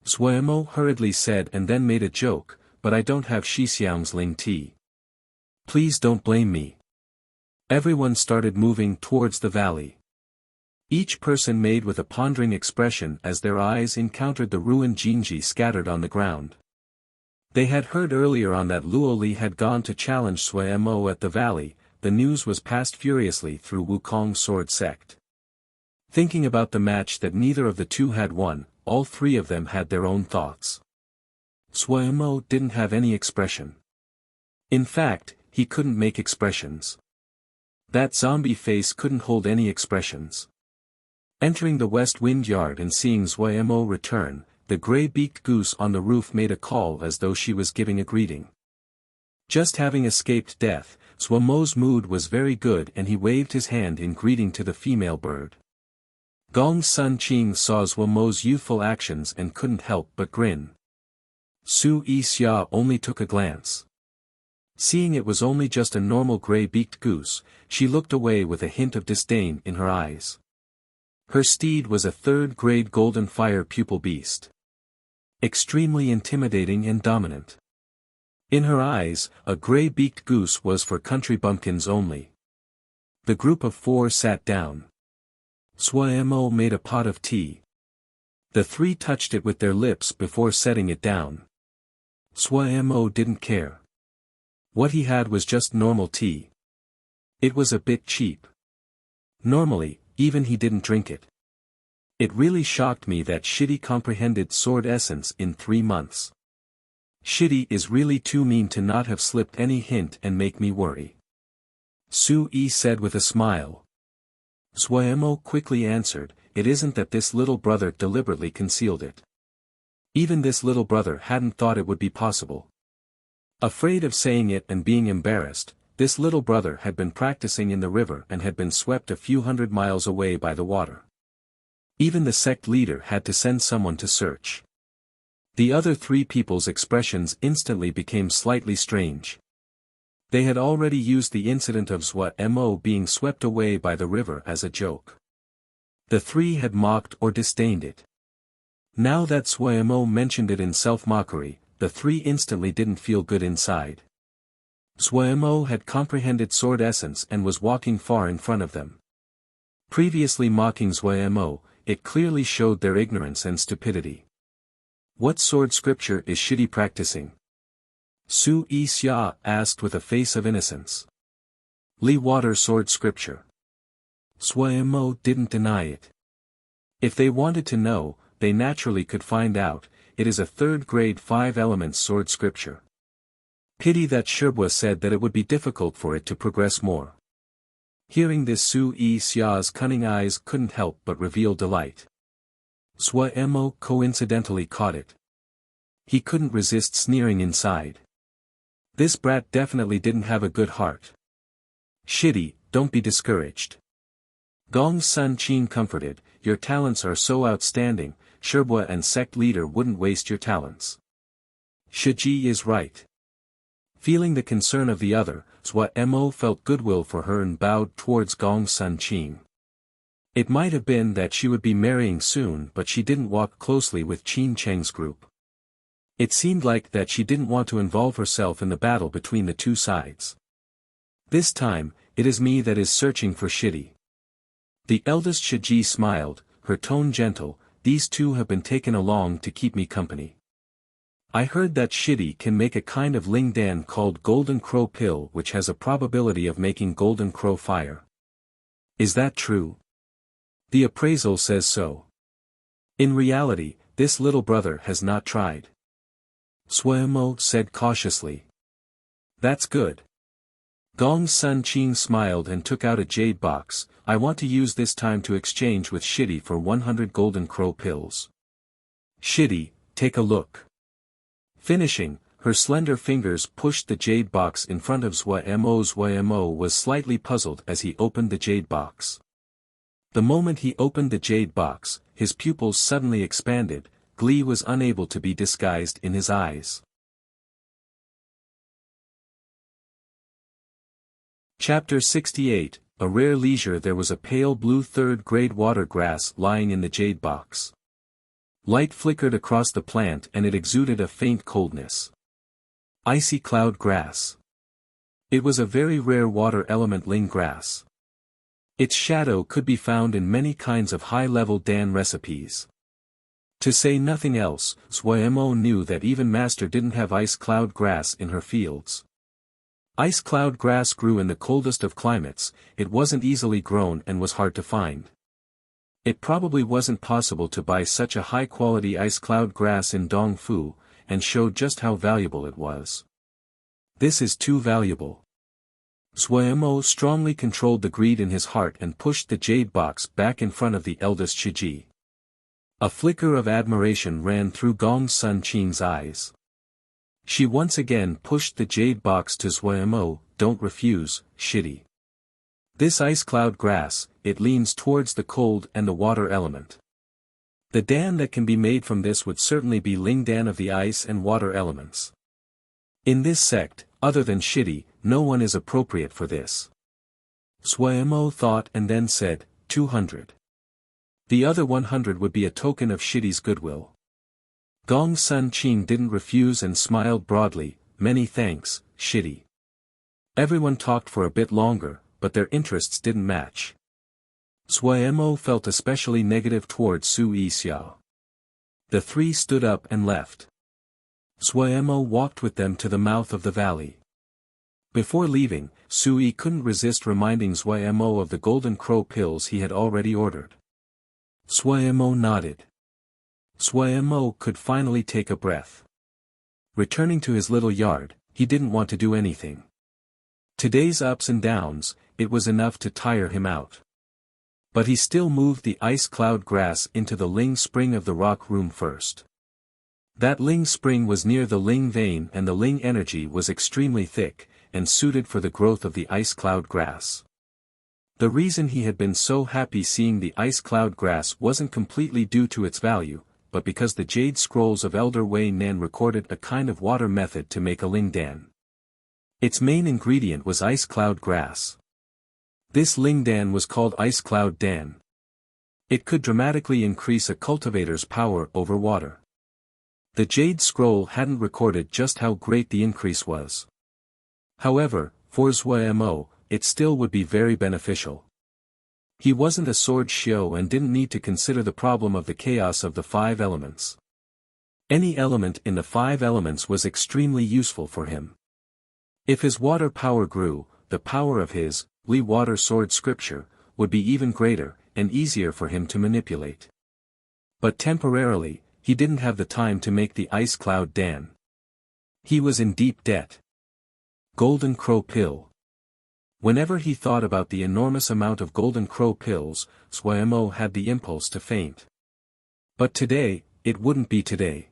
Zhuo Mo hurriedly said and then made a joke, but I don't have Shixiang's Ling tea. Please don't blame me. Everyone started moving towards the valley. Each person made with a pondering expression as their eyes encountered the ruined Jinji scattered on the ground. They had heard earlier on that Luo Li had gone to challenge Zhuo Mo at the valley. The news was passed furiously through Wukong sword sect. Thinking about the match that neither of the two had won, all 3 of them had their own thoughts. Zhuo Mo didn't have any expression. In fact, he couldn't make expressions. That zombie face couldn't hold any expressions. Entering the West Wind Yard and seeing Zhuo Mo return, the gray-beaked goose on the roof made a call as though she was giving a greeting. Just having escaped death, Zhuo Mo's mood was very good and he waved his hand in greeting to the female bird. Gong Sun Qing saw Zhuo Mo's youthful actions and couldn't help but grin. Su Yi Xia only took a glance. Seeing it was only just a normal gray-beaked goose, she looked away with a hint of disdain in her eyes. Her steed was a 3rd-grade golden fire pupil beast. Extremely intimidating and dominant. In her eyes, a gray-beaked goose was for country bumpkins only. The group of 4 sat down. Suemo made a pot of tea. The three touched it with their lips before setting it down. Suemo didn't care. What he had was just normal tea. It was a bit cheap. Normally, even he didn't drink it. It really shocked me that Shitty comprehended sword essence in 3 months. Shitty is really too mean to not have slipped any hint and make me worry. Su-e said with a smile. Suemo quickly answered, it isn't that this little brother deliberately concealed it. Even this little brother hadn't thought it would be possible. Afraid of saying it and being embarrassed, this little brother had been practicing in the river and had been swept a few hundred miles away by the water. Even the sect leader had to send someone to search. The other 3 people's expressions instantly became slightly strange. They had already used the incident of Suemo being swept away by the river as a joke. The 3 had mocked or disdained it. Now that Suemo mentioned it in self-mockery, the 3 instantly didn't feel good inside. Suemo had comprehended sword essence and was walking far in front of them. Previously mocking Suemo, it clearly showed their ignorance and stupidity. What sword scripture is Shitty practicing? Su-e Xia asked with a face of innocence. Li Water sword scripture. Suemo didn't deny it. If they wanted to know, they naturally could find out, it is a 3rd grade 5 elements sword scripture. Pity that Shirbua said that it would be difficult for it to progress more. Hearing this, Su-e Xia's cunning eyes couldn't help but reveal delight. Suemo coincidentally caught it. He couldn't resist sneering inside. This brat definitely didn't have a good heart. Shitty, don't be discouraged. Gong Sun Qin comforted, your talents are so outstanding, Shirbua and sect leader wouldn't waste your talents. Shiji is right. Feeling the concern of the other, Suemo felt goodwill for her and bowed towards Gong Sun Qin. It might have been that she would be marrying soon, but she didn't walk closely with Qin Cheng's group. It seemed like that she didn't want to involve herself in the battle between the 2 sides. This time, it is me that is searching for Shitty. The eldest Shiji smiled, her tone gentle, these 2 have been taken along to keep me company. I heard that Shitty can make a kind of ling dan called Golden Crow Pill which has a probability of making Golden Crow fire. Is that true? The appraisal says so. In reality, this little brother has not tried. Suemo said cautiously. That's good. Gong Sun Qin smiled and took out a jade box, I want to use this time to exchange with Shitty for 100 Golden Crow pills. Shitty, take a look. Finishing, her slender fingers pushed the jade box in front of Suemo. Suemo was slightly puzzled as he opened the jade box. The moment he opened the jade box, his pupils suddenly expanded, glee was unable to be disguised in his eyes. Chapter 68, A Rare Leisure. There was a pale blue 3rd grade water grass lying in the jade box. Light flickered across the plant and it exuded a faint coldness. Icy cloud grass. It was a very rare water element ling grass. Its shadow could be found in many kinds of high-level dan recipes. To say nothing else, Suemo knew that even Master didn't have ice cloud grass in her fields. Ice cloud grass grew in the coldest of climates, it wasn't easily grown and was hard to find. It probably wasn't possible to buy such a high-quality ice cloud grass in Dongfu, and showed just how valuable it was. This is too valuable. Suemo strongly controlled the greed in his heart and pushed the jade box back in front of the eldest Shiji. A flicker of admiration ran through Gong Sun Qin's eyes. She once again pushed the jade box to Suemo, don't refuse, Shitty. This ice cloud grass, it leans towards the cold and the water element. The dan that can be made from this would certainly be ling dan of the ice and water elements. In this sect, other than Shitty, no one is appropriate for this. Suemo thought and then said, 200. The other 100 would be a token of Shitty's goodwill. Gong Sun Qin didn't refuse and smiled broadly, many thanks, Shitty. Everyone talked for a bit longer, but their interests didn't match. Suemo felt especially negative towards Su Yixiao. The three stood up and left. Suemo walked with them to the mouth of the valley. Before leaving, Sui couldn't resist reminding Suemo of the Golden Crow pills he had already ordered. Suemo nodded. Suemo could finally take a breath. Returning to his little yard, he didn't want to do anything. Today's ups and downs, it was enough to tire him out. But he still moved the ice cloud grass into the Ling spring of the rock room first. That Ling spring was near the Ling vein and the Ling energy was extremely thick, and suited for the growth of the ice cloud grass. The reason he had been so happy seeing the ice cloud grass wasn't completely due to its value, but because the jade scrolls of Elder Wei Nan recorded a kind of water method to make a Ling Dan. Its main ingredient was ice cloud grass. This Ling Dan was called Ice Cloud Dan. It could dramatically increase a cultivator's power over water. The Jade Scroll hadn't recorded just how great the increase was. However, for Suemo, it still would be very beneficial. He wasn't a sword shio and didn't need to consider the problem of the chaos of the 5 elements. Any element in the 5 elements was extremely useful for him. If his water power grew, the power of his Li Water Sword scripture would be even greater, and easier for him to manipulate. But temporarily, he didn't have the time to make the Ice Cloud Dan. He was in deep debt. Golden Crow Pill. Whenever he thought about the enormous amount of Golden Crow pills, Suemo had the impulse to faint. But today, it wouldn't be today.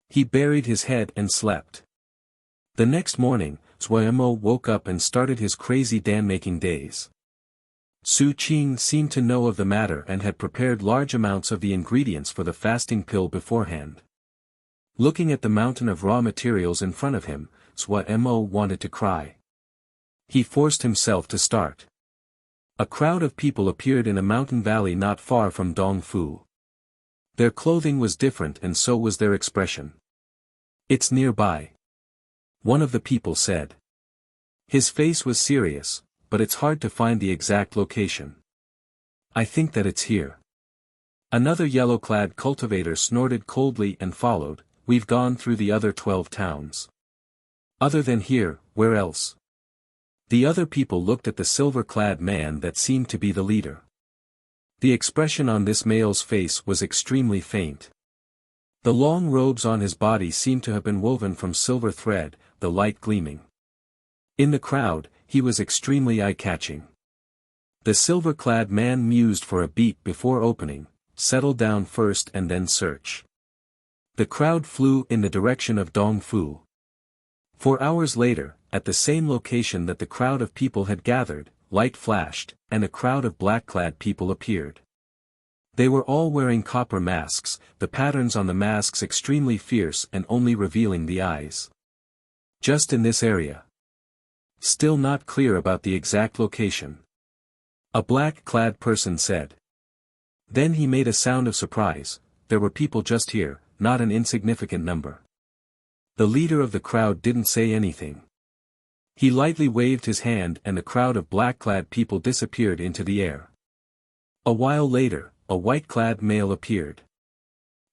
He buried his head and slept. The next morning, Suemo woke up and started his crazy Dan-making days. Su Qing seemed to know of the matter and had prepared large amounts of the ingredients for the fasting pill beforehand. Looking at the mountain of raw materials in front of him, Suemo wanted to cry. He forced himself to start. A crowd of people appeared in a mountain valley not far from Dongfu. Their clothing was different and so was their expression. "It's nearby," one of the people said. His face was serious, but it's hard to find the exact location. "I think that it's here." Another yellow-clad cultivator snorted coldly and followed, "We've gone through the other 12 towns. Other than here, where else?" The other people looked at the silver-clad man that seemed to be the leader. The expression on this male's face was extremely faint. The long robes on his body seemed to have been woven from silver thread, the light gleaming. In the crowd, he was extremely eye-catching. The silver-clad man mused for a beat before opening, "Settle down first and then search." The crowd flew in the direction of Dongfu. 4 hours later, at the same location that the crowd of people had gathered, light flashed, and a crowd of black-clad people appeared. They were all wearing copper masks, the patterns on the masks extremely fierce and only revealing the eyes. Just in this area. Still not clear about the exact location. A black-clad person said. Then he made a sound of surprise. There were people just here, not an insignificant number. The leader of the crowd didn't say anything. He lightly waved his hand and the crowd of black-clad people disappeared into the air. A while later, a white-clad male appeared.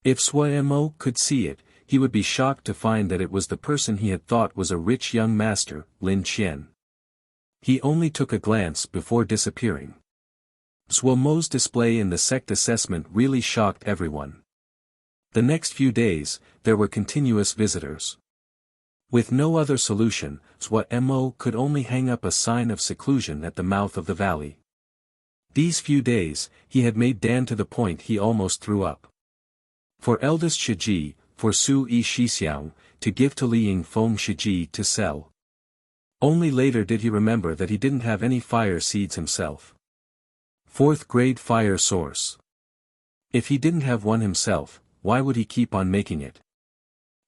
If Suemo could see it, he would be shocked to find that it was the person he had thought was a rich young master, Lin Qian. He only took a glance before disappearing. Suemo's display in the sect assessment really shocked everyone. The next few days, there were continuous visitors. With no other solution, Suemo could only hang up a sign of seclusion at the mouth of the valley. These few days, he had made Dan to the point he almost threw up. For eldest Shiji, for Su Yi Shixiang, to give to Liying Feng Shiji to sell. Only later did he remember that he didn't have any fire seeds himself. 4th grade fire source. If he didn't have one himself, why would he keep on making it?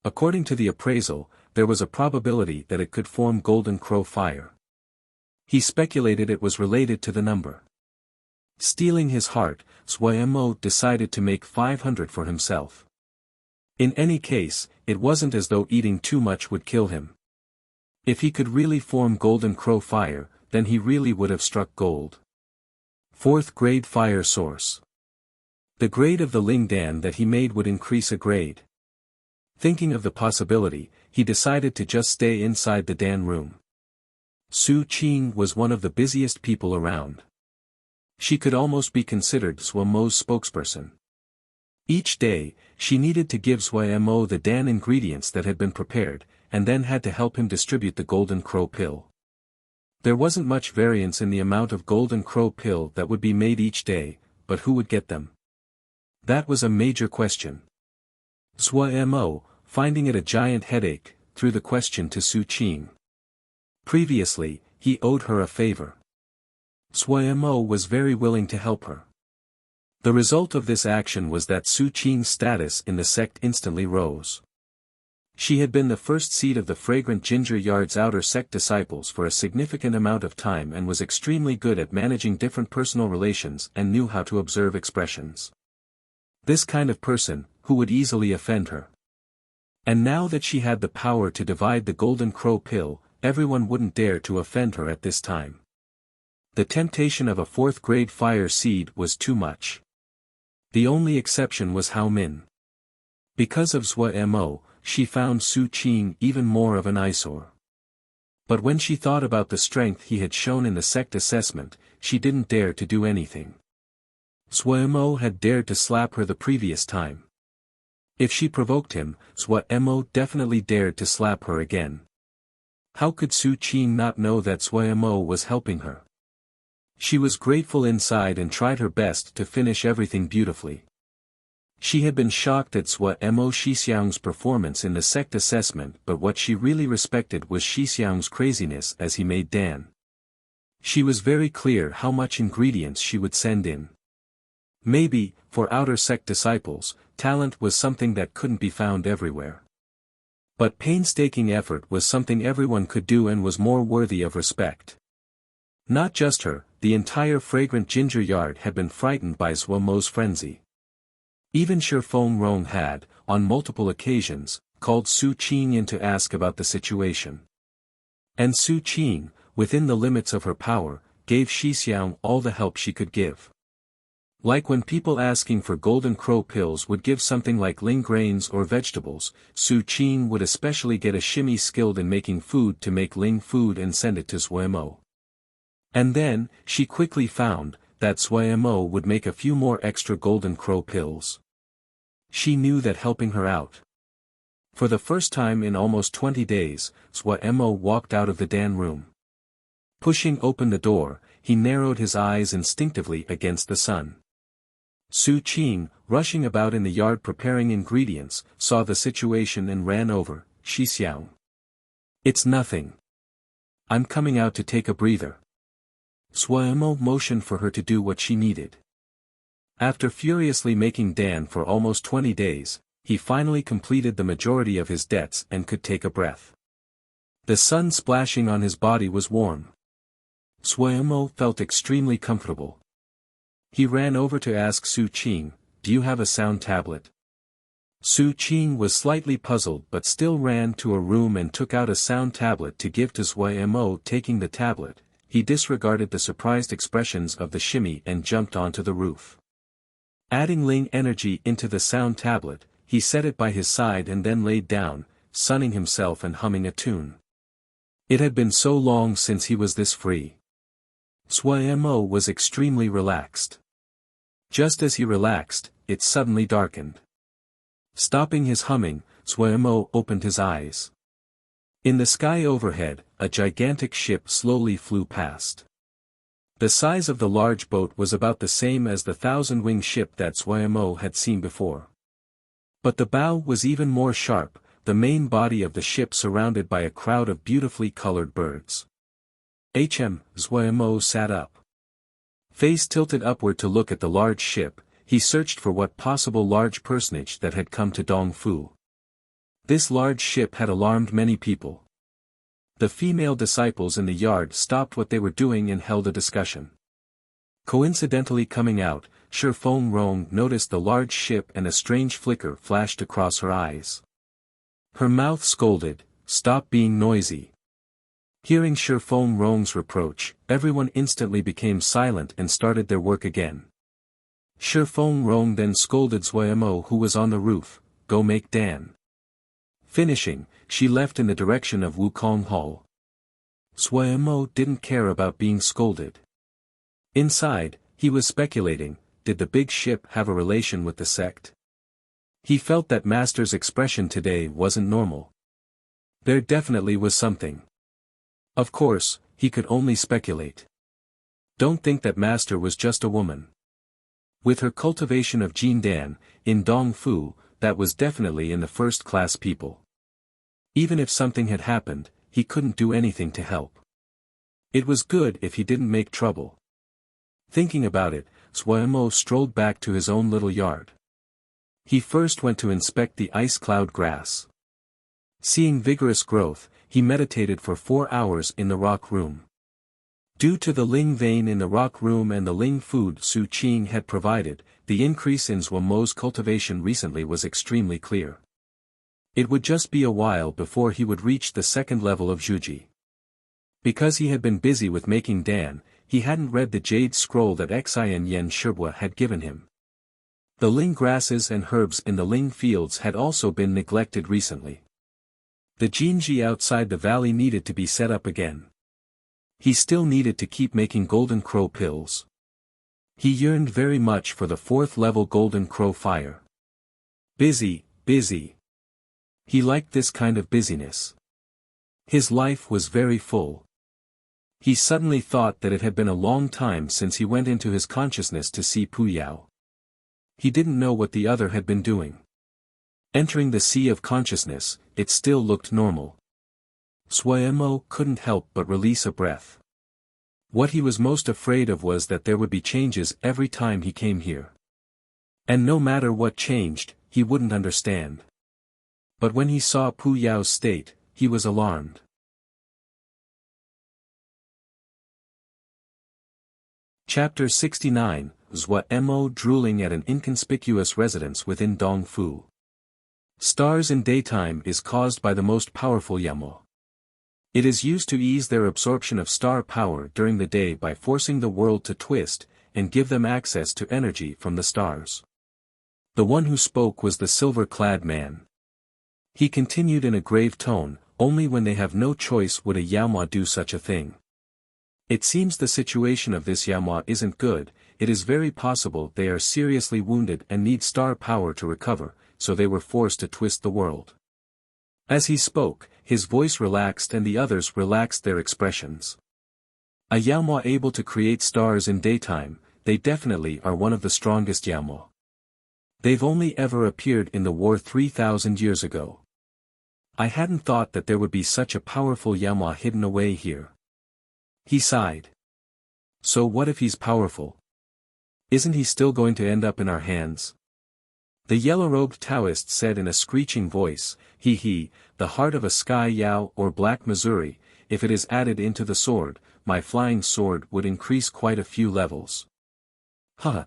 According to the appraisal, there was a probability that it could form Golden Crow fire. He speculated it was related to the number. Stealing his heart, Suemo decided to make 500 for himself. In any case, it wasn't as though eating too much would kill him. If he could really form Golden Crow fire, then he really would have struck gold. 4th grade fire source. The grade of the Ling Dan that he made would increase a grade. Thinking of the possibility, he decided to just stay inside the Dan room. Su Qing was one of the busiest people around. She could almost be considered Zhuo Mo's spokesperson. Each day, she needed to give Zhuo Mo the Dan ingredients that had been prepared, and then had to help him distribute the Golden Crow pill. There wasn't much variance in the amount of Golden Crow pill that would be made each day, but who would get them? That was a major question. Zhuo Mo, finding it a giant headache, threw the question to Su Qing. Previously, he owed her a favor. Zhuo Mo was very willing to help her. The result of this action was that Su Qing's status in the sect instantly rose. She had been the first seed of the Fragrant Ginger Yard's outer sect disciples for a significant amount of time and was extremely good at managing different personal relations and knew how to observe expressions. This kind of person, who would easily offend her. And now that she had the power to divide the Golden Crow pill, everyone wouldn't dare to offend her at this time. The temptation of a 4th grade fire seed was too much. The only exception was Hao Min. Because of Zhuo Mo, she found Su Qing even more of an eyesore. But when she thought about the strength he had shown in the sect assessment, she didn't dare to do anything. Zhuo Mo had dared to slap her the previous time. If she provoked him, Zhuo Mo definitely dared to slap her again. How could Su Qing not know that Zhuo Mo was helping her? She was grateful inside and tried her best to finish everything beautifully. She had been shocked at Zhuo Mo Shixiang's performance in the sect assessment, but what she really respected was Shixiang's craziness as he made Dan. She was very clear how much ingredients she would send in. Maybe, for outer sect disciples, talent was something that couldn't be found everywhere. But painstaking effort was something everyone could do and was more worthy of respect. Not just her, the entire Fragrant Ginger Yard had been frightened by Zhuo Mo's frenzy. Even Shi Fengrong had, on multiple occasions, called Su Qing in to ask about the situation. And Su Qing, within the limits of her power, gave Shixiang all the help she could give. Like when people asking for Golden Crow pills would give something like Ling grains or vegetables, Su Qing would especially get a shimmy skilled in making food to make Ling food and send it to Zhuo Mo. And then, she quickly found that Zhuo Mo would make a few more extra Golden Crow pills. She knew that helping her out. For the first time in almost 20 days, Zhuo Mo walked out of the Dan room. Pushing open the door, he narrowed his eyes instinctively against the sun. Su Qing, rushing about in the yard preparing ingredients, saw the situation and ran over. Shixiang. It's nothing. I'm coming out to take a breather. Zhuo Mo motioned for her to do what she needed. After furiously making Dan for almost 20 days, he finally completed the majority of his debts and could take a breath. The sun splashing on his body was warm. Zhuo Mo felt extremely comfortable. He ran over to ask Su Qing, "Do you have a sound tablet?" Su Qing was slightly puzzled but still ran to a room and took out a sound tablet to give to Zhuo Mo. Taking the tablet, he disregarded the surprised expressions of the shimmy and jumped onto the roof. Adding Ling energy into the sound tablet, he set it by his side and then laid down, sunning himself and humming a tune. It had been so long since he was this free. Zhuo Mo was extremely relaxed. Just as he relaxed, it suddenly darkened. Stopping his humming, Zhuo Mo opened his eyes. In the sky overhead, a gigantic ship slowly flew past. The size of the large boat was about the same as the 1,000-wing ship that Zhuo Mo had seen before. But the bow was even more sharp, the main body of the ship surrounded by a crowd of beautifully colored birds. Zhuo Mo sat up. Face tilted upward to look at the large ship, he searched for what possible large personage that had come to Dongfu. This large ship had alarmed many people. The female disciples in the yard stopped what they were doing and held a discussion. Coincidentally coming out, Shi Fengrong noticed the large ship and a strange flicker flashed across her eyes. Her mouth scolded, "Stop being noisy." Hearing Shi Feng Rong's reproach, everyone instantly became silent and started their work again. Shi Feng Rong then scolded Zuo, who was on the roof, "Go make Dan." Finishing, she left in the direction of Wukong Hall. Zuo didn't care about being scolded. Inside, he was speculating, did the big ship have a relation with the sect? He felt that Master's expression today wasn't normal. There definitely was something. Of course, he could only speculate. Don't think that Master was just a woman. With her cultivation of Jin Dan, in Dong Fu, that was definitely in the first-class people. Even if something had happened, he couldn't do anything to help. It was good if he didn't make trouble. Thinking about it, Zuo strolled back to his own little yard. He first went to inspect the ice cloud grass. Seeing vigorous growth, he meditated for 4 hours in the rock room. Due to the Ling vein in the rock room and the Ling food Su Qing had provided, the increase in Zuomo's cultivation recently was extremely clear. It would just be a while before he would reach the second level of Zhuji. Because he had been busy with making Dan, he hadn't read the jade scroll that Xian Yen Shibwa had given him. The Ling grasses and herbs in the Ling fields had also been neglected recently. The Jinji outside the valley needed to be set up again. He still needed to keep making Golden Crow pills. He yearned very much for the 4th level Golden Crow fire. Busy, busy. He liked this kind of busyness. His life was very full. He suddenly thought that it had been a long time since he went into his consciousness to see Pu Yao. He didn't know what the other had been doing. Entering the sea of consciousness, it still looked normal. Zuo couldn't help but release a breath. What he was most afraid of was that there would be changes every time he came here. And no matter what changed, he wouldn't understand. But when he saw Pu Yao's state, he was alarmed. Chapter 69, Zuo drooling at an inconspicuous residence within Dong Fu. Stars in daytime is caused by the most powerful Yamo. It is used to ease their absorption of star power during the day by forcing the world to twist, and give them access to energy from the stars. The one who spoke was the silver-clad man. He continued in a grave tone, only when they have no choice would a Yamo do such a thing. It seems the situation of this Yamo isn't good, it is very possible they are seriously wounded and need star power to recover, so they were forced to twist the world. As he spoke, his voice relaxed and the others relaxed their expressions. A Yamo able to create stars in daytime, they definitely are one of the strongest Yamo. They've only ever appeared in the war 3,000 years ago. I hadn't thought that there would be such a powerful Yamo hidden away here. He sighed. So what if he's powerful? Isn't he still going to end up in our hands? The yellow-robed Taoist said in a screeching voice, "He, the heart of a sky Yao or black Missouri, if it is added into the sword, my flying sword would increase quite a few levels."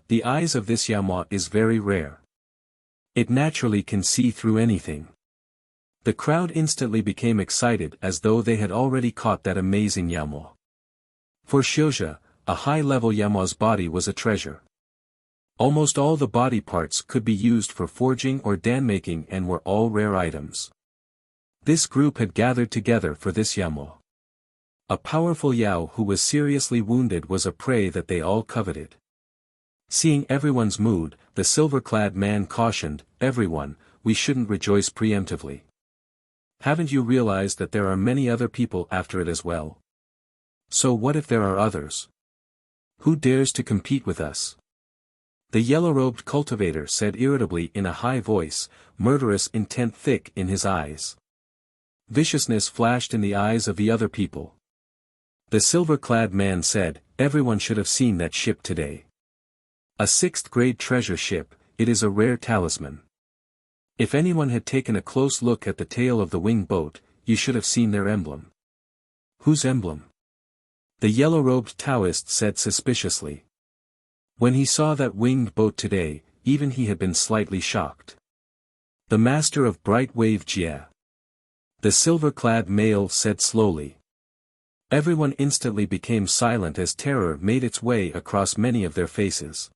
The eyes of this Yamo is very rare. It naturally can see through anything. The crowd instantly became excited as though they had already caught that amazing Yamo. For Xiuzha, a high-level Yamo's body was a treasure. Almost all the body parts could be used for forging or dan-making and were all rare items. This group had gathered together for this Yamo. A powerful Yao who was seriously wounded was a prey that they all coveted. Seeing everyone's mood, the silver-clad man cautioned, "Everyone, we shouldn't rejoice preemptively. Haven't you realized that there are many other people after it as well? So what if there are others? Who dares to compete with us?" The yellow-robed cultivator said irritably in a high voice, murderous intent thick in his eyes. Viciousness flashed in the eyes of the other people. The silver-clad man said, "Everyone should have seen that ship today. A 6th-grade treasure ship, it is a rare talisman. If anyone had taken a close look at the tail of the winged boat, you should have seen their emblem." "Whose emblem?" The yellow-robed Taoist said suspiciously. When he saw that winged boat today, even he had been slightly shocked. "The master of bright wave Jie." The silver-clad male said slowly. Everyone instantly became silent as terror made its way across many of their faces.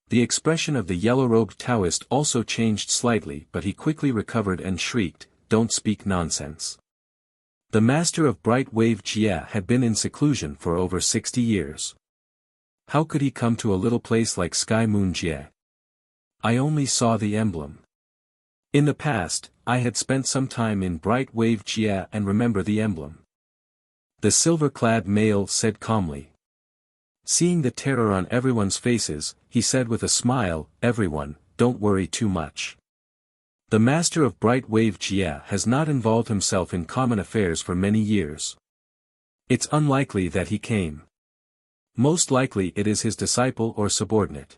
The expression of the yellow-robed Taoist also changed slightly, but he quickly recovered and shrieked, "Don't speak nonsense." The master of Bright Wave Jie had been in seclusion for over 60 years. How could he come to a little place like Sky Moon Jie? I only saw the emblem. In the past, I had spent some time in Bright Wave Jie and remember the emblem. The silver-clad male said calmly. Seeing the terror on everyone's faces, he said with a smile, "Everyone, don't worry too much. The master of Bright Wave Jie has not involved himself in common affairs for many years. It's unlikely that he came. Most likely it is his disciple or subordinate."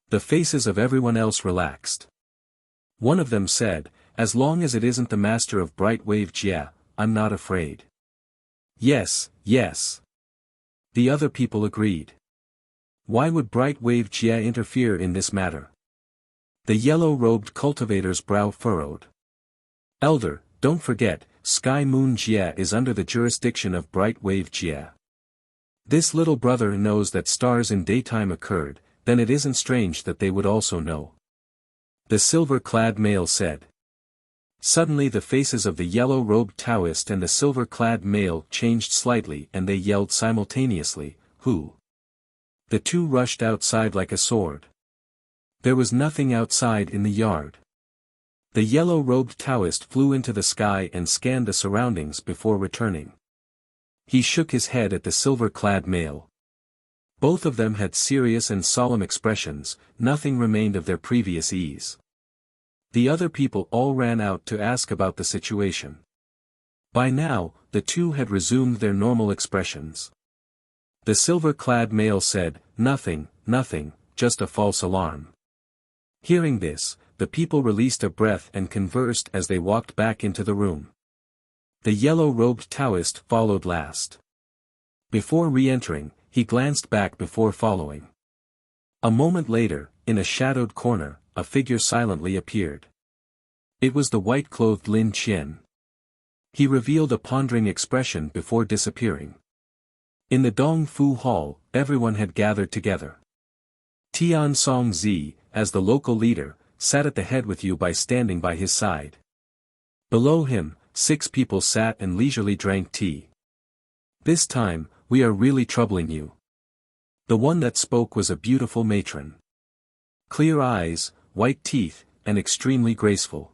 The faces of everyone else relaxed. One of them said, "As long as it isn't the master of Bright Wave Jie, I'm not afraid." "Yes, yes." The other people agreed. Why would Bright Wave Jie interfere in this matter? The yellow-robed cultivator's brow furrowed. "Elder, don't forget, Sky Moon Jie is under the jurisdiction of Bright Wave Jie. This little brother knows that stars in daytime occurred, then it isn't strange that they would also know." The silver-clad male said. Suddenly the faces of the yellow-robed Taoist and the silver-clad male changed slightly and they yelled simultaneously, "Who?" The two rushed outside like a sword. There was nothing outside in the yard. The yellow-robed Taoist flew into the sky and scanned the surroundings before returning. He shook his head at the silver-clad male. Both of them had serious and solemn expressions, nothing remained of their previous ease. The other people all ran out to ask about the situation. By now, the two had resumed their normal expressions. The silver-clad male said, "Nothing, nothing, just a false alarm." Hearing this, the people released a breath and conversed as they walked back into the room. The yellow-robed Taoist followed last. Before re-entering, he glanced back before following. A moment later, in a shadowed corner, a figure silently appeared. It was the white-clothed Lin Qian. He revealed a pondering expression before disappearing. In the Dong Fu Hall, everyone had gathered together. Tian Song Zi, as the local leader, sat at the head with you by standing by his side. Below him, 6 people sat and leisurely drank tea. "This time, we are really troubling you." The one that spoke was a beautiful matron. Clear eyes, white teeth, and extremely graceful.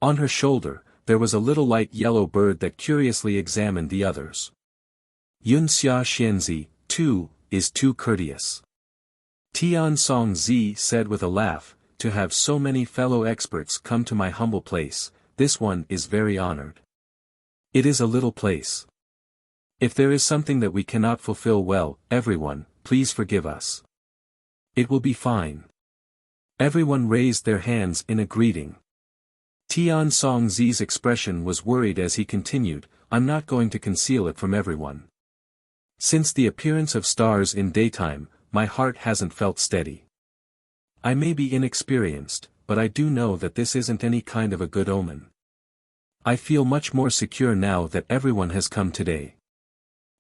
On her shoulder, there was a little light yellow bird that curiously examined the others. "Yun Xia Xianzi, too, is too courteous." Tian Song Zi said with a laugh, "To have so many fellow experts come to my humble place, this one is very honored. It is a little place. If there is something that we cannot fulfill well, everyone, please forgive us. It will be fine." Everyone raised their hands in a greeting. Tian Song Zi's expression was worried as he continued, "I'm not going to conceal it from everyone. Since the appearance of stars in daytime, my heart hasn't felt steady. I may be inexperienced, but I do know that this isn't any kind of a good omen. I feel much more secure now that everyone has come today.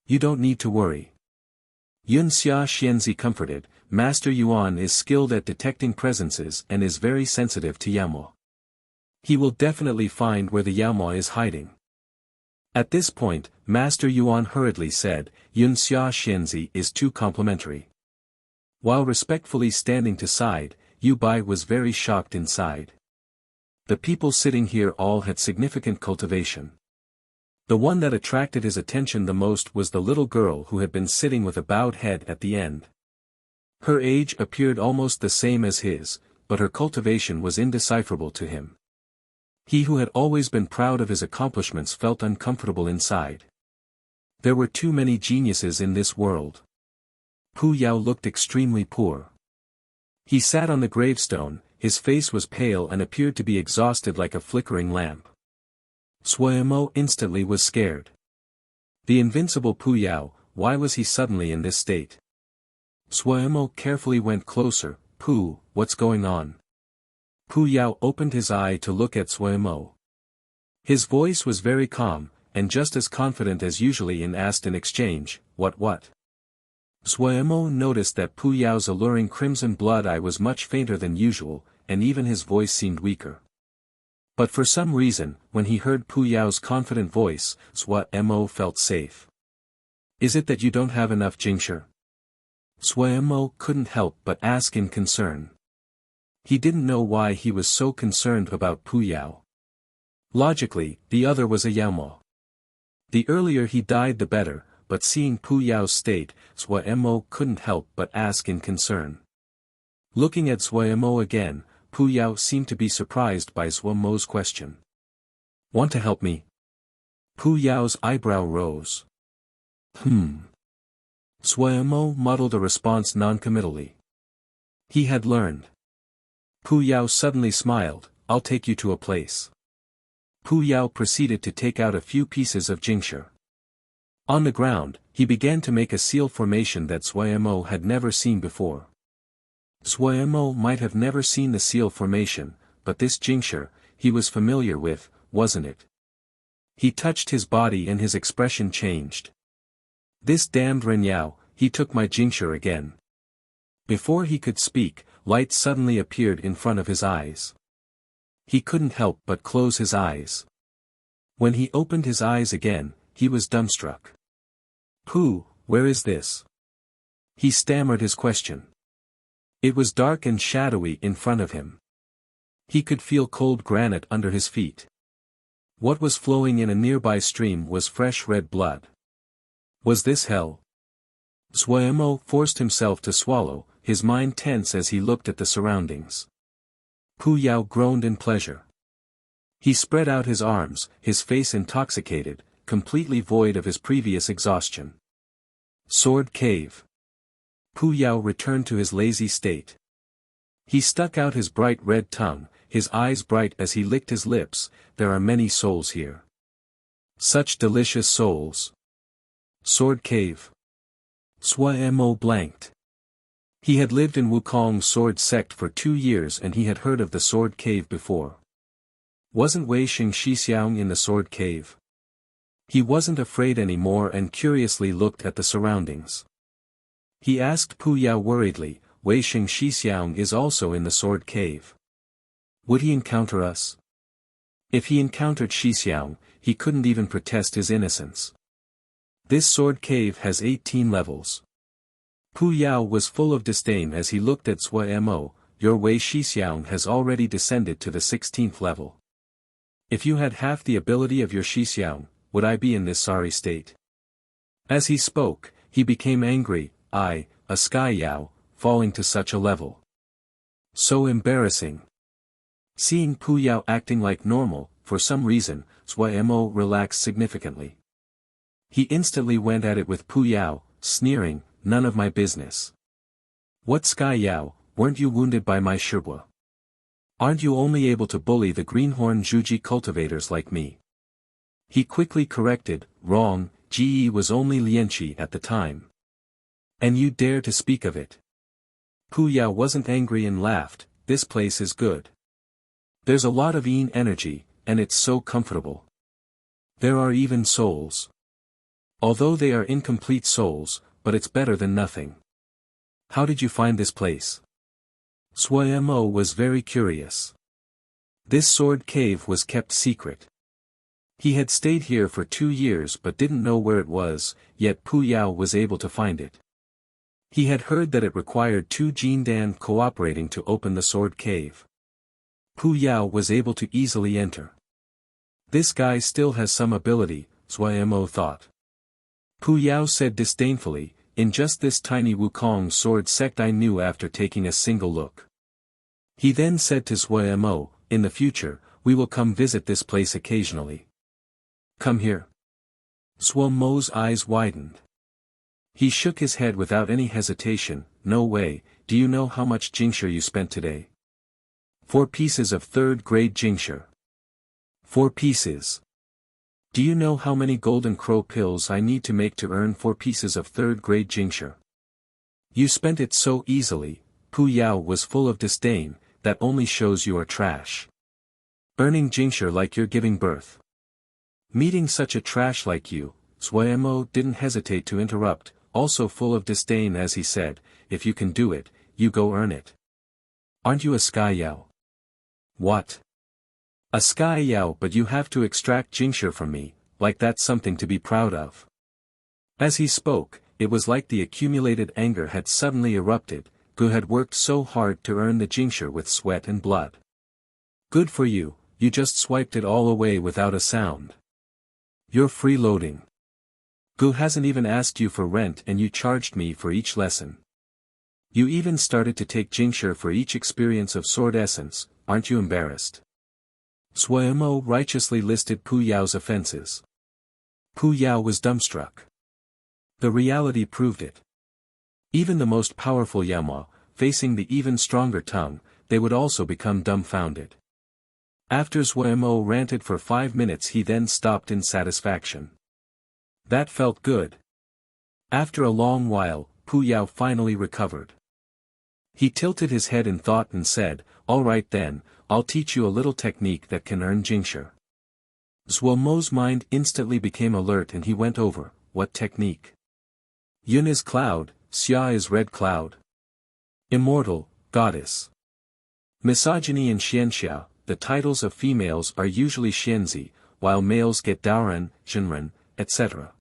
You don't need to worry." Yun Xia Xianzi comforted, "Master Yuan is skilled at detecting presences and is very sensitive to Yamo. He will definitely find where the Yamo is hiding." At this point, Master Yuan hurriedly said, "Yun Xia Xianzi is too complimentary." While respectfully standing to side, Yu Bai was very shocked inside. The people sitting here all had significant cultivation. The one that attracted his attention the most was the little girl who had been sitting with a bowed head at the end. Her age appeared almost the same as his, but her cultivation was indecipherable to him. He who had always been proud of his accomplishments felt uncomfortable inside. There were too many geniuses in this world. Pu Yao looked extremely poor. He sat on the gravestone, his face was pale and appeared to be exhausted like a flickering lamp. Suemo instantly was scared. The invincible Pu Yao, why was he suddenly in this state? Suemo carefully went closer. "Pu, what's going on?" Pu Yao opened his eye to look at Suemo. His voice was very calm, and just as confident as usually and asked in exchange, what? Suemo noticed that Pu Yao's alluring crimson blood eye was much fainter than usual, and even his voice seemed weaker. But for some reason, when he heard Pu Yao's confident voice, Suemo felt safe. Is it that you don't have enough Jingshi? Suemo couldn't help but ask in concern. He didn't know why he was so concerned about Pu Yao. Logically, the other was a Yaomo. The earlier he died the better, but seeing Pu Yao's state, Suemo couldn't help but ask in concern. Looking at Suemo again, Pu Yao seemed to be surprised by Suemo's question. Want to help me? Pu Yao's eyebrow rose. Suemo muddled a response noncommittally. He had learned. Pu Yao suddenly smiled, I'll take you to a place. Pu Yao proceeded to take out a few pieces of Jingshi. On the ground, he began to make a seal formation that Suemo had never seen before. Suemo might have never seen the seal formation, but this Jingshi, he was familiar with, wasn't it? He touched his body and his expression changed. This damned Renyao, he took my Jingshi again. Before he could speak, light suddenly appeared in front of his eyes. He couldn't help but close his eyes. When he opened his eyes again, he was dumbstruck. Pu, where is this? He stammered his question. It was dark and shadowy in front of him. He could feel cold granite under his feet. What was flowing in a nearby stream was fresh red blood. Was this hell? Suemo forced himself to swallow, his mind tense as he looked at the surroundings. Pu Yao groaned in pleasure. He spread out his arms, his face intoxicated, completely void of his previous exhaustion. Sword Cave. Pu Yao returned to his lazy state. He stuck out his bright red tongue, his eyes bright as he licked his lips. There are many souls here. Such delicious souls. Sword Cave. Suemo blanked. He had lived in Wukong's sword sect for 2 years and he had heard of the Sword Cave before. Wasn't Wei Xingxixiang in the Sword Cave? He wasn't afraid anymore and curiously looked at the surroundings. He asked Pu Yao worriedly, Wei Xingxixiang is also in the Sword Cave. Would he encounter us? If he encountered Xixiang, he couldn't even protest his innocence. This Sword Cave has 18 levels. Pu Yao was full of disdain as he looked at Suemo. Your Wei Xixiang has already descended to the 16th level. If you had half the ability of your Xixiang, would I be in this sorry state? As he spoke, he became angry. I, a Sky Yao, falling to such a level. So embarrassing. Seeing Pu Yao acting like normal, for some reason, Suemo relaxed significantly. He instantly went at it with Pu Yao, sneering, none of my business. What Sky Yao, weren't you wounded by my shibwa? Aren't you only able to bully the greenhorn Zhuji cultivators like me? He quickly corrected, wrong, Ge was only Lianqi at the time. And you dare to speak of it? Pu Yao wasn't angry and laughed, this place is good. There's a lot of yin energy, and it's so comfortable. There are even souls. Although they are incomplete souls, but it's better than nothing. How did you find this place? Suemo was very curious. This sword cave was kept secret. He had stayed here for 2 years but didn't know where it was, yet Pu Yao was able to find it. He had heard that it required 2 Jindan cooperating to open the sword cave. Pu Yao was able to easily enter. This guy still has some ability, Suemo thought. Pu Yao said disdainfully, in just this tiny Wukong sword sect I knew after taking a single look. He then said to Suemo, in the future, we will come visit this place occasionally. Come here. Suemo's eyes widened. He shook his head without any hesitation, no way. Do you know how much Jingshi you spent today? 4 pieces of 3rd grade Jingshi. 4 pieces. Do you know how many golden crow pills I need to make to earn 4 pieces of 3rd grade Jingshi? You spent it so easily. Pu Yao was full of disdain, that only shows you are trash. Earning Jingshi like you're giving birth. Meeting such a trash like you, Suemo didn't hesitate to interrupt, also full of disdain as he said, if you can do it, you go earn it. Aren't you a sky yao? What? A sky yao, but you have to extract Jingshi from me, like that's something to be proud of. As he spoke, it was like the accumulated anger had suddenly erupted. Gu had worked so hard to earn the Jingshi with sweat and blood. Good for you, you just swiped it all away without a sound. You're freeloading. Gu hasn't even asked you for rent and you charged me for each lesson. You even started to take Jingshi for each experience of sword essence, aren't you embarrassed? Suemo righteously listed Pu Yao's offenses. Pu Yao was dumbstruck. The reality proved it. Even the most powerful Yama, facing the even stronger tongue, they would also become dumbfounded. After Suemo ranted for 5 minutes, he then stopped in satisfaction. That felt good. After a long while, Pu Yao finally recovered. He tilted his head in thought and said, all right then, I'll teach you a little technique that can earn Jingshi. Suemo's mind instantly became alert and he went over, what technique? Yun is cloud, Xia is red cloud. Immortal, goddess. Misogyny and Xianxia, the titles of females are usually Xianzi, while males get Daoren, Jinren, etc.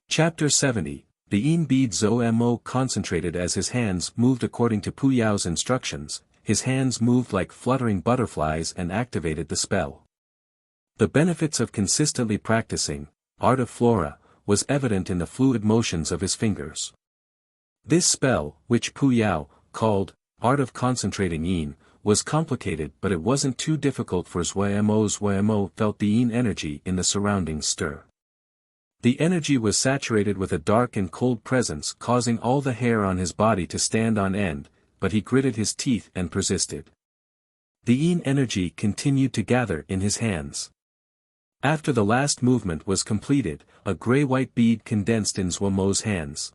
Chapter 70, the Yin bead Mo concentrated as his hands moved according to Pu Yao's instructions, his hands moved like fluttering butterflies and activated the spell. The benefits of consistently practicing, art of flora, was evident in the fluid motions of his fingers. This spell, which Pu Yao called art of concentrating yin, was complicated, but it wasn't too difficult for Suemo. Suemo felt the yin energy in the surroundings stir. The energy was saturated with a dark and cold presence, causing all the hair on his body to stand on end, but he gritted his teeth and persisted. The yin energy continued to gather in his hands. After the last movement was completed, a gray-white bead condensed in Suemo's hands.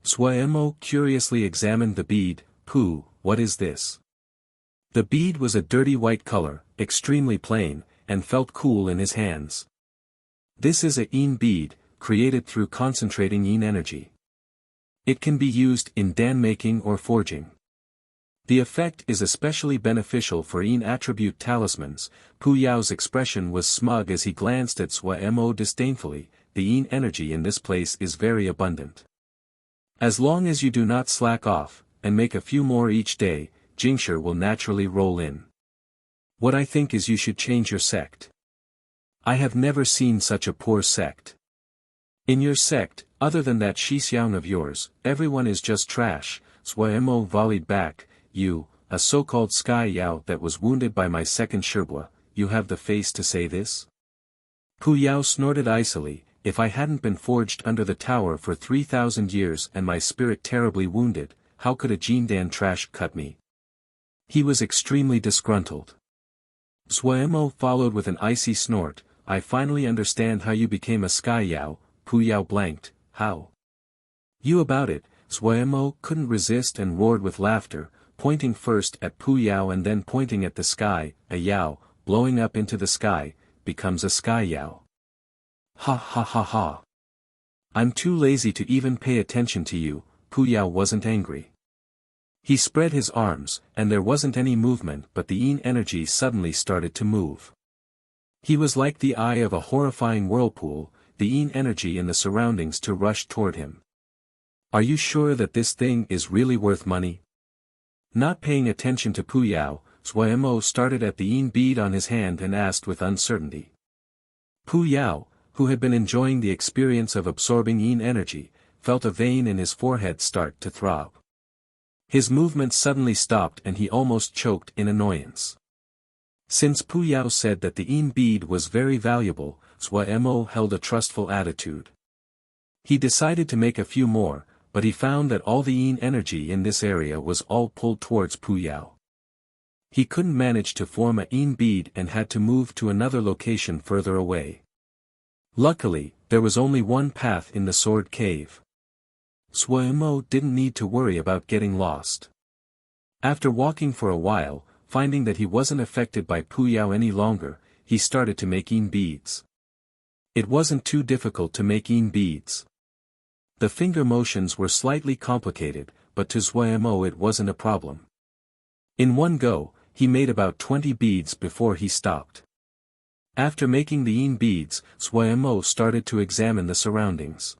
Suemo curiously examined the bead. Pu, what is this? The bead was a dirty white color, extremely plain, and felt cool in his hands. This is a yin bead, created through concentrating yin energy. It can be used in dan making or forging. The effect is especially beneficial for yin attribute talismans. Pu Yao's expression was smug as he glanced at Suemo disdainfully. The yin energy in this place is very abundant. As long as you do not slack off, and make a few more each day, Jingshi will naturally roll in. What I think is you should change your sect. I have never seen such a poor sect. In your sect, other than that Shixiang of yours, everyone is just trash. Suemo volleyed back. You, a so-called sky yao that was wounded by my second Shibua, you have the face to say this? Pu Yao snorted icily. If I hadn't been forged under the tower for 3,000 years and my spirit terribly wounded, how could a Jindan trash cut me? He was extremely disgruntled. Suemo followed with an icy snort. I finally understand how you became a sky yao. Pu Yao blanked. How? You about it. Suemo couldn't resist and roared with laughter, pointing first at Pu Yao and then pointing at the sky. A yao, blowing up into the sky, becomes a sky yao. Ha ha ha ha. I'm too lazy to even pay attention to you. Pu Yao wasn't angry. He spread his arms, and there wasn't any movement, but the yin energy suddenly started to move. He was like the eye of a horrifying whirlpool, the yin energy in the surroundings to rush toward him. Are you sure that this thing is really worth money? Not paying attention to Pu Yao, Suemo started at the yin bead on his hand and asked with uncertainty. Pu Yao, who had been enjoying the experience of absorbing yin energy, felt a vein in his forehead start to throb. His movement suddenly stopped and he almost choked in annoyance. Since Pu Yao said that the yin bead was very valuable, Suemo held a trustful attitude. He decided to make a few more, but he found that all the yin energy in this area was all pulled towards Pu Yao. He couldn't manage to form a yin bead and had to move to another location further away. Luckily, there was only one path in the sword cave. Suemo didn't need to worry about getting lost. After walking for a while, finding that he wasn't affected by Puyao any longer, he started to make yin beads. It wasn't too difficult to make yin beads. The finger motions were slightly complicated, but to Xuemo it wasn't a problem. In one go, he made about 20 beads before he stopped. After making the yin beads, Xuemo started to examine the surroundings.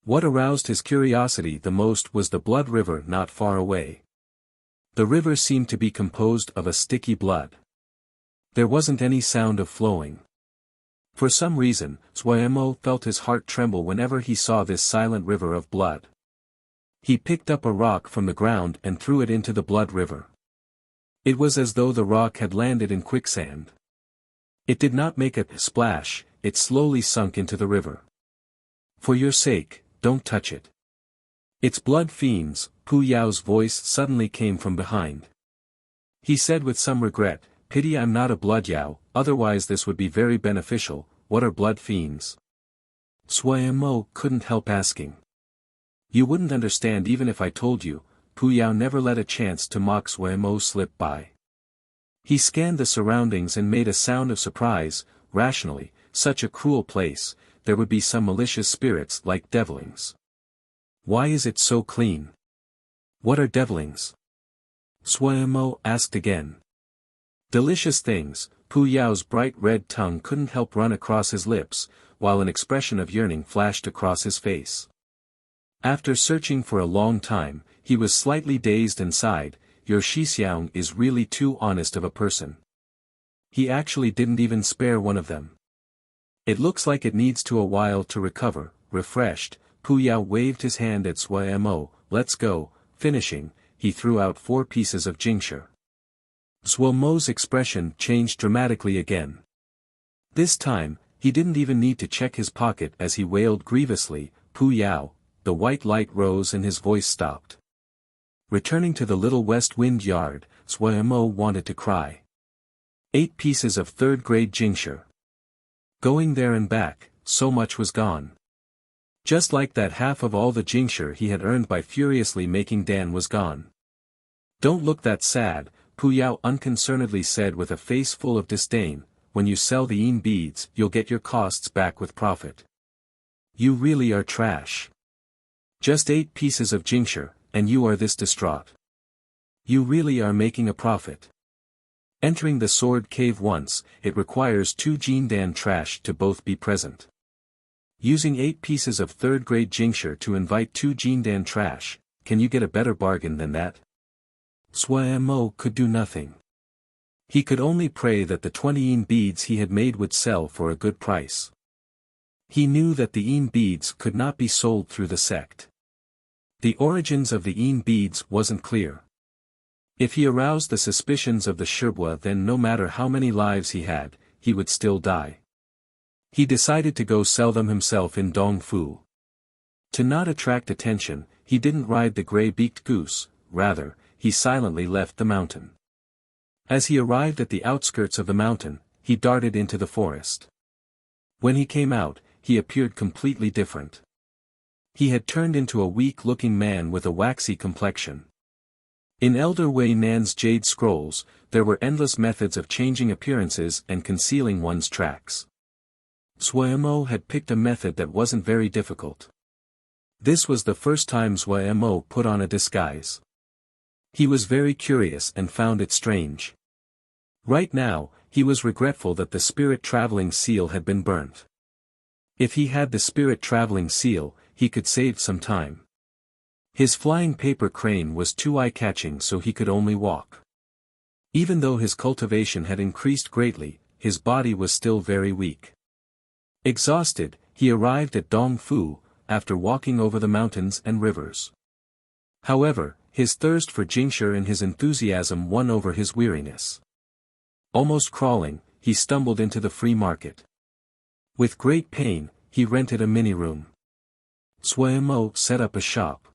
What aroused his curiosity the most was the blood river not far away. The river seemed to be composed of a sticky blood. There wasn't any sound of flowing. For some reason, Xuemo felt his heart tremble whenever he saw this silent river of blood. He picked up a rock from the ground and threw it into the blood river. It was as though the rock had landed in quicksand. It did not make a splash, it slowly sunk into the river. For your sake, don't touch it. It's blood fiends, Pu Yao's voice suddenly came from behind. He said with some regret, pity I'm not a blood Yao, otherwise this would be very beneficial. What are blood fiends? Xuemo couldn't help asking. You wouldn't understand even if I told you. Pu Yao never let a chance to mock Xuemo slip by. He scanned the surroundings and made a sound of surprise. Rationally, such a cruel place, there would be some malicious spirits like devilings. Why is it so clean? What are devilings? Xuemo asked again. Delicious things. Pu Yao's bright red tongue couldn't help run across his lips, while an expression of yearning flashed across his face. After searching for a long time, he was slightly dazed and sighed, your Shixiang is really too honest of a person. He actually didn't even spare one of them. It looks like it needs a while to recover. Refreshed, Pu Yao waved his hand at Xuemo, let's go. Finishing, he threw out 4 pieces of jingshi. Xuemo's expression changed dramatically again. This time, he didn't even need to check his pocket as he wailed grievously, Pu Yao. The white light rose and his voice stopped. Returning to the little west wind yard, Xuemo wanted to cry. 8 pieces of 3rd grade jingshi. Going there and back, so much was gone. Just like that, half of all the jingshi he had earned by furiously making Dan was gone. Don't look that sad, Pu Yao unconcernedly said with a face full of disdain, when you sell the yin beads you'll get your costs back with profit. You really are trash. Just 8 pieces of jingshi, and you are this distraught. You really are making a profit. Entering the sword cave once, it requires 2 jindan trash to both be present. Using 8 pieces of 3rd grade jingshi to invite 2 jindan trash, can you get a better bargain than that? Xuemo could do nothing. He could only pray that the 20 yin beads he had made would sell for a good price. He knew that the yin beads could not be sold through the sect. The origins of the yin beads wasn't clear. If he aroused the suspicions of the Shibwa, then no matter how many lives he had, he would still die. He decided to go sell them himself in Dongfu. To not attract attention, he didn't ride the gray-beaked goose, rather, he silently left the mountain. As he arrived at the outskirts of the mountain, he darted into the forest. When he came out, he appeared completely different. He had turned into a weak-looking man with a waxy complexion. In Elder Wei Nan's jade scrolls, there were endless methods of changing appearances and concealing one's tracks. Xuemo had picked a method that wasn't very difficult. This was the first time Xuemo put on a disguise. He was very curious and found it strange. Right now, he was regretful that the spirit traveling seal had been burnt. If he had the spirit traveling seal, he could save some time. His flying paper crane was too eye-catching, so he could only walk. Even though his cultivation had increased greatly, his body was still very weak. Exhausted, he arrived at Dongfu, after walking over the mountains and rivers. However, his thirst for jingshi and his enthusiasm won over his weariness. Almost crawling, he stumbled into the free market. With great pain, he rented a mini-room. Xuemo set up a shop.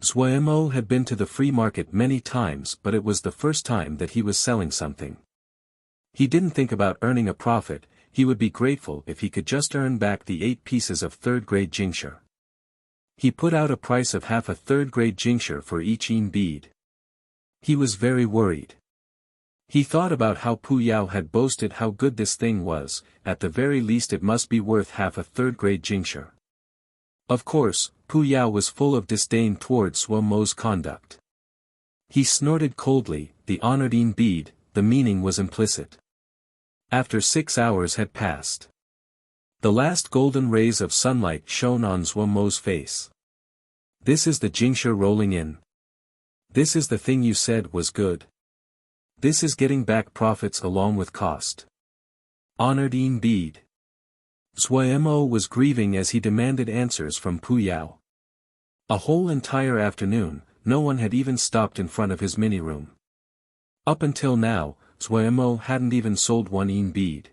Xuemo had been to the free market many times, but it was the first time that he was selling something. He didn't think about earning a profit, he would be grateful if he could just earn back the 8 pieces of 3rd grade jingshi. He put out a price of half a 3rd grade jingshi for each yin bead. He was very worried. He thought about how Pu Yao had boasted how good this thing was, at the very least it must be worth half a third-grade jingsha. Of course, Pu Yao was full of disdain toward Suo Mo's conduct. He snorted coldly, the honored Yin bead, the meaning was implicit. After 6 hours had passed. The last golden rays of sunlight shone on Suo Mo's face. This is the jingsha rolling in. This is the thing you said was good. This is getting back profits along with cost. Honored Yin bead. Suo Mo was grieving as he demanded answers from Pu Yao. A whole entire afternoon, no one had even stopped in front of his mini-room. Up until now, Suo Mo hadn't even sold one Yin bead.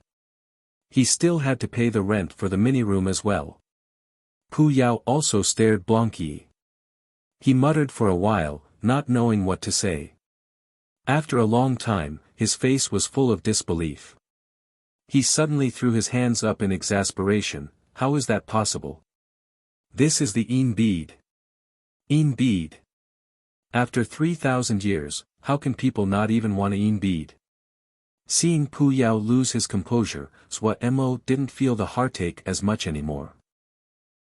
He still had to pay the rent for the mini-room as well. Pu Yao also stared blankly. He muttered for a while, not knowing what to say. After a long time, his face was full of disbelief. He suddenly threw his hands up in exasperation. How is that possible? This is the Yin bead. Yin bead. After 3,000 years, how can people not even want a Yin bead? Seeing Pu Yao lose his composure, Suo Mo didn't feel the heartache as much anymore.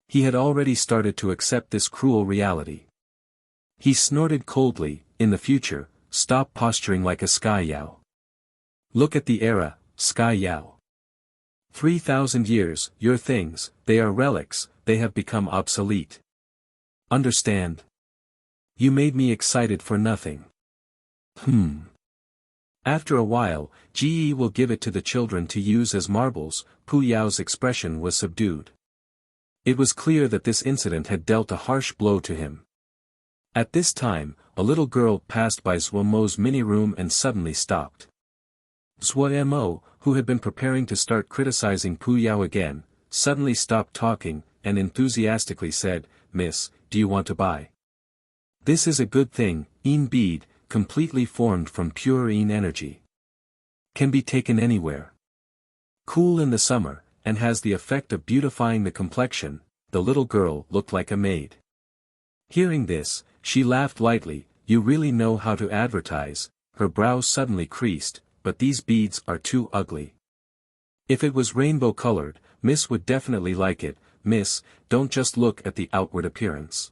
He had already started to accept this cruel reality. He snorted coldly, in the future, stop posturing like a Sky Yao. Look at the era, Sky Yao. 3,000 years, your things, they are relics, they have become obsolete. Understand? You made me excited for nothing. After a while, Ji will give it to the children to use as marbles. Pu Yao's expression was subdued. It was clear that this incident had dealt a harsh blow to him. At this time, a little girl passed by Suo Mo's mini-room and suddenly stopped. Suo Mo, who had been preparing to start criticizing Pu Yao again, suddenly stopped talking, and enthusiastically said, "Miss, do you want to buy? This is a good thing, Yin bead, completely formed from pure Yin energy. Can be taken anywhere. Cool in the summer, and has the effect of beautifying the complexion." The little girl looked like a maid. Hearing this, she laughed lightly. "You really know how to advertise." Her brows suddenly creased, "but these beads are too ugly. If it was rainbow-colored, Miss would definitely like it." "Miss, don't just look at the outward appearance.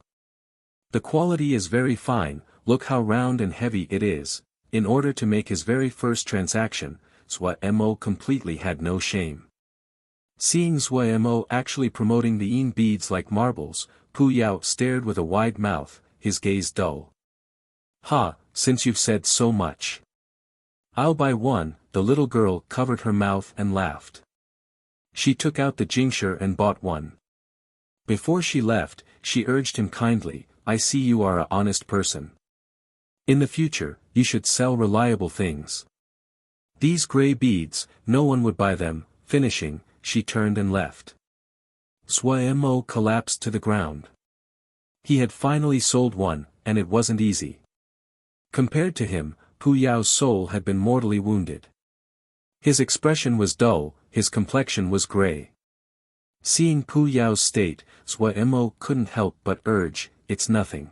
The quality is very fine, look how round and heavy it is." In order to make his very first transaction, Suo Mo completely had no shame. Seeing Suo Mo actually promoting the Yin beads like marbles, Pu Yao stared with a wide mouth, his gaze dull. "Ha, since you've said so much. I'll buy one." The little girl covered her mouth and laughed. She took out the jingsha and bought one. Before she left, she urged him kindly, "I see you are an honest person. In the future, you should sell reliable things. These gray beads, no one would buy them." Finishing, she turned and left. Suo Mo collapsed to the ground. He had finally sold one, and it wasn't easy. Compared to him, Pu Yao's soul had been mortally wounded. His expression was dull, his complexion was gray. Seeing Pu Yao's state, Suo Mo couldn't help but urge, "It's nothing.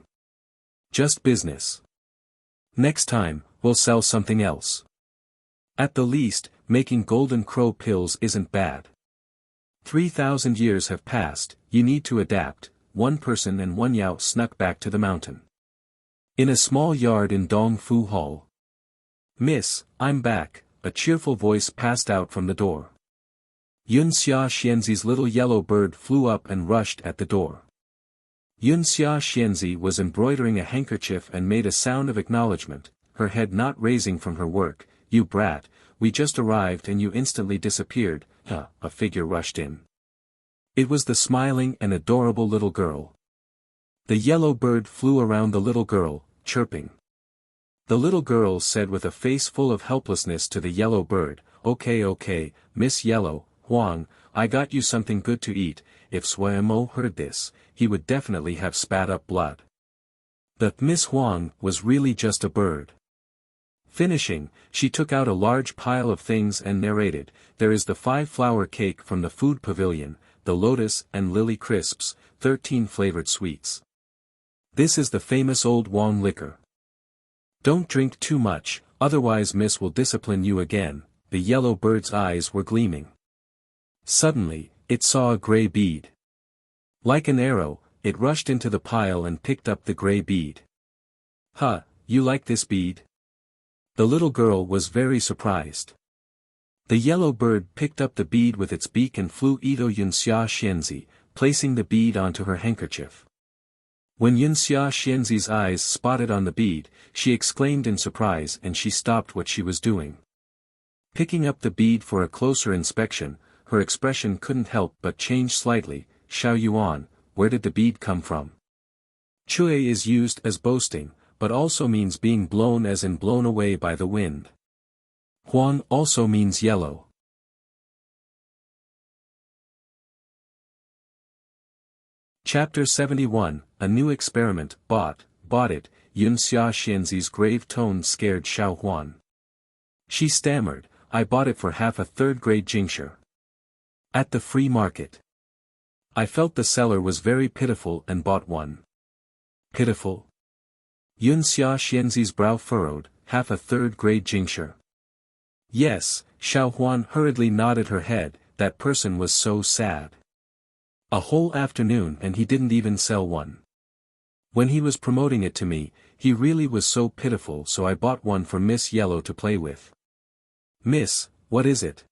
Just business. Next time, we'll sell something else. At the least, making golden crow pills isn't bad. 3,000 years have passed, you need to adapt." One person and one Yao snuck back to the mountain. In a small yard in Dongfu Hall. "Miss, I'm back," a cheerful voice passed out from the door. Yunxia Xianzi's little yellow bird flew up and rushed at the door. Yunxia Xianzi was embroidering a handkerchief and made a sound of acknowledgement, her head not raising from her work. "You brat, we just arrived and you instantly disappeared." A figure rushed in. It was the smiling and adorable little girl. The yellow bird flew around the little girl, chirping. The little girl said with a face full of helplessness to the yellow bird, Okay, Miss Yellow, Huang, I got you something good to eat." If Suo Mo heard this, he would definitely have spat up blood. The Miss Huang was really just a bird. Finishing, she took out a large pile of things and narrated, "There is the 5-flower cake from the food pavilion, the lotus and lily crisps, 13 flavored sweets. This is the famous old Wang liquor. Don't drink too much, otherwise Miss will discipline you again." The yellow bird's eyes were gleaming. Suddenly, it saw a gray bead. Like an arrow, it rushed into the pile and picked up the gray bead. "Huh, you like this bead?" The little girl was very surprised. The yellow bird picked up the bead with its beak and flew Ito Yunxia Xianzi, placing the bead onto her handkerchief. When Yunxia Xianzi's eyes spotted on the bead, she exclaimed in surprise and she stopped what she was doing. Picking up the bead for a closer inspection, her expression couldn't help but change slightly. "Xiao Yuan, where did the bead come from?" Chui is used as boasting, but also means being blown, as in blown away by the wind. Huan also means yellow. Chapter 71, A New Experiment. Bought it. Yunxia Xianzi's grave tone scared Xiao Huan. She stammered, "I bought it for half a third-grade jingsha. At the free market. I felt the seller was very pitiful and bought one." Pitiful? Yunxia Xianzi's brow furrowed. "Half a third-grade jingsha?" "Yes," Xiao Huan hurriedly nodded her head. "That person was so sad. A whole afternoon and he didn't even sell one. When he was promoting it to me, he really was so pitiful, so I bought one for Miss Yellow to play with." "Miss, what is it?"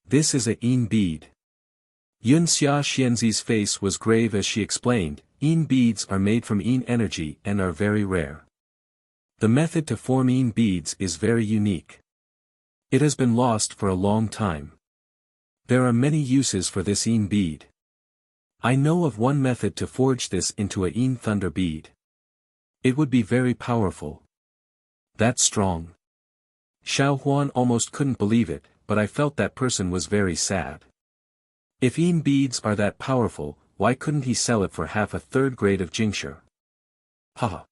"This is a yin bead." Yunxia Xianzi's face was grave as she explained, "Yin beads are made from yin energy and are very rare. The method to form yin beads is very unique. It has been lost for a long time. There are many uses for this yin bead. I know of one method to forge this into a yin thunder bead. It would be very powerful." "That's strong." Xiao Huan almost couldn't believe it, but I felt that person was very sad. If yin beads are that powerful, why couldn't he sell it for half a third grade of jingsha? Haha.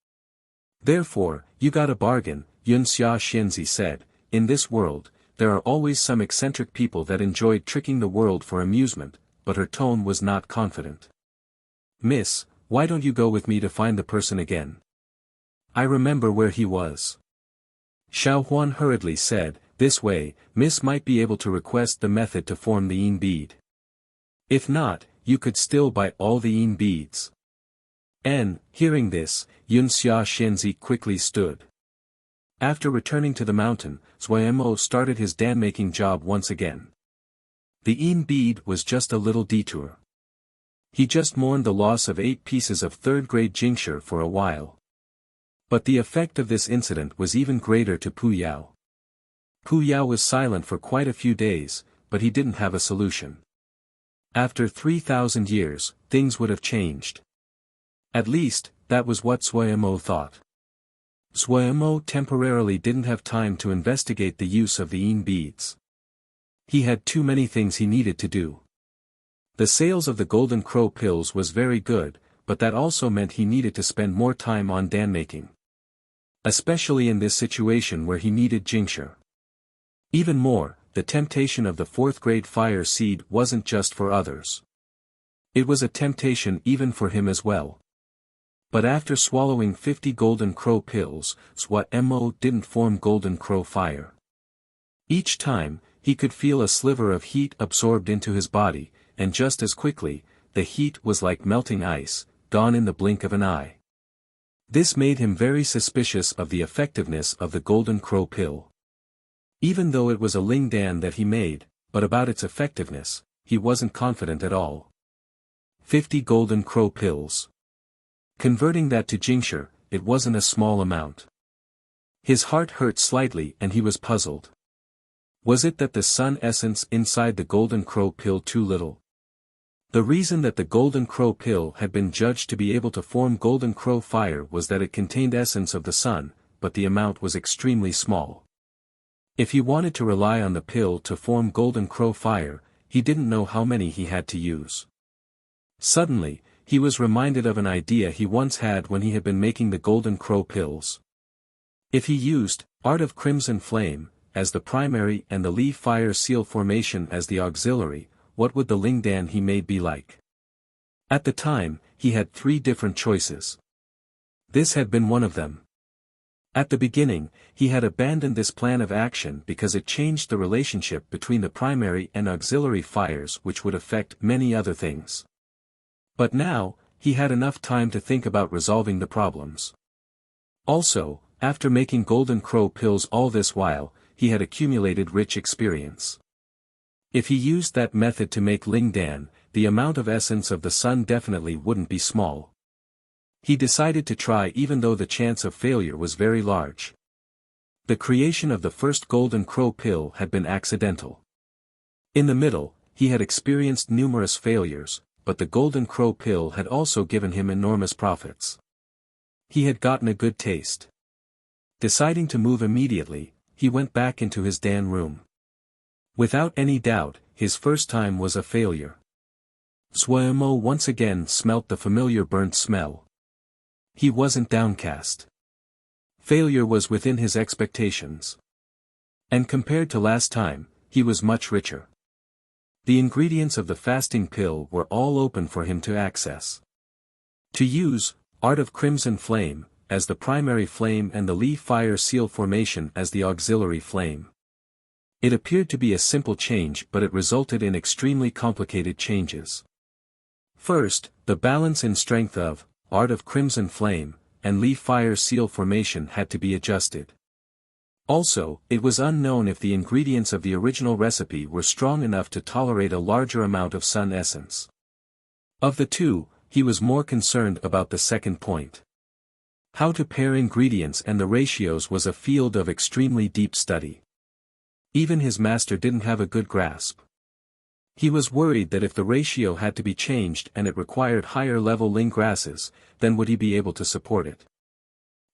"Therefore, you got a bargain," Yunxia Xianzi said. "In this world, there are always some eccentric people that enjoy tricking the world for amusement," but her tone was not confident. "Miss, why don't you go with me to find the person again? I remember where he was." Xiao Huan hurriedly said, "This way, Miss might be able to request the method to form the yin bead. If not, you could still buy all the yin beads." Hearing this, Yunxia Xianzi quickly stood. After returning to the mountain, Zuomo started his dan-making job once again. The yin bead was just a little detour. He just mourned the loss of 8 pieces of third-grade jingsha for a while. But the effect of this incident was even greater to Pu Yao. Pu Yao was silent for quite a few days, but he didn't have a solution. After 3,000 years, things would have changed. At least, that was what Zuomo thought. Zuomo temporarily didn't have time to investigate the use of the yin beads. He had too many things he needed to do. The sales of the Golden Crow pills was very good, but that also meant he needed to spend more time on dan-making. Especially in this situation where he needed jingsha. Even more, the temptation of the 4th-grade fire seed wasn't just for others. It was a temptation even for him as well. But after swallowing 50 Golden Crow pills, Zuomo didn't form Golden Crow fire. Each time, he could feel a sliver of heat absorbed into his body, and just as quickly, the heat was like melting ice, gone in the blink of an eye. This made him very suspicious of the effectiveness of the Golden Crow pill. Even though it was a Ling Dan that he made, but about its effectiveness, he wasn't confident at all. 50 Golden Crow pills. Converting that to jingsha, it wasn't a small amount. His heart hurt slightly and he was puzzled. Was it that the sun essence inside the Golden Crow pill too little? The reason that the Golden Crow pill had been judged to be able to form Golden Crow fire was that it contained essence of the sun, but the amount was extremely small. If he wanted to rely on the pill to form Golden Crow fire, he didn't know how many he had to use. Suddenly, he was reminded of an idea he once had when he had been making the Golden Crow pills. If he used Art of Crimson Flame as the primary and the Li Fire Seal formation as the auxiliary, what would the Ling Dan he made be like? At the time, he had 3 different choices. This had been one of them. At the beginning, he had abandoned this plan of action because it changed the relationship between the primary and auxiliary fires, which would affect many other things. But now, he had enough time to think about resolving the problems. Also, after making Golden Crow pills all this while, he had accumulated rich experience. If he used that method to make Ling Dan, the amount of essence of the sun definitely wouldn't be small. He decided to try even though the chance of failure was very large. The creation of the first Golden Crow pill had been accidental. In the middle, he had experienced numerous failures, but the Golden Crow pill had also given him enormous profits. He had gotten a good taste. Deciding to move immediately, he went back into his Dan room. Without any doubt, his first time was a failure. Suemo once again smelt the familiar burnt smell. He wasn't downcast. Failure was within his expectations. And compared to last time, he was much richer. The ingredients of the fasting pill were all open for him to access. To use, Art of Crimson Flame, as the primary flame and the Li Fire Seal formation as the auxiliary flame. It appeared to be a simple change, but it resulted in extremely complicated changes. First, the balance in strength of Art of Crimson Flame and Li Fire Seal formation had to be adjusted. Also, it was unknown if the ingredients of the original recipe were strong enough to tolerate a larger amount of sun essence. Of the two, he was more concerned about the second point. How to pair ingredients and the ratios was a field of extremely deep study. Even his master didn't have a good grasp. He was worried that if the ratio had to be changed and it required higher-level Ling grasses, then would he be able to support it?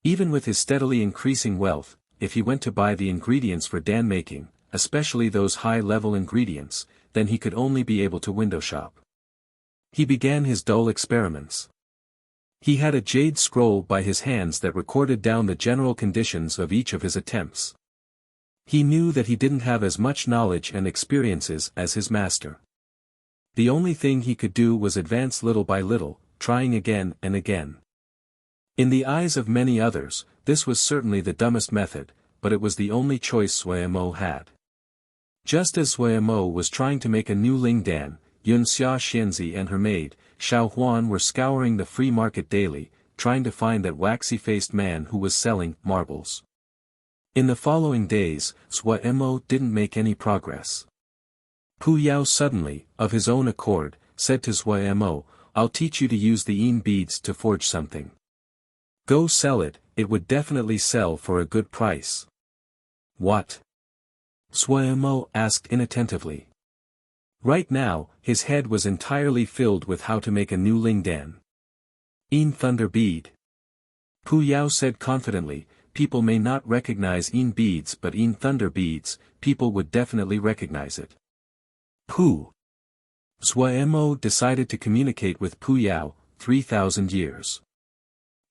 Even with his steadily increasing wealth, if he went to buy the ingredients for Dan making, especially those high-level ingredients, then he could only be able to window shop. He began his dull experiments. He had a jade scroll by his hands that recorded down the general conditions of each of his attempts. He knew that he didn't have as much knowledge and experiences as his master. The only thing he could do was advance little by little, trying again and again. In the eyes of many others, this was certainly the dumbest method, but it was the only choice Suemo had. Just as Suemo was trying to make a new Ling Dan, Yun Xia Xianzi and her maid, Xiao Huan were scouring the free market daily, trying to find that waxy-faced man who was selling marbles. In the following days, Suemo didn't make any progress. Pu Yao suddenly, of his own accord, said to Suemo, "I'll teach you to use the yin beads to forge something. Go sell it, it would definitely sell for a good price." "What?" Suemo asked inattentively. Right now, his head was entirely filled with how to make a new Ling Dan. "Yin Thunder Bead." Pu Yao said confidently, "People may not recognize yin beads, but yin thunder beads, people would definitely recognize it." Pu. Suemo decided to communicate with Pu Yao, 3,000 years.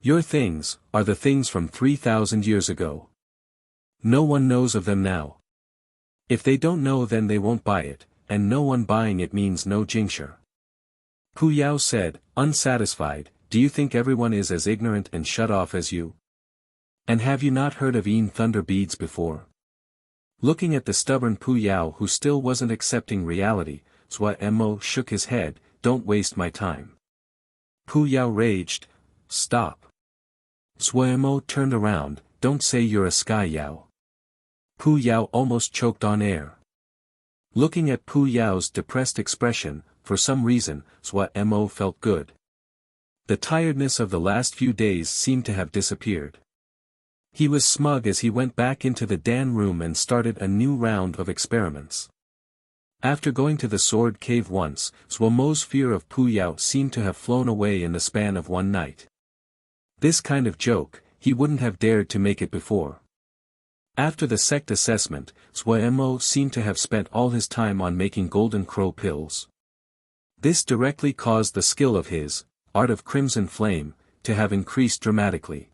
"Your things, are the things from 3,000 years ago. No one knows of them now. If they don't know, then they won't buy it, and no one buying it means no jingsher." Pu Yao said, unsatisfied, "Do you think everyone is as ignorant and shut off as you? And have you not heard of yin thunder beads before?" Looking at the stubborn Pu Yao who still wasn't accepting reality, Suemo shook his head, "Don't waste my time." Pu Yao raged, "Stop." Suemo turned around, "Don't say you're a Sky Yao." Pu Yao almost choked on air. Looking at Pu Yao's depressed expression, for some reason, Suemo felt good. The tiredness of the last few days seemed to have disappeared. He was smug as he went back into the Dan room and started a new round of experiments. After going to the Sword Cave once, Suemo's fear of Pu Yao seemed to have flown away in the span of one night. This kind of joke, he wouldn't have dared to make it before. After the sect assessment, Suemo seemed to have spent all his time on making Golden Crow pills. This directly caused the skill of his, Art of Crimson Flame, to have increased dramatically.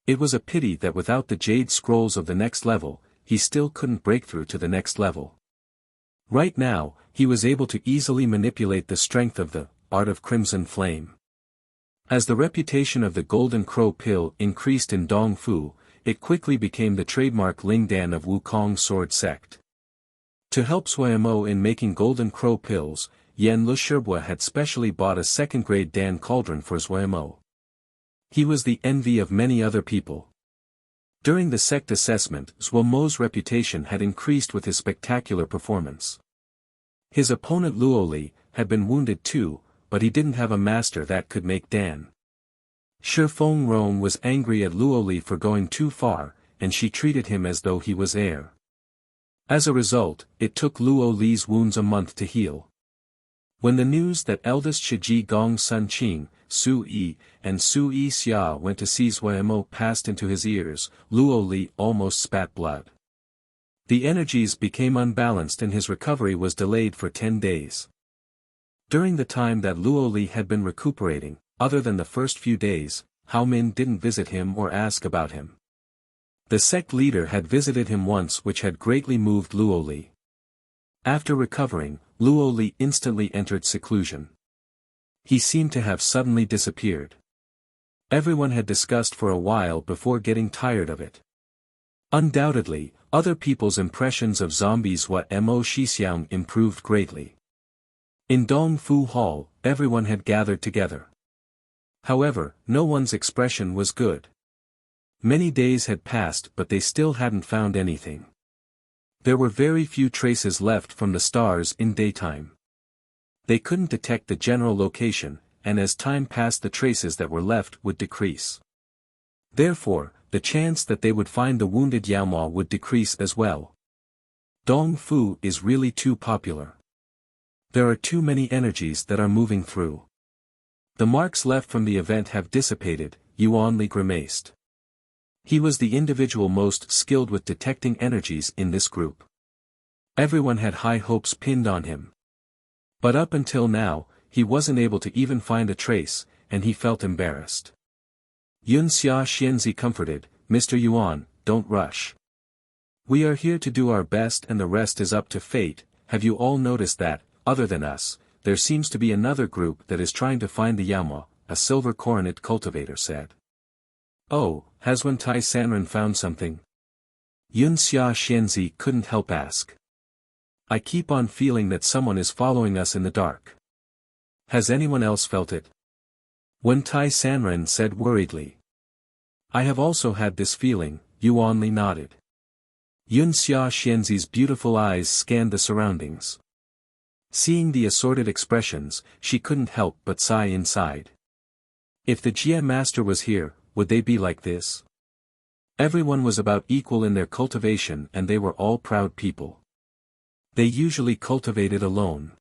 It was a pity that without the jade scrolls of the next level, he still couldn't break through to the next level. Right now, he was able to easily manipulate the strength of the Art of Crimson Flame. As the reputation of the Golden Crow pill increased in Dongfu, it quickly became the trademark Ling Dan of Wukong sword sect. To help Suemo in making Golden Crow pills, Yan Lusherbua had specially bought a second-grade Dan cauldron for Suemo. He was the envy of many other people. During the sect assessment, Suemo's reputation had increased with his spectacular performance. His opponent Luoli had been wounded too, but he didn't have a master that could make Dan. Shifeng Rong was angry at Luoli for going too far, and she treated him as though he was heir. As a result, it took Luoli's wounds a month to heal. When the news that eldest Shiji Gong Sun Qing, Su Yi, and Su Yi Xia went to see Suemo passed into his ears, Luoli almost spat blood. The energies became unbalanced and his recovery was delayed for 10 days. During the time that Luoli had been recuperating, other than the first few days, Hao Min didn't visit him or ask about him. The sect leader had visited him once, which had greatly moved Luoli. After recovering, Luoli instantly entered seclusion. He seemed to have suddenly disappeared. Everyone had discussed for a while before getting tired of it. Undoubtedly, other people's impressions of zombies Mo Shixiang improved greatly. In Dong Fu Hall, everyone had gathered together. However, no one's expression was good. Many days had passed but they still hadn't found anything. There were very few traces left from the stars in daytime. They couldn't detect the general location, and as time passed the traces that were left would decrease. Therefore, the chance that they would find the wounded Yaoma would decrease as well. Dong Fu is really too popular. There are too many energies that are moving through. The marks left from the event have dissipated, Yuan Li grimaced. He was the individual most skilled with detecting energies in this group. Everyone had high hopes pinned on him. But up until now, he wasn't able to even find a trace, and he felt embarrassed. Yun Xia Xianzi comforted, Mr. Yuan, don't rush. We are here to do our best and the rest is up to fate. Have you all noticed that, other than us, there seems to be another group that is trying to find the Yaoma, a silver coronet cultivator said. Oh, has Wen Tai Sanren found something? Yun Xia Xianzi couldn't help ask. I keep on feeling that someone is following us in the dark. Has anyone else felt it? Wen Tai Sanren said worriedly. I have also had this feeling, Yuan Li nodded. Yun Xia Xianzi's beautiful eyes scanned the surroundings. Seeing the assorted expressions, she couldn't help but sigh inside. If the Jia master was here, would they be like this? Everyone was about equal in their cultivation and they were all proud people. They usually cultivated alone.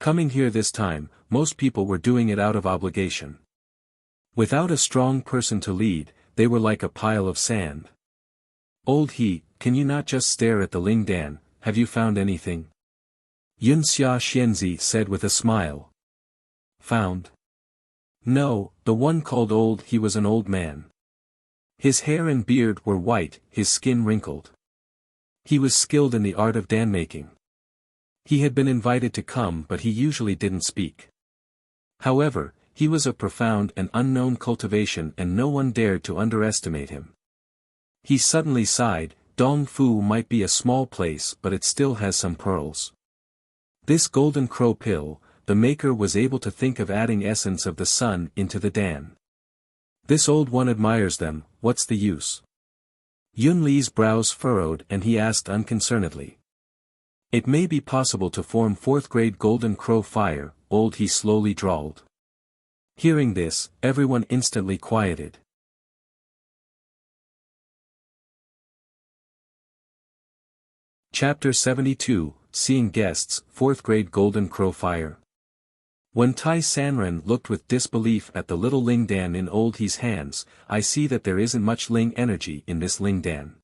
Coming here this time, most people were doing it out of obligation. Without a strong person to lead, they were like a pile of sand. Old He, can you not just stare at the Ling Dan? Have you found anything? Yun Xia Xianzi said with a smile. Found? No, the one called Old He was an old man. His hair and beard were white, his skin wrinkled. He was skilled in the art of Dan making. He had been invited to come but he usually didn't speak. However, he was of profound and unknown cultivation and no one dared to underestimate him. He suddenly sighed, Dong Fu might be a small place but it still has some pearls. This golden crow pill, the maker was able to think of adding essence of the sun into the Dan. This old one admires them, what's the use? Yun Li's brows furrowed and he asked unconcernedly. It may be possible to form fourth-grade golden crow fire, Old He slowly drawled. Hearing this, everyone instantly quieted. Chapter 72, Seeing Guests, Fourth-Grade Golden Crow Fire. When Tai Sanren looked with disbelief at the little Ling Dan in Old He's hands, I see that there isn't much Ling energy in this Ling Dan.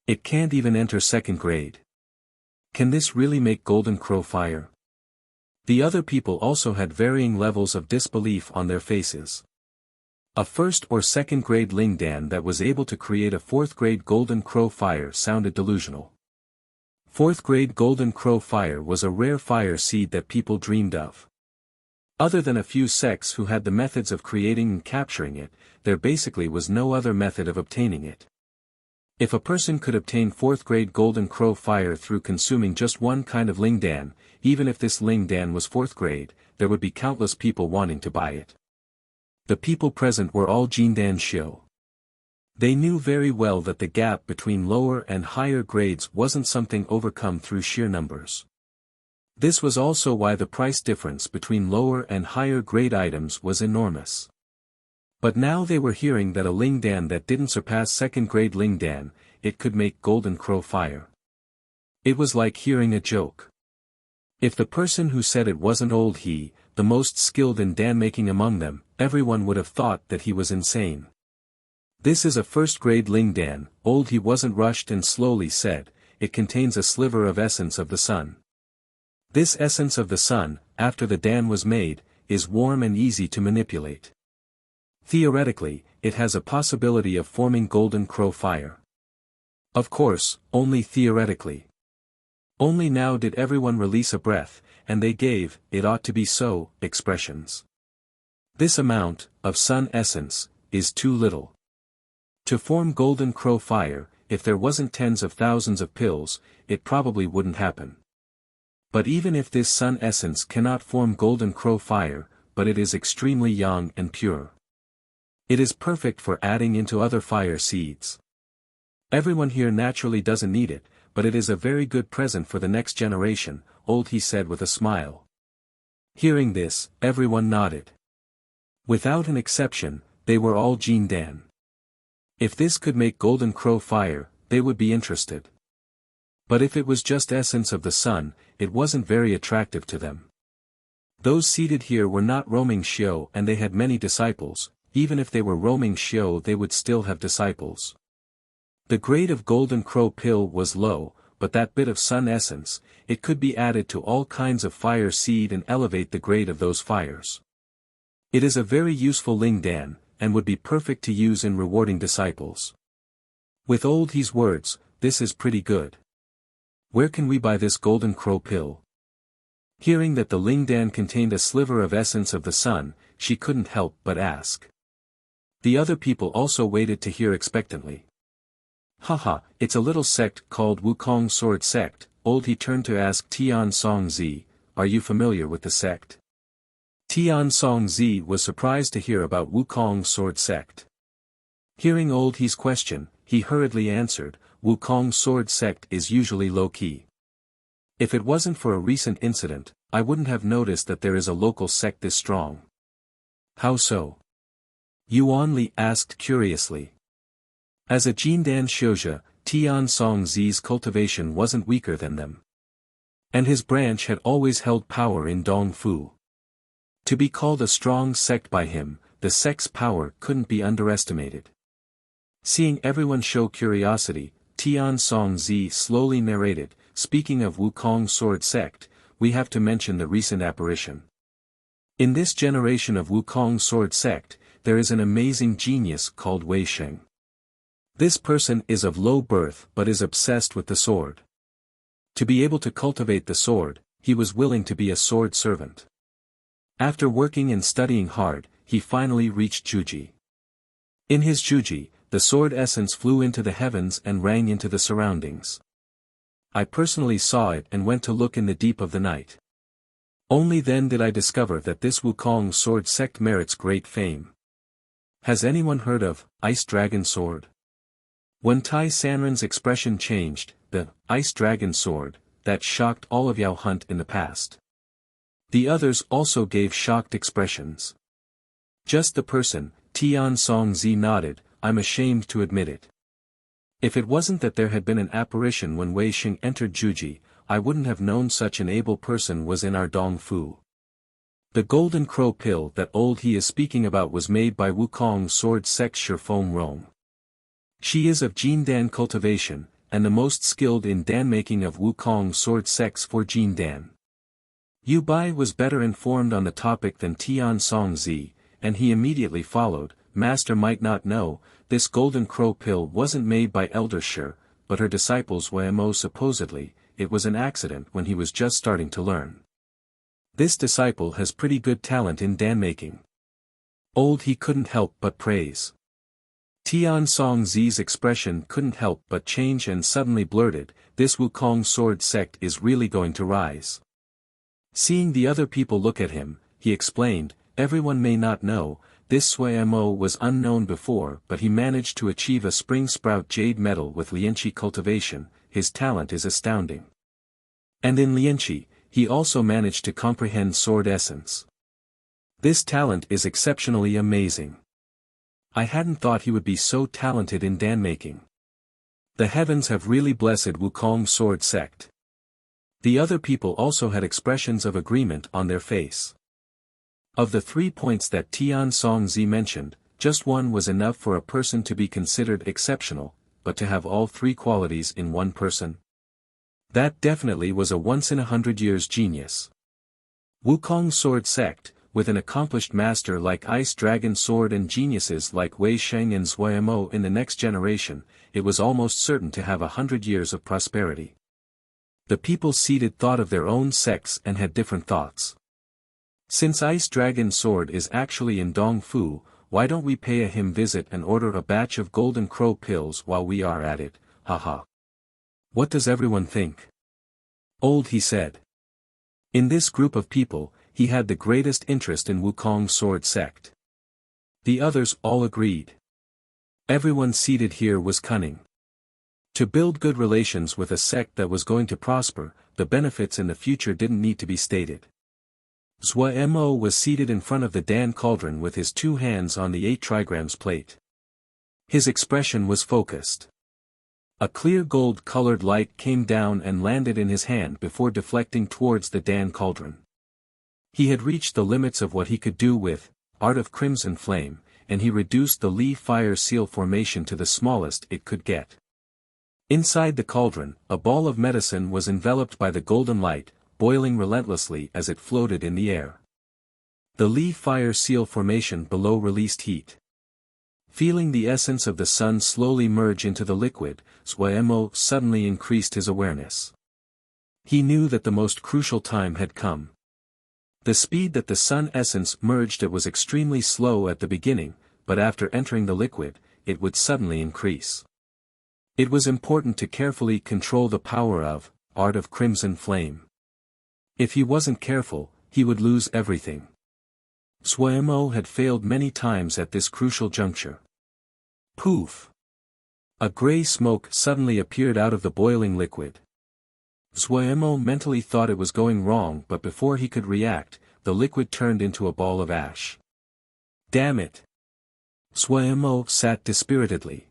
It can't even enter second grade. Can this really make Golden Crow Fire? The other people also had varying levels of disbelief on their faces. A first or second grade Ling Dan that was able to create a fourth grade Golden Crow Fire sounded delusional. Fourth grade Golden Crow Fire was a rare fire seed that people dreamed of. Other than a few sects who had the methods of creating and capturing it, there basically was no other method of obtaining it. If a person could obtain 4th grade golden crow fire through consuming just one kind of ling dan, even if this ling dan was 4th grade, there would be countless people wanting to buy it. The people present were all Jindan Shio. They knew very well that the gap between lower and higher grades wasn't something overcome through sheer numbers. This was also why the price difference between lower and higher grade items was enormous. But now they were hearing that a ling dan that didn't surpass 2nd grade ling dan, it could make golden crow fire. It was like hearing a joke. If the person who said it wasn't old he, the most skilled in dan making among them, everyone would have thought that he was insane. This is a 1st grade ling dan, old he wasn't rushed and slowly said, it contains a sliver of essence of the sun. This essence of the sun, after the dan was made, is warm and easy to manipulate. Theoretically, it has a possibility of forming golden crow fire. Of course, only theoretically. Only now did everyone release a breath, and they gave, "it ought to be so," expressions. This amount, of sun essence, is too little. To form golden crow fire, if there wasn't tens of thousands of pills, it probably wouldn't happen. But even if this sun essence cannot form golden crow fire, but it is extremely young and pure. It is perfect for adding into other fire seeds. Everyone here naturally doesn't need it, but it is a very good present for the next generation, old he said with a smile. Hearing this, everyone nodded. Without an exception, they were all Jindan. If this could make golden crow fire, they would be interested. But if it was just essence of the sun, it wasn't very attractive to them. Those seated here were not roaming shio and they had many disciples, even if they were roaming shio they would still have disciples. The grade of golden crow pill was low, but that bit of sun essence, it could be added to all kinds of fire seed and elevate the grade of those fires. It is a very useful ling dan, and would be perfect to use in rewarding disciples. With old he's words, this is pretty good. Where can we buy this golden crow pill? Hearing that the ling dan contained a sliver of essence of the sun, she couldn't help but ask. The other people also waited to hear expectantly. Haha, it's a little sect called Wukong Sword Sect, old he turned to ask Tian Song Zi, are you familiar with the sect? Tian Song Zi was surprised to hear about Wukong Sword Sect. Hearing old he's question, he hurriedly answered, Wukong Sword Sect is usually low-key. If it wasn't for a recent incident, I wouldn't have noticed that there is a local sect this strong. How so? Yuan Li asked curiously. As a Jindan Shouja, Tian Song Zi's cultivation wasn't weaker than them. And his branch had always held power in Dongfu. To be called a strong sect by him, the sect's power couldn't be underestimated. Seeing everyone show curiosity, Tian Song Zi slowly narrated, speaking of Wukong Sword Sect, we have to mention the recent apparition. In this generation of Wukong Sword Sect, there is an amazing genius called Wei Sheng. This person is of low birth but is obsessed with the sword. To be able to cultivate the sword, he was willing to be a sword servant. After working and studying hard, he finally reached Juji. In his Juji, the sword essence flew into the heavens and rang into the surroundings. I personally saw it and went to look in the deep of the night. Only then did I discover that this Wukong Sword Sect merits great fame. Has anyone heard of Ice Dragon Sword? When Tai Sanren's expression changed, the Ice Dragon Sword, that shocked all of Yao Hunt in the past. The others also gave shocked expressions. Just the person, Tian Song Zi nodded, I'm ashamed to admit it. If it wasn't that there had been an apparition when Wei Sheng entered Juji, I wouldn't have known such an able person was in our Dongfu. The golden crow pill that old he is speaking about was made by Wukong Sword Sect Shifeng Rong. She is of Jindan cultivation, and the most skilled in dan making of Wukong Sword Sects for Jindan. Yu Bai was better informed on the topic than Tian Song Zi, and he immediately followed, Master might not know, this golden crow pill wasn't made by Elder Shi, but her disciples Wei Mo supposedly, it was an accident when he was just starting to learn. This disciple has pretty good talent in dan making. Old he couldn't help but praise. Tian Songzi's expression couldn't help but change and suddenly blurted, this Wukong sword sect is really going to rise. Seeing the other people look at him, he explained, everyone may not know, this Sui Mo was unknown before but he managed to achieve a spring sprout jade metal with lianqi cultivation, his talent is astounding. And in lianqi, he also managed to comprehend sword essence. This talent is exceptionally amazing. I hadn't thought he would be so talented in dan making. The heavens have really blessed Wukong sword sect. The other people also had expressions of agreement on their face. Of the 3 points that Tian Songzi mentioned, just one was enough for a person to be considered exceptional, but to have all 3 qualities in one person? That definitely was a once-in-a-100 years genius. Wukong sword sect, with an accomplished master like Ice Dragon Sword and geniuses like Wei Sheng and Zui Mo in the next generation, it was almost certain to have 100 years of prosperity. The people seated thought of their own sects and had different thoughts. Since Ice Dragon Sword is actually in Dongfu, why don't we pay a him visit and order a batch of Golden Crow pills while we are at it, haha. What does everyone think? Old he said. In this group of people, he had the greatest interest in Wukong sword sect. The others all agreed. Everyone seated here was cunning. To build good relations with a sect that was going to prosper, the benefits in the future didn't need to be stated. Zui Mo was seated in front of the Dan cauldron with his 2 hands on the 8 trigrams plate. His expression was focused. A clear gold-colored light came down and landed in his hand before deflecting towards the Dan cauldron. He had reached the limits of what he could do with Art of Crimson Flame, and he reduced the Li fire seal formation to the smallest it could get. Inside the cauldron, a ball of medicine was enveloped by the golden light, boiling relentlessly as it floated in the air. The Li fire seal formation below released heat. Feeling the essence of the sun slowly merge into the liquid, Zui Mo suddenly increased his awareness. He knew that the most crucial time had come. The speed that the sun essence merged at was extremely slow at the beginning, but after entering the liquid, it would suddenly increase. It was important to carefully control the power of Art of Crimson Flame. If he wasn't careful, he would lose everything. Zui Mo had failed many times at this crucial juncture. Poof! A gray smoke suddenly appeared out of the boiling liquid. Zui Mo mentally thought it was going wrong, but before he could react, the liquid turned into a ball of ash. Damn it! Zui Mo sat dispiritedly.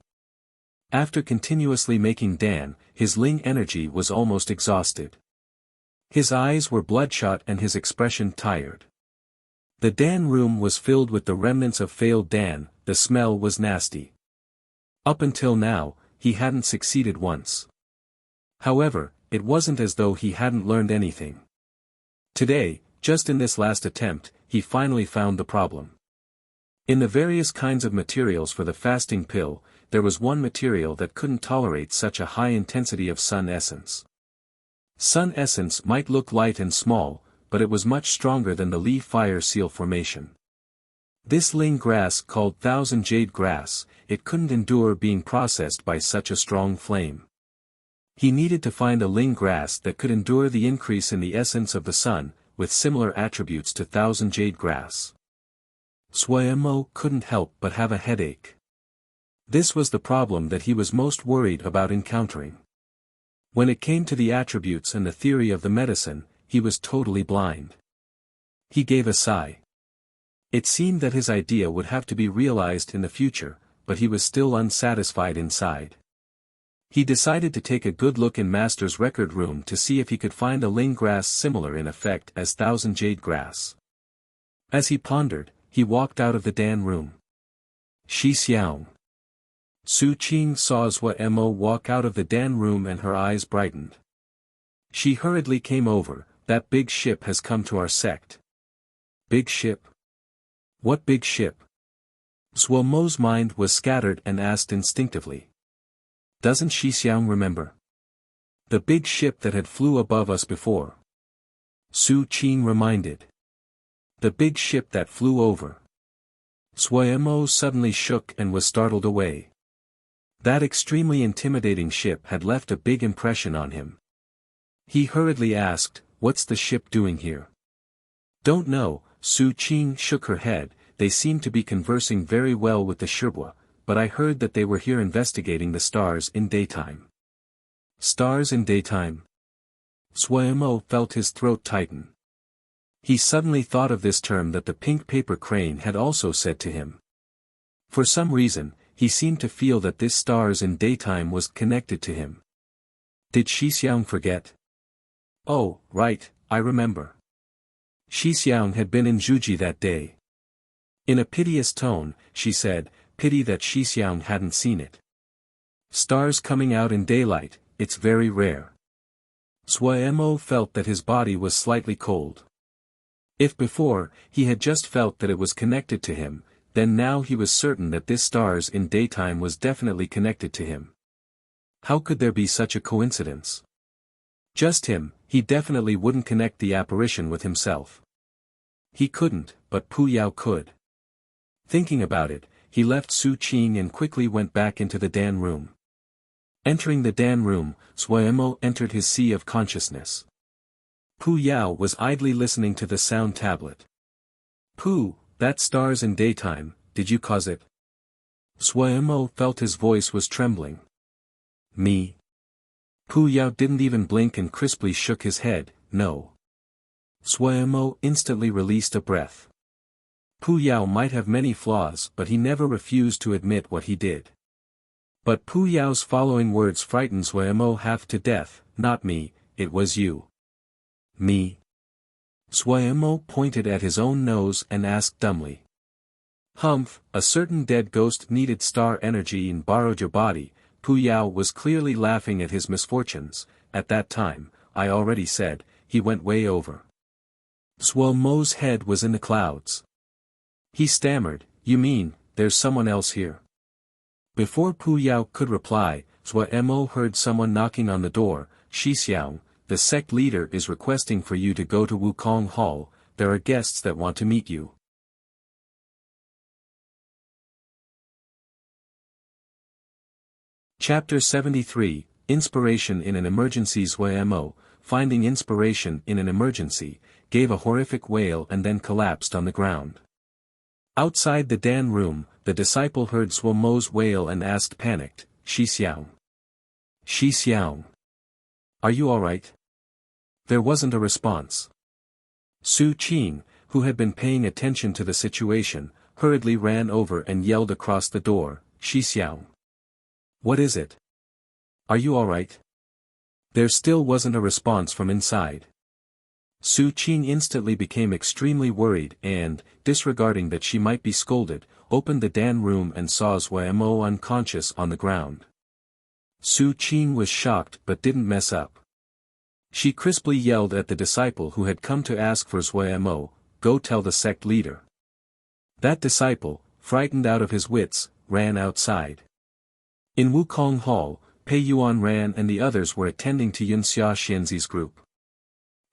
After continuously making Dan, his Ling energy was almost exhausted. His eyes were bloodshot and his expression tired. The Dan room was filled with the remnants of failed Dan, the smell was nasty. Up until now, he hadn't succeeded once. However, it wasn't as though he hadn't learned anything. Today, just in this last attempt, he finally found the problem. In the various kinds of materials for the fasting pill, there was one material that couldn't tolerate such a high intensity of sun essence. Sun essence might look light and small, but it was much stronger than the Li fire seal formation. This Ling grass called Thousand Jade Grass, it couldn't endure being processed by such a strong flame. He needed to find a Ling grass that could endure the increase in the essence of the sun, with similar attributes to Thousand Jade Grass. Zui Mo couldn't help but have a headache. This was the problem that he was most worried about encountering. When it came to the attributes and the theory of the medicine, he was totally blind. He gave a sigh. It seemed that his idea would have to be realized in the future, but he was still unsatisfied inside. He decided to take a good look in Master's record room to see if he could find a Ling grass similar in effect as Thousand Jade Grass. As he pondered, he walked out of the Dan room. Shi Xiang. Su Qing saw Zui Mo walk out of the Dan room and her eyes brightened. She hurriedly came over, that big ship has come to our sect. Big ship? What big ship? Zui Mo's mind was scattered and asked instinctively. Doesn't Shi Xiang remember? The big ship that had flew above us before. Su Qing reminded. The big ship that flew over. Suemo suddenly shook and was startled away. That extremely intimidating ship had left a big impression on him. He hurriedly asked, "What's the ship doing here?" "Don't know," Su Qing shook her head. "They seem to be conversing very well with the Shibwa, but I heard that they were here investigating the stars in daytime." Stars in daytime? Suemo felt his throat tighten. He suddenly thought of this term that the pink paper crane had also said to him. For some reason, he seemed to feel that this stars in daytime was connected to him. Did Shixiang forget? Oh, right, I remember. Shixiang had been in Zhuji that day. In a piteous tone, she said, "Pity that Shixiang hadn't seen it. Stars coming out in daylight, it's very rare." Suemo felt that his body was slightly cold. If before, he had just felt that it was connected to him, then now he was certain that this stars in daytime was definitely connected to him. How could there be such a coincidence? Just him, he definitely wouldn't connect the apparition with himself. He couldn't, but Pu Yao could. Thinking about it, he left Su Qing and quickly went back into the Dan room. Entering the Dan room, Suemo entered his sea of consciousness. Pu Yao was idly listening to the sound tablet. "Pu, that stars in daytime, did you cause it?" Suemo felt his voice was trembling. "Me?" Pu Yao didn't even blink and crisply shook his head, "No." Suemo instantly released a breath. Pu Yao might have many flaws but he never refused to admit what he did. But Pu Yao's following words frightened Suemo half to death, "Not me, it was you." "Me?" Suemo pointed at his own nose and asked dumbly. "Humph, a certain dead ghost needed star energy and borrowed your body." Pu Yao was clearly laughing at his misfortunes. "At that time, I already said, he went way over." Suemo's head was in the clouds. He stammered, "You mean, there's someone else here?" Before Pu Yao could reply, Suemo heard someone knocking on the door. "Shixiang, the sect leader is requesting for you to go to Wukong Hall, there are guests that want to meet you." Chapter 73, Inspiration in an Emergency. Suemo, finding inspiration in an emergency, gave a horrific wail and then collapsed on the ground. Outside the Dan room, the disciple heard Suemo's wail and asked panicked, "Shixiang? Shixiang? Are you alright?" There wasn't a response. Su Qing, who had been paying attention to the situation, hurriedly ran over and yelled across the door, "Shixiang. What is it? Are you alright?" There still wasn't a response from inside. Su Qing instantly became extremely worried and, disregarding that she might be scolded, opened the Dan room and saw Suemo unconscious on the ground. Su Qing was shocked but didn't mess up. She crisply yelled at the disciple who had come to ask for Suemo, "Go tell the sect leader." That disciple, frightened out of his wits, ran outside. In Wukong Hall, Pei Yuan Ran and the others were attending to Yunxia Xianzi's group.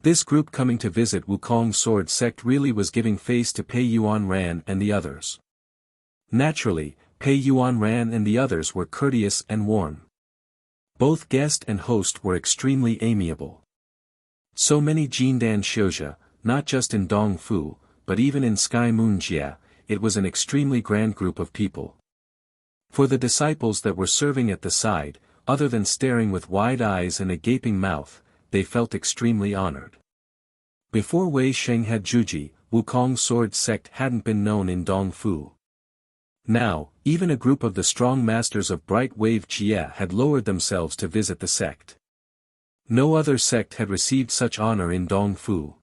This group coming to visit Wukong Sword Sect really was giving face to Pei Yuan Ran and the others. Naturally, Pei Yuan Ran and the others were courteous and warm. Both guest and host were extremely amiable. So many Jindan Xiuzhe, not just in Dongfu, but even in Sky Moon Jia, it was an extremely grand group of people. For the disciples that were serving at the side, other than staring with wide eyes and a gaping mouth, they felt extremely honored. Before Wei Sheng had Juji, Wukong Sword Sect hadn't been known in Dongfu. Now, even a group of the strong masters of Bright Wave Jia had lowered themselves to visit the sect. No other sect had received such honor in Dongfu.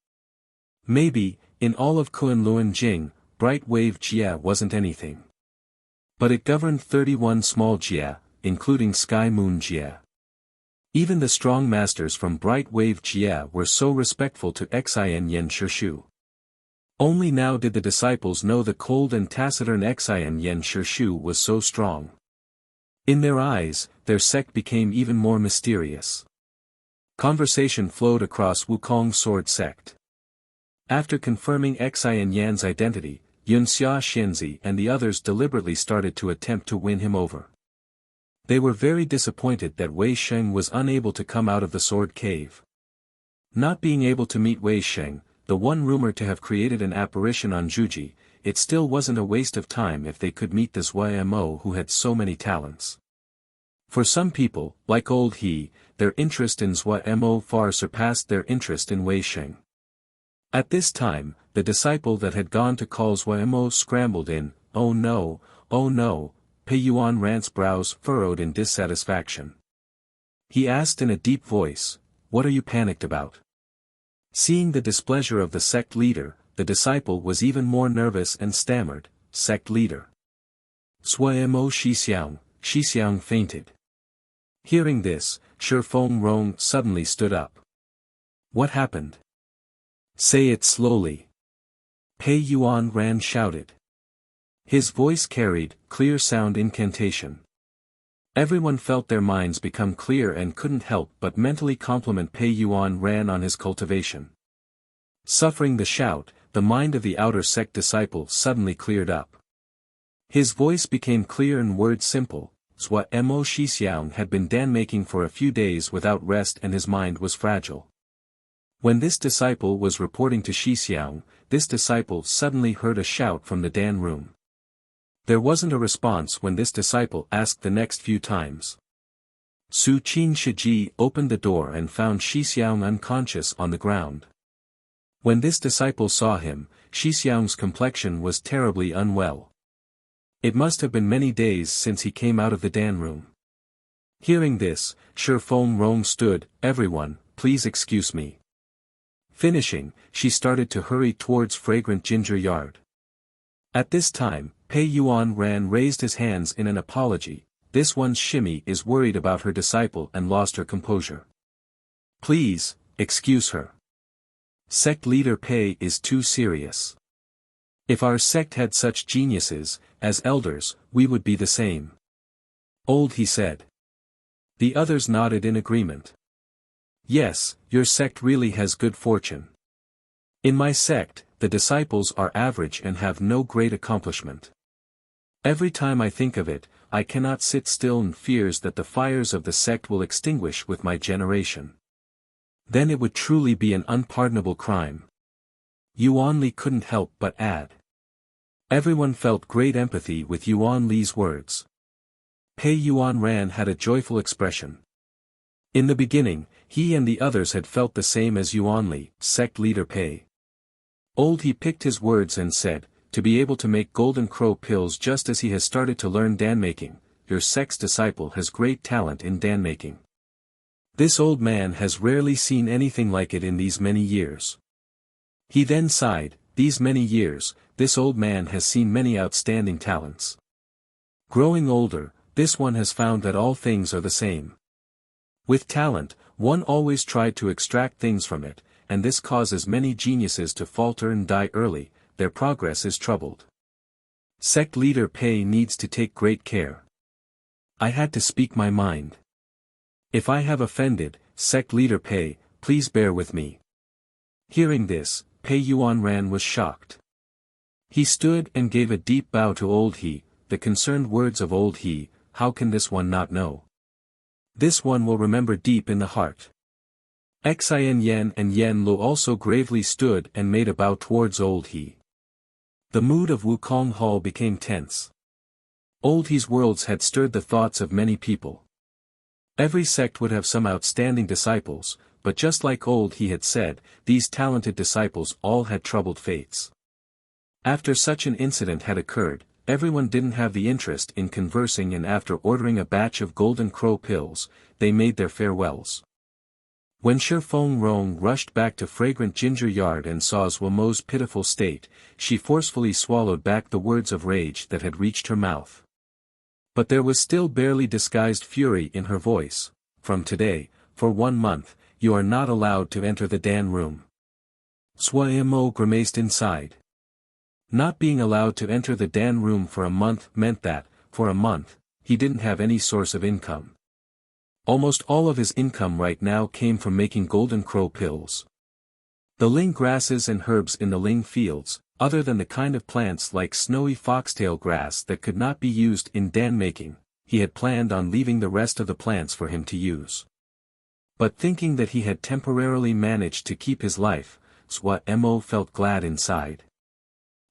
Maybe, in all of Kunlun Jing, Bright Wave Jia wasn't anything. But it governed 31 small Jia, including Sky Moon Jia. Even the strong masters from Bright Wave Jia were so respectful to Xin Yen Shishu. Only now did the disciples know the cold and taciturn Xin Yen Shishu was so strong. In their eyes, their sect became even more mysterious. Conversation flowed across Wukong Sword Sect. After confirming Xian Yan's identity, Yunxia Xianzi and the others deliberately started to attempt to win him over. They were very disappointed that Wei Sheng was unable to come out of the sword cave. Not being able to meet Wei Sheng, the one rumored to have created an apparition on Zhuji, it still wasn't a waste of time if they could meet this YMO who had so many talents. For some people, like old He, their interest in ZWMO far surpassed their interest in Wei Sheng. At this time, the disciple that had gone to call ZWMO scrambled in, oh no, Pei Yuan Ran's brows furrowed in dissatisfaction. He asked in a deep voice, what are you panicked about? Seeing the displeasure of the sect leader, the disciple was even more nervous and stammered, sect leader. ZWMO Xixiang fainted. Hearing this, Shifeng Rong suddenly stood up. What happened? Say it slowly. Pei Yuan Ran shouted. His voice carried, clear sound incantation. Everyone felt their minds become clear and couldn't help but mentally compliment Pei Yuan Ran on his cultivation. Suffering the shout, the mind of the outer sect disciple suddenly cleared up. His voice became clear and words simple. ZWMO Xixiang had been dan-making for a few days without rest and his mind was fragile. When this disciple was reporting to Xixiang, this disciple suddenly heard a shout from the dan room. There wasn't a response when this disciple asked the next few times. Su Qin Shiji opened the door and found Xixiang unconscious on the ground. When this disciple saw him, Xixiang's complexion was terribly unwell. It must have been many days since he came out of the dan room. Hearing this, Shifeng Rong stood, everyone, please excuse me. Finishing, she started to hurry towards Fragrant Ginger Yard. At this time, Pei Yuan Ran raised his hands in an apology. This one's shimmy is worried about her disciple and lost her composure. Please, excuse her. Sect leader Pei is too serious. If our sect had such geniuses, as elders, we would be the same. Old He said. The others nodded in agreement. Yes, your sect really has good fortune. In my sect, the disciples are average and have no great accomplishment. Every time I think of it, I cannot sit still in fears that the fires of the sect will extinguish with my generation. Then it would truly be an unpardonable crime. Yuan Li couldn't help but add. Everyone felt great empathy with Yuan Li's words. Pei Yuan Ran had a joyful expression. In the beginning, he and the others had felt the same as Yuan Li, sect leader Pei. Old He picked his words and said, to be able to make golden crow pills just as he has started to learn dan-making, your sect's disciple has great talent in dan-making. This old man has rarely seen anything like it in these many years. He then sighed, these many years, this old man has seen many outstanding talents. Growing older, this one has found that all things are the same. With talent, one always tried to extract things from it, and this causes many geniuses to falter and die early, their progress is troubled. Sect leader Pei needs to take great care. I had to speak my mind. If I have offended, sect leader Pei, please bear with me. Hearing this, Pei Yuan Ran was shocked. He stood and gave a deep bow to old He, the concerned words of old He, how can this one not know? This one will remember deep in the heart. Xian Yan and Yan Lu also gravely stood and made a bow towards old He. The mood of Wukong Hall became tense. Old He's words had stirred the thoughts of many people. Every sect would have some outstanding disciples, but just like old He had said, these talented disciples all had troubled fates. After such an incident had occurred, everyone didn't have the interest in conversing, and after ordering a batch of golden crow pills, they made their farewells. When Shifeng Rong rushed back to Fragrant Ginger Yard and saw ZWMO's pitiful state, she forcefully swallowed back the words of rage that had reached her mouth. But there was still barely disguised fury in her voice. From today, for 1 month, you are not allowed to enter the dan room. ZWMO grimaced inside. Not being allowed to enter the dan room for a month meant that, for a month, he didn't have any source of income. Almost all of his income right now came from making golden crow pills. The Ling grasses and herbs in the Ling fields, other than the kind of plants like snowy foxtail grass that could not be used in Dan making, he had planned on leaving the rest of the plants for him to use. But thinking that he had temporarily managed to keep his life, Zhou Mo felt glad inside.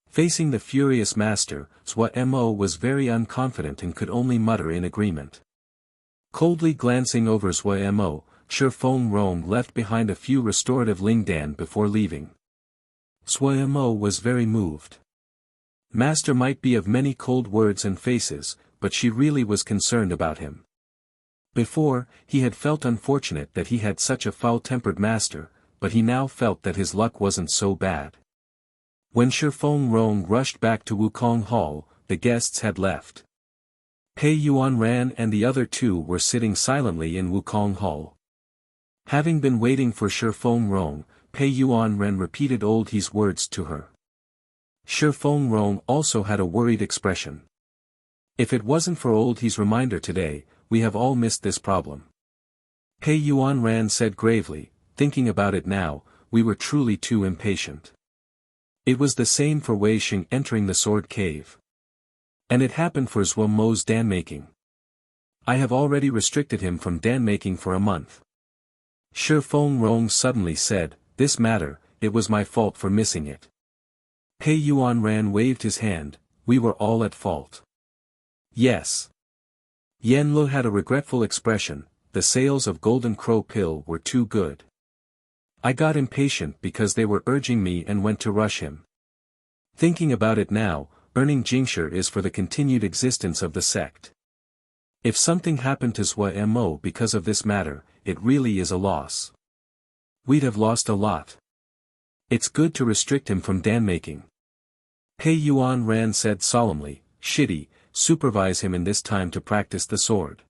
Facing the furious master, Zhou Mo was very unconfident and could only mutter in agreement. Coldly glancing over Zhou Mo, Shi Fengrong left behind a few restorative Lingdan before leaving. Zhou Mo was very moved. Master might be of many cold words and faces, but she really was concerned about him. Before, he had felt unfortunate that he had such a foul-tempered master, but he now felt that his luck wasn't so bad. When Shi Fengrong rushed back to Wukong Hall, the guests had left. Pei Yuanran and the other two were sitting silently in Wukong Hall. Having been waiting for Shi Fengrong, Pei Yuanran repeated Old He's words to her. Shi Fengrong also had a worried expression. If it wasn't for Old He's reminder today, we have all missed this problem. Pei Yuanran said gravely, thinking about it now, we were truly too impatient. It was the same for Wei Xing entering the sword cave. And it happened for Zhou Mo's Dan making. I have already restricted him from Dan making for a month. Shi Fengrong suddenly said, this matter, it was my fault for missing it. Pei Yuanran waved his hand, we were all at fault. Yes. Yan Lu had a regretful expression, the sales of Golden Crow pill were too good. I got impatient because they were urging me and went to rush him. Thinking about it now, earning Jingshi is for the continued existence of the sect. If something happened to Zhou Mo because of this matter, it really is a loss. We'd have lost a lot. It's good to restrict him from Dan making. Pei Yuanran said solemnly, Shitty, supervise him in this time to practice the sword.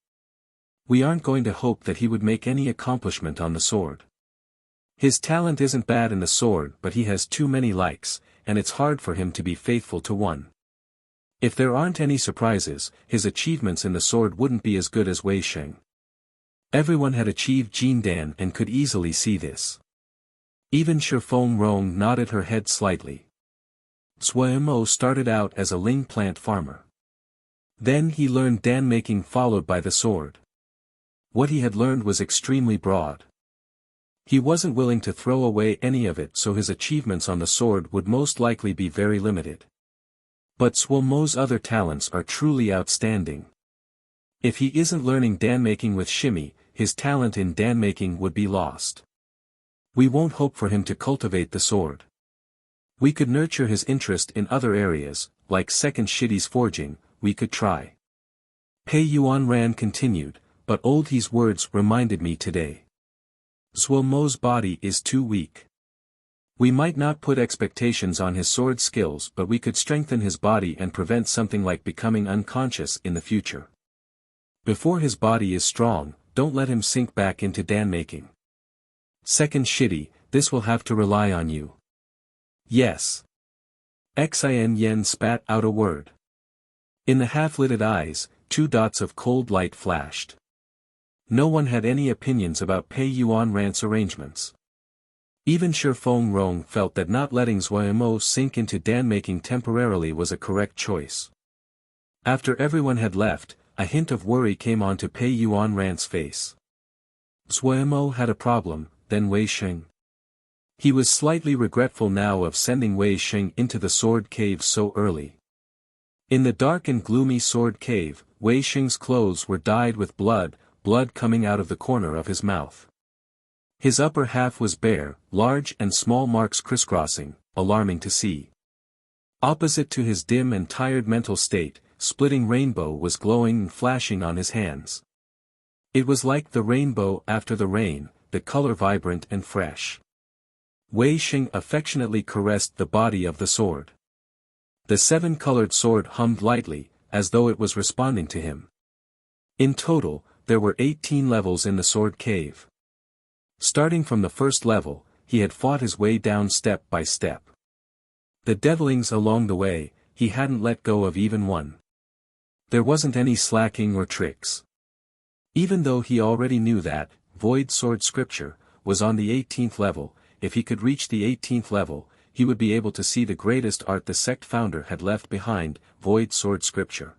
We aren't going to hope that he would make any accomplishment on the sword. His talent isn't bad in the sword but he has too many likes, and it's hard for him to be faithful to one. If there aren't any surprises, his achievements in the sword wouldn't be as good as Wei Xing. Everyone had achieved Jindan and could easily see this. Even Shi Fengrong nodded her head slightly. Zhou Mo started out as a Ling plant farmer. Then he learned Dan making followed by the sword. What he had learned was extremely broad. He wasn't willing to throw away any of it so his achievements on the sword would most likely be very limited. But Zhou Mo's other talents are truly outstanding. If he isn't learning Dan making with Shimi, his talent in Dan making would be lost. We won't hope for him to cultivate the sword. We could nurture his interest in other areas, like second Shitty's forging, we could try. Pei Yuanran continued, but Old He's words reminded me today. Zhou Mo's body is too weak. We might not put expectations on his sword skills but we could strengthen his body and prevent something like becoming unconscious in the future. Before his body is strong, don't let him sink back into Dan making. Second Shitty, this will have to rely on you. Yes. Xin Yen spat out a word. In the half-lidded eyes, 2 dots of cold light flashed. No one had any opinions about Pei Yuanran's arrangements. Even Shi Fengrong felt that not letting Zhou Mo sink into Dan making temporarily was a correct choice. After everyone had left, a hint of worry came onto Pei Yuanran's face. Zhou Mo had a problem, then Wei Xing. He was slightly regretful now of sending Wei Xing into the sword cave so early. In the dark and gloomy sword cave, Wei Xing's clothes were dyed with blood coming out of the corner of his mouth. His upper half was bare, large and small marks crisscrossing, alarming to see. Opposite to his dim and tired mental state, splitting rainbow was glowing and flashing on his hands. It was like the rainbow after the rain, the color vibrant and fresh. Wei Xing affectionately caressed the body of the sword. The 7-colored sword hummed lightly, as though it was responding to him. In total, there were 18 levels in the sword cave. Starting from the first level, he had fought his way down step by step. The devilings along the way, he hadn't let go of even one. There wasn't any slacking or tricks. Even though he already knew that, Void Sword Scripture, was on the 18th level, if he could reach the 18th level, he would be able to see the greatest art the sect founder had left behind, void sword scripture.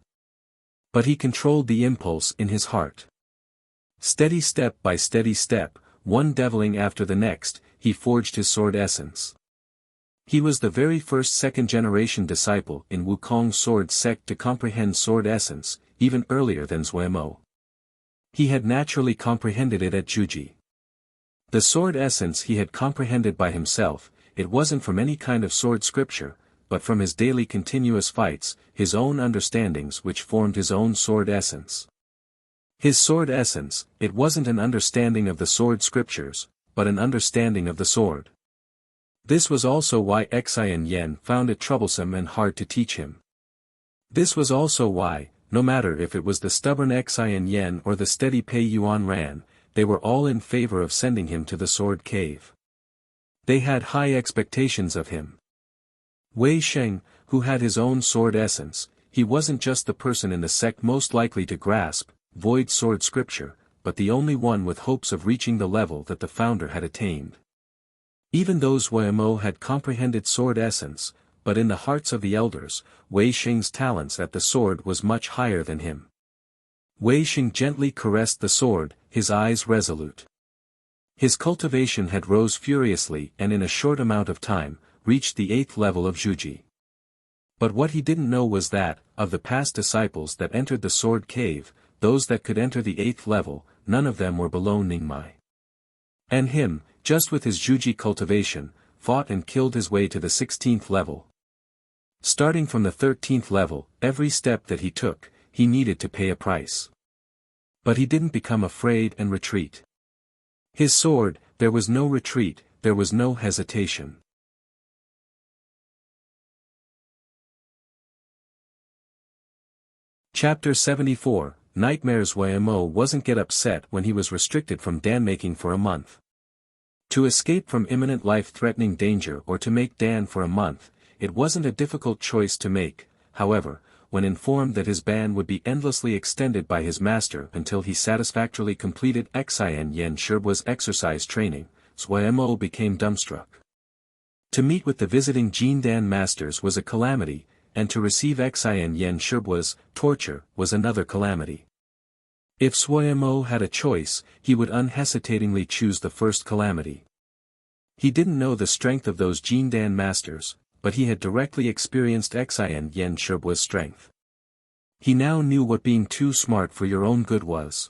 But he controlled the impulse in his heart. Steady step by steady step, one deviling after the next, he forged his sword essence. He was the very first second-generation disciple in Wukong sword sect to comprehend sword essence, even earlier than Zuemo. He had naturally comprehended it at Juji. The sword essence he had comprehended by himself, it wasn't from any kind of sword scripture, but from his daily continuous fights, his own understandings which formed his own sword essence. His sword essence, it wasn't an understanding of the sword scriptures, but an understanding of the sword. This was also why Xian Yen found it troublesome and hard to teach him. This was also why, no matter if it was the stubborn Xian Yen or the steady Pei Yuan Ran, they were all in favor of sending him to the sword cave. They had high expectations of him. Wei Sheng, who had his own sword essence, he wasn't just the person in the sect most likely to grasp void sword scripture, but the only one with hopes of reaching the level that the founder had attained. Even though Zuemo had comprehended sword essence, but in the hearts of the elders, Wei Sheng's talents at the sword was much higher than him. Wei Sheng gently caressed the sword, his eyes resolute. His cultivation had rose furiously and in a short amount of time, reached the 8th level of Juji. But what he didn't know was that, of the past disciples that entered the sword cave, those that could enter the 8th level, none of them were below Ningmai. And him, just with his Juji cultivation, fought and killed his way to the 16th level. Starting from the 13th level, every step that he took, he needed to pay a price. But he didn't become afraid and retreat. His sword, there was no retreat, there was no hesitation. Chapter 74, Nightmares. Zuemo wasn't get upset when he was restricted from Dan making for a month. To escape from imminent life-threatening danger or to make Dan for a month, it wasn't a difficult choice to make. However, when informed that his ban would be endlessly extended by his master until he satisfactorily completed Xian Yen Shibua's exercise training, Zuemo became dumbstruck. To meet with the visiting Jindan masters was a calamity, and to receive Xian Yen Shibua's torture was another calamity. If Zuemo had a choice, he would unhesitatingly choose the first calamity. He didn't know the strength of those Jindan masters, but he had directly experienced Xian Yen Shibua's strength. He now knew what being too smart for your own good was.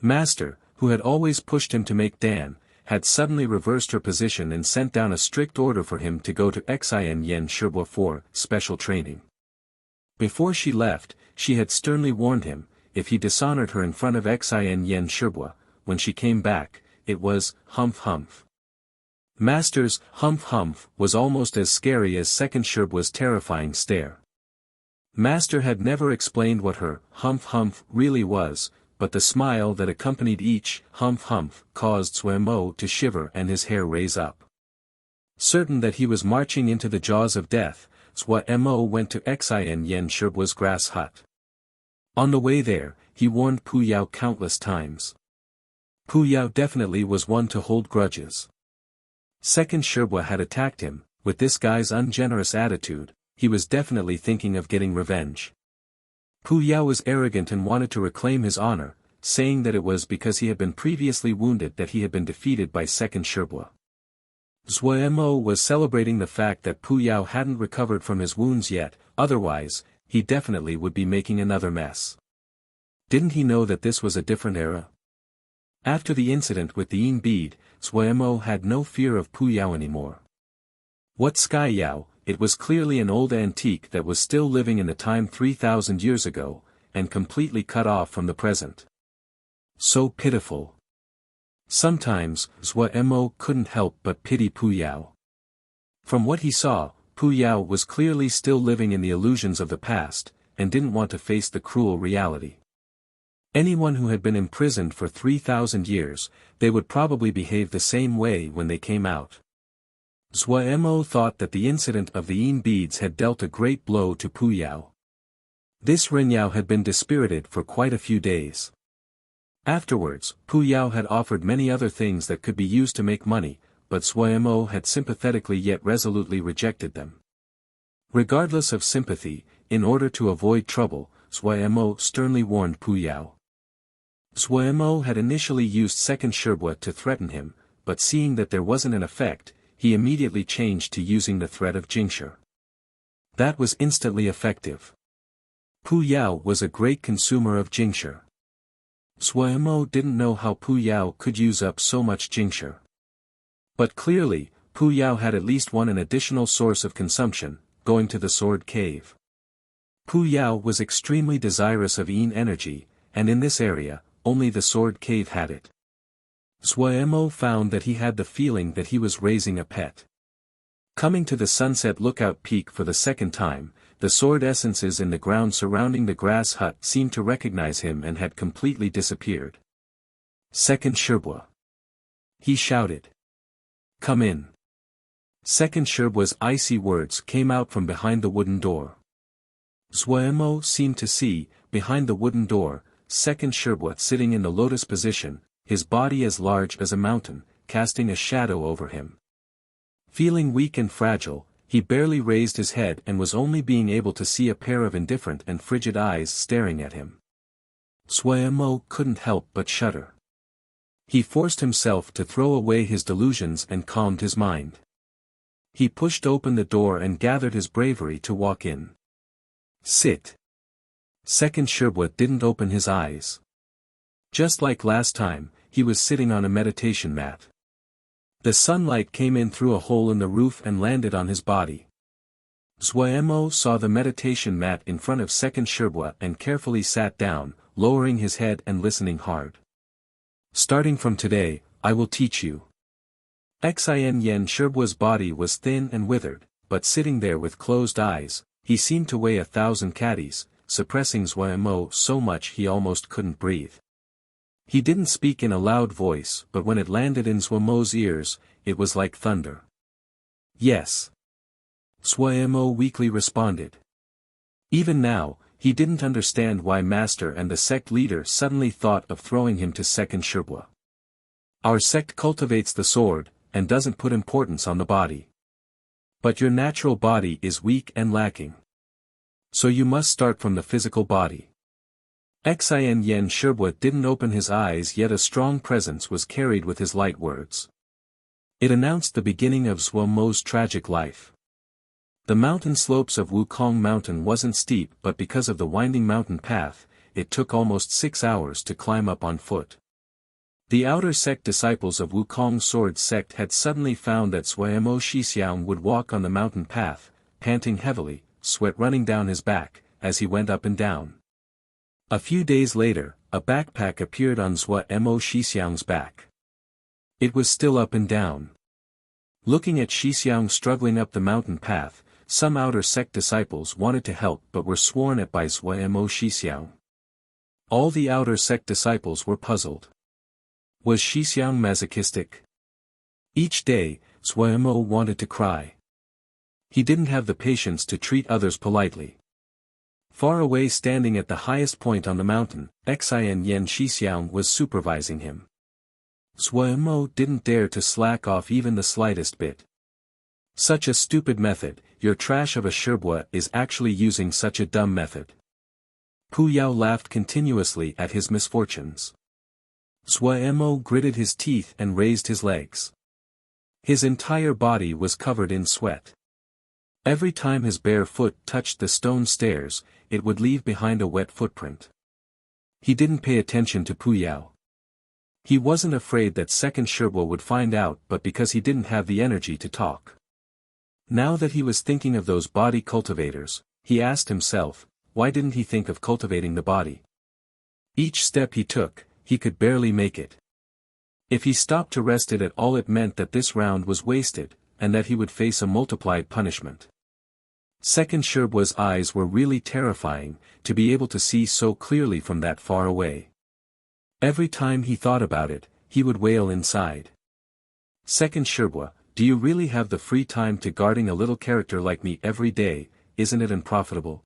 Master, who had always pushed him to make Dan, had suddenly reversed her position and sent down a strict order for him to go to Xian Yen Shibua for special training. Before she left, she had sternly warned him, if he dishonored her in front of Xian Yen Shibua, when she came back, it was, humph humph. Master's humph humph was almost as scary as second Shibua's terrifying stare. Master had never explained what her humph humph really was, but the smile that accompanied each humph humph caused Zuemo to shiver and his hair raise up. Certain that he was marching into the jaws of death, Zuemo went to Xian Yen Shibua's grass hut. On the way there, he warned Pu Yao countless times. Pu Yao definitely was one to hold grudges. Second Shibua had attacked him, with this guy's ungenerous attitude, he was definitely thinking of getting revenge. Pu Yao was arrogant and wanted to reclaim his honor, saying that it was because he had been previously wounded that he had been defeated by second Shibua. Zuemo was celebrating the fact that Pu Yao hadn't recovered from his wounds yet, otherwise, he definitely would be making another mess. Didn't he know that this was a different era? After the incident with the Yin bead, Zuemo had no fear of Pu Yao anymore. What Sky Yao? It was clearly an old antique that was still living in the time 3,000 years ago, and completely cut off from the present. So pitiful. Sometimes, Zuemo couldn't help but pity Pu Yao. From what he saw, Pu Yao was clearly still living in the illusions of the past, and didn't want to face the cruel reality. Anyone who had been imprisoned for 3,000 years, they would probably behave the same way when they came out. Zuemo thought that the incident of the Yin beads had dealt a great blow to Pu Yao. This Renyao had been dispirited for quite a few days. Afterwards, Pu Yao had offered many other things that could be used to make money, but Suemo had sympathetically yet resolutely rejected them. Regardless of sympathy, in order to avoid trouble, Suemo sternly warned Pu Yao. Suemo had initially used second sherbua to threaten him, but seeing that there wasn't an effect, he immediately changed to using the threat of Jingshi. That was instantly effective. Pu Yao was a great consumer of Jingshi. Suemo didn't know how Pu Yao could use up so much Jingshi. But clearly, Pu Yao had at least an additional source of consumption, going to the sword cave. Pu Yao was extremely desirous of yin energy, and in this area, only the sword cave had it. Suemo found that he had the feeling that he was raising a pet. Coming to the sunset lookout peak for the second time, the sword essences in the ground surrounding the grass hut seemed to recognize him and had completely disappeared. Second sherbua. He shouted. Come in. Second sherbua's icy words came out from behind the wooden door. Suemo seemed to see, behind the wooden door, second sherbua sitting in the lotus position, his body as large as a mountain, casting a shadow over him. Feeling weak and fragile, he barely raised his head and was only being able to see a pair of indifferent and frigid eyes staring at him. Suemo couldn't help but shudder. He forced himself to throw away his delusions and calmed his mind. He pushed open the door and gathered his bravery to walk in. Sit. Second sherbua didn't open his eyes. Just like last time, he was sitting on a meditation mat. The sunlight came in through a hole in the roof and landed on his body. Suemo saw the meditation mat in front of second sherbua and carefully sat down, lowering his head and listening hard. Starting from today, I will teach you. Xin Yen Sherbua's body was thin and withered, but sitting there with closed eyes, he seemed to weigh 1,000 caddies, suppressing Suemo so much he almost couldn't breathe. He didn't speak in a loud voice, but when it landed in Suemo's ears, it was like thunder. Yes. Suemo weakly responded. Even now, he didn't understand why Master and the sect leader suddenly thought of throwing him to second sherbua. Our sect cultivates the sword, and doesn't put importance on the body. But your natural body is weak and lacking. So you must start from the physical body. Xin Yen Sherbua didn't open his eyes, yet a strong presence was carried with his light words. It announced the beginning of Suemo's tragic life. The mountain slopes of Wukong Mountain wasn't steep, but because of the winding mountain path, it took almost 6 hours to climb up on foot. The outer sect disciples of Wukong Sword Sect had suddenly found that Suemo Shixiang would walk on the mountain path, panting heavily, sweat running down his back, as he went up and down. A few days later, a backpack appeared on Suemo Shixiang's back. It was still up and down. Looking at Shixiang struggling up the mountain path, some outer sect disciples wanted to help but were sworn at by Suemo Shixiang. All the outer sect disciples were puzzled. Was Shixiang masochistic? Each day, Suemo wanted to cry. He didn't have the patience to treat others politely. Far away, standing at the highest point on the mountain, Xin Yen Shixiang was supervising him. Suemo didn't dare to slack off even the slightest bit. Such a stupid method, your trash of a sherbua is actually using such a dumb method. Pu Yao laughed continuously at his misfortunes. Suemo gritted his teeth and raised his legs. His entire body was covered in sweat. Every time his bare foot touched the stone stairs, it would leave behind a wet footprint. He didn't pay attention to Pu Yao. He wasn't afraid that second sherbua would find out, but because he didn't have the energy to talk. Now that he was thinking of those body cultivators, he asked himself, why didn't he think of cultivating the body? Each step he took, he could barely make it. If he stopped to rest it at all, it meant that this round was wasted, and that he would face a multiplied punishment. Second Sherbua's eyes were really terrifying, to be able to see so clearly from that far away. Every time he thought about it, he would wail inside. Second Sherbua, do you really have the free time to guarding a little character like me every day? Isn't it unprofitable?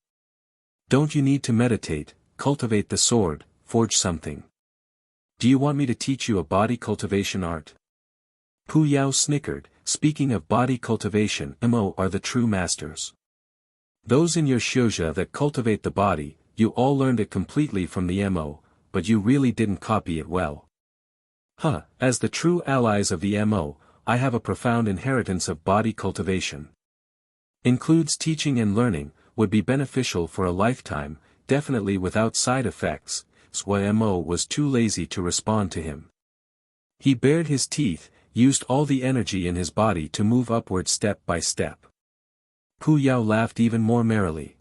Don't you need to meditate, cultivate the sword, forge something? Do you want me to teach you a body cultivation art? Pu Yao snickered, speaking of body cultivation, Mo are the true masters. Those in your Xiuzhe that cultivate the body, you all learned it completely from the Mo, but you really didn't copy it well. As the true allies of the Mo, I have a profound inheritance of body cultivation. Includes teaching and learning, would be beneficial for a lifetime, definitely without side effects. Sui Mo was too lazy to respond to him. He bared his teeth, used all the energy in his body to move upward step by step. Pu Yao laughed even more merrily.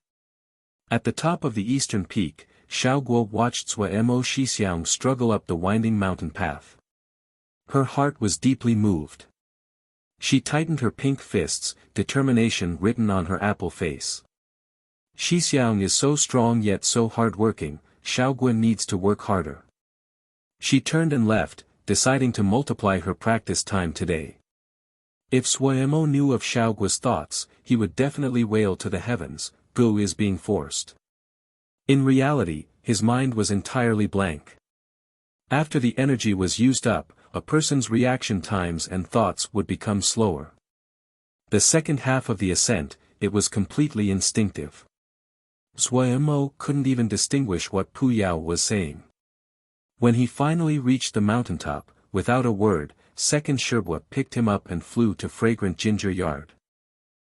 At the top of the eastern peak, Xiaoguo watched Sui Mo Xixiang struggle up the winding mountain path. Her heart was deeply moved. She tightened her pink fists, determination written on her apple face. Xixiang is so strong yet so hard-working, Xiaoguo needs to work harder. She turned and left, deciding to multiply her practice time today. If Suemo knew of Xiaoguo's thoughts, he would definitely wail to the heavens, Gu is being forced. In reality, his mind was entirely blank. After the energy was used up, a person's reaction times and thoughts would become slower. The second half of the ascent, it was completely instinctive. Suemo couldn't even distinguish what Pu Yao was saying. When he finally reached the mountaintop, without a word, second Sherbua picked him up and flew to fragrant ginger yard.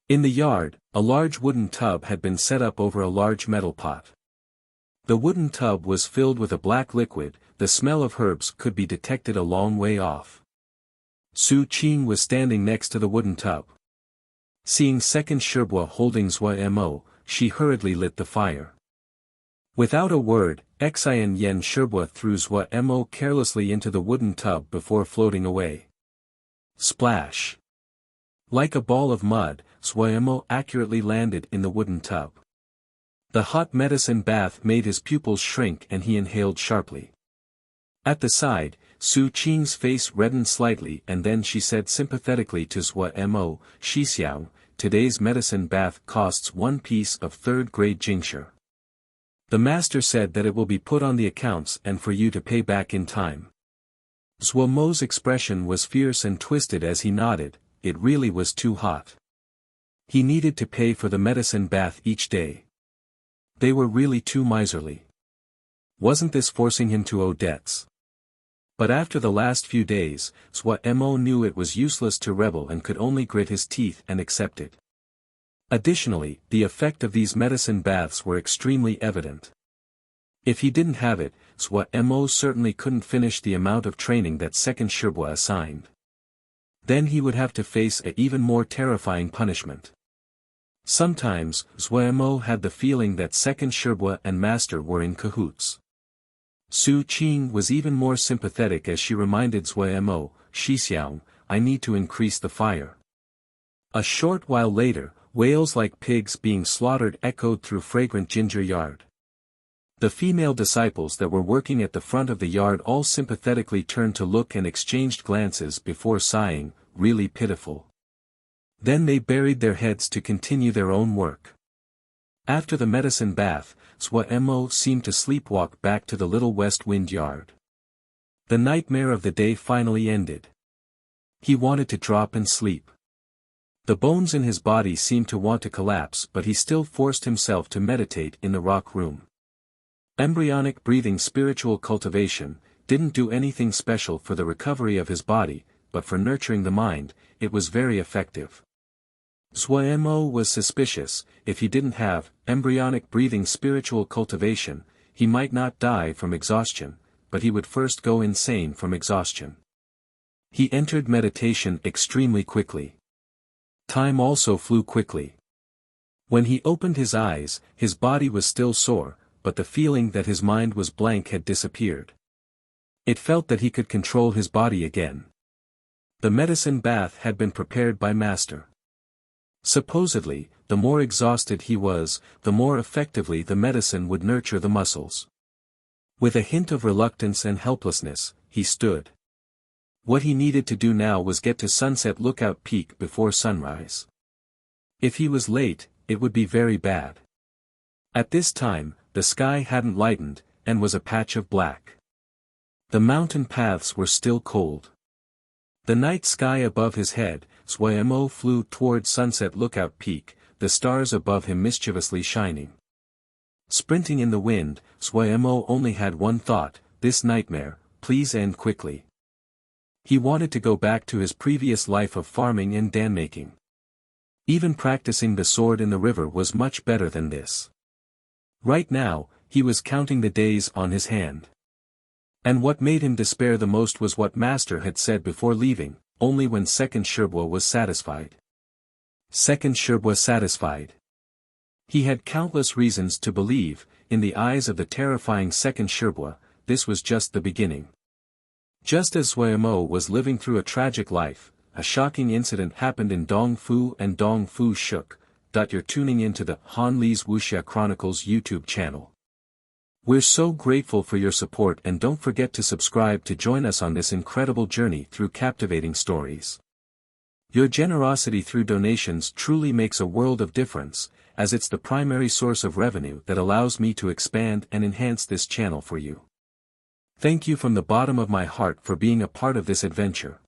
In the yard, a large wooden tub had been set up over a large metal pot. The wooden tub was filled with a black liquid, the smell of herbs could be detected a long way off. Su Qing was standing next to the wooden tub. Seeing second Sherbua holding Mo, she hurriedly lit the fire. Without a word, Xian Yen Sherbua threw Mo carelessly into the wooden tub before floating away. Splash! Like a ball of mud, Mo accurately landed in the wooden tub. The hot medicine bath made his pupils shrink and he inhaled sharply. At the side, Su Qing's face reddened slightly and then she said sympathetically to Mo, Xixiang, today's medicine bath costs 1 piece of third-grade jingshe. The master said that it will be put on the accounts and for you to pay back in time. Mo's expression was fierce and twisted as he nodded, it really was too hot. He needed to pay for the medicine bath each day. They were really too miserly. Wasn't this forcing him to owe debts? But after the last few days, Mo knew it was useless to rebel and could only grit his teeth and accept it. Additionally, the effect of these medicine baths were extremely evident. If he didn't have it, Mo certainly couldn't finish the amount of training that second Sherbua assigned. Then he would have to face an even more terrifying punishment. Sometimes, Mo had the feeling that second Sherbua and master were in cahoots. Su Qing was even more sympathetic as she reminded Mo, Xixiang, I need to increase the fire. A short while later, wails like pigs being slaughtered echoed through fragrant ginger yard. The female disciples that were working at the front of the yard all sympathetically turned to look and exchanged glances before sighing, really pitiful. Then they buried their heads to continue their own work. After the medicine bath, Mo seemed to sleepwalk back to the little west wind yard. The nightmare of the day finally ended. He wanted to drop and sleep. The bones in his body seemed to want to collapse but he still forced himself to meditate in the rock room. Embryonic breathing spiritual cultivation didn't do anything special for the recovery of his body, but for nurturing the mind, it was very effective. Mo was suspicious, if he didn't have embryonic breathing spiritual cultivation, he might not die from exhaustion, but he would first go insane from exhaustion. He entered meditation extremely quickly. Time also flew quickly. When he opened his eyes, his body was still sore, but the feeling that his mind was blank had disappeared. It felt that he could control his body again. The medicine bath had been prepared by master. Supposedly, the more exhausted he was, the more effectively the medicine would nurture the muscles. With a hint of reluctance and helplessness, he stood. What he needed to do now was get to Sunset Lookout Peak before sunrise. If he was late, it would be very bad. At this time, the sky hadn't lightened, and was a patch of black. The mountain paths were still cold. The night sky above his head, Suemo flew toward Sunset Lookout Peak, the stars above him mischievously shining. Sprinting in the wind, Suemo only had one thought: this nightmare, please end quickly. He wanted to go back to his previous life of farming and dam-making. Even practicing the sword in the river was much better than this. Right now, he was counting the days on his hand. And what made him despair the most was what Master had said before leaving: only when Second Sherbwa was satisfied. Second Sherbwa satisfied. He had countless reasons to believe, in the eyes of the terrifying Second Sherbwa, this was just the beginning. Just as Suemo was living through a tragic life, a shocking incident happened in Dongfu and Dongfu shook. You're tuning into the Han Li's Wuxia Chronicles YouTube channel. We're so grateful for your support, and don't forget to subscribe to join us on this incredible journey through captivating stories. Your generosity through donations truly makes a world of difference, as it's the primary source of revenue that allows me to expand and enhance this channel for you. Thank you from the bottom of my heart for being a part of this adventure.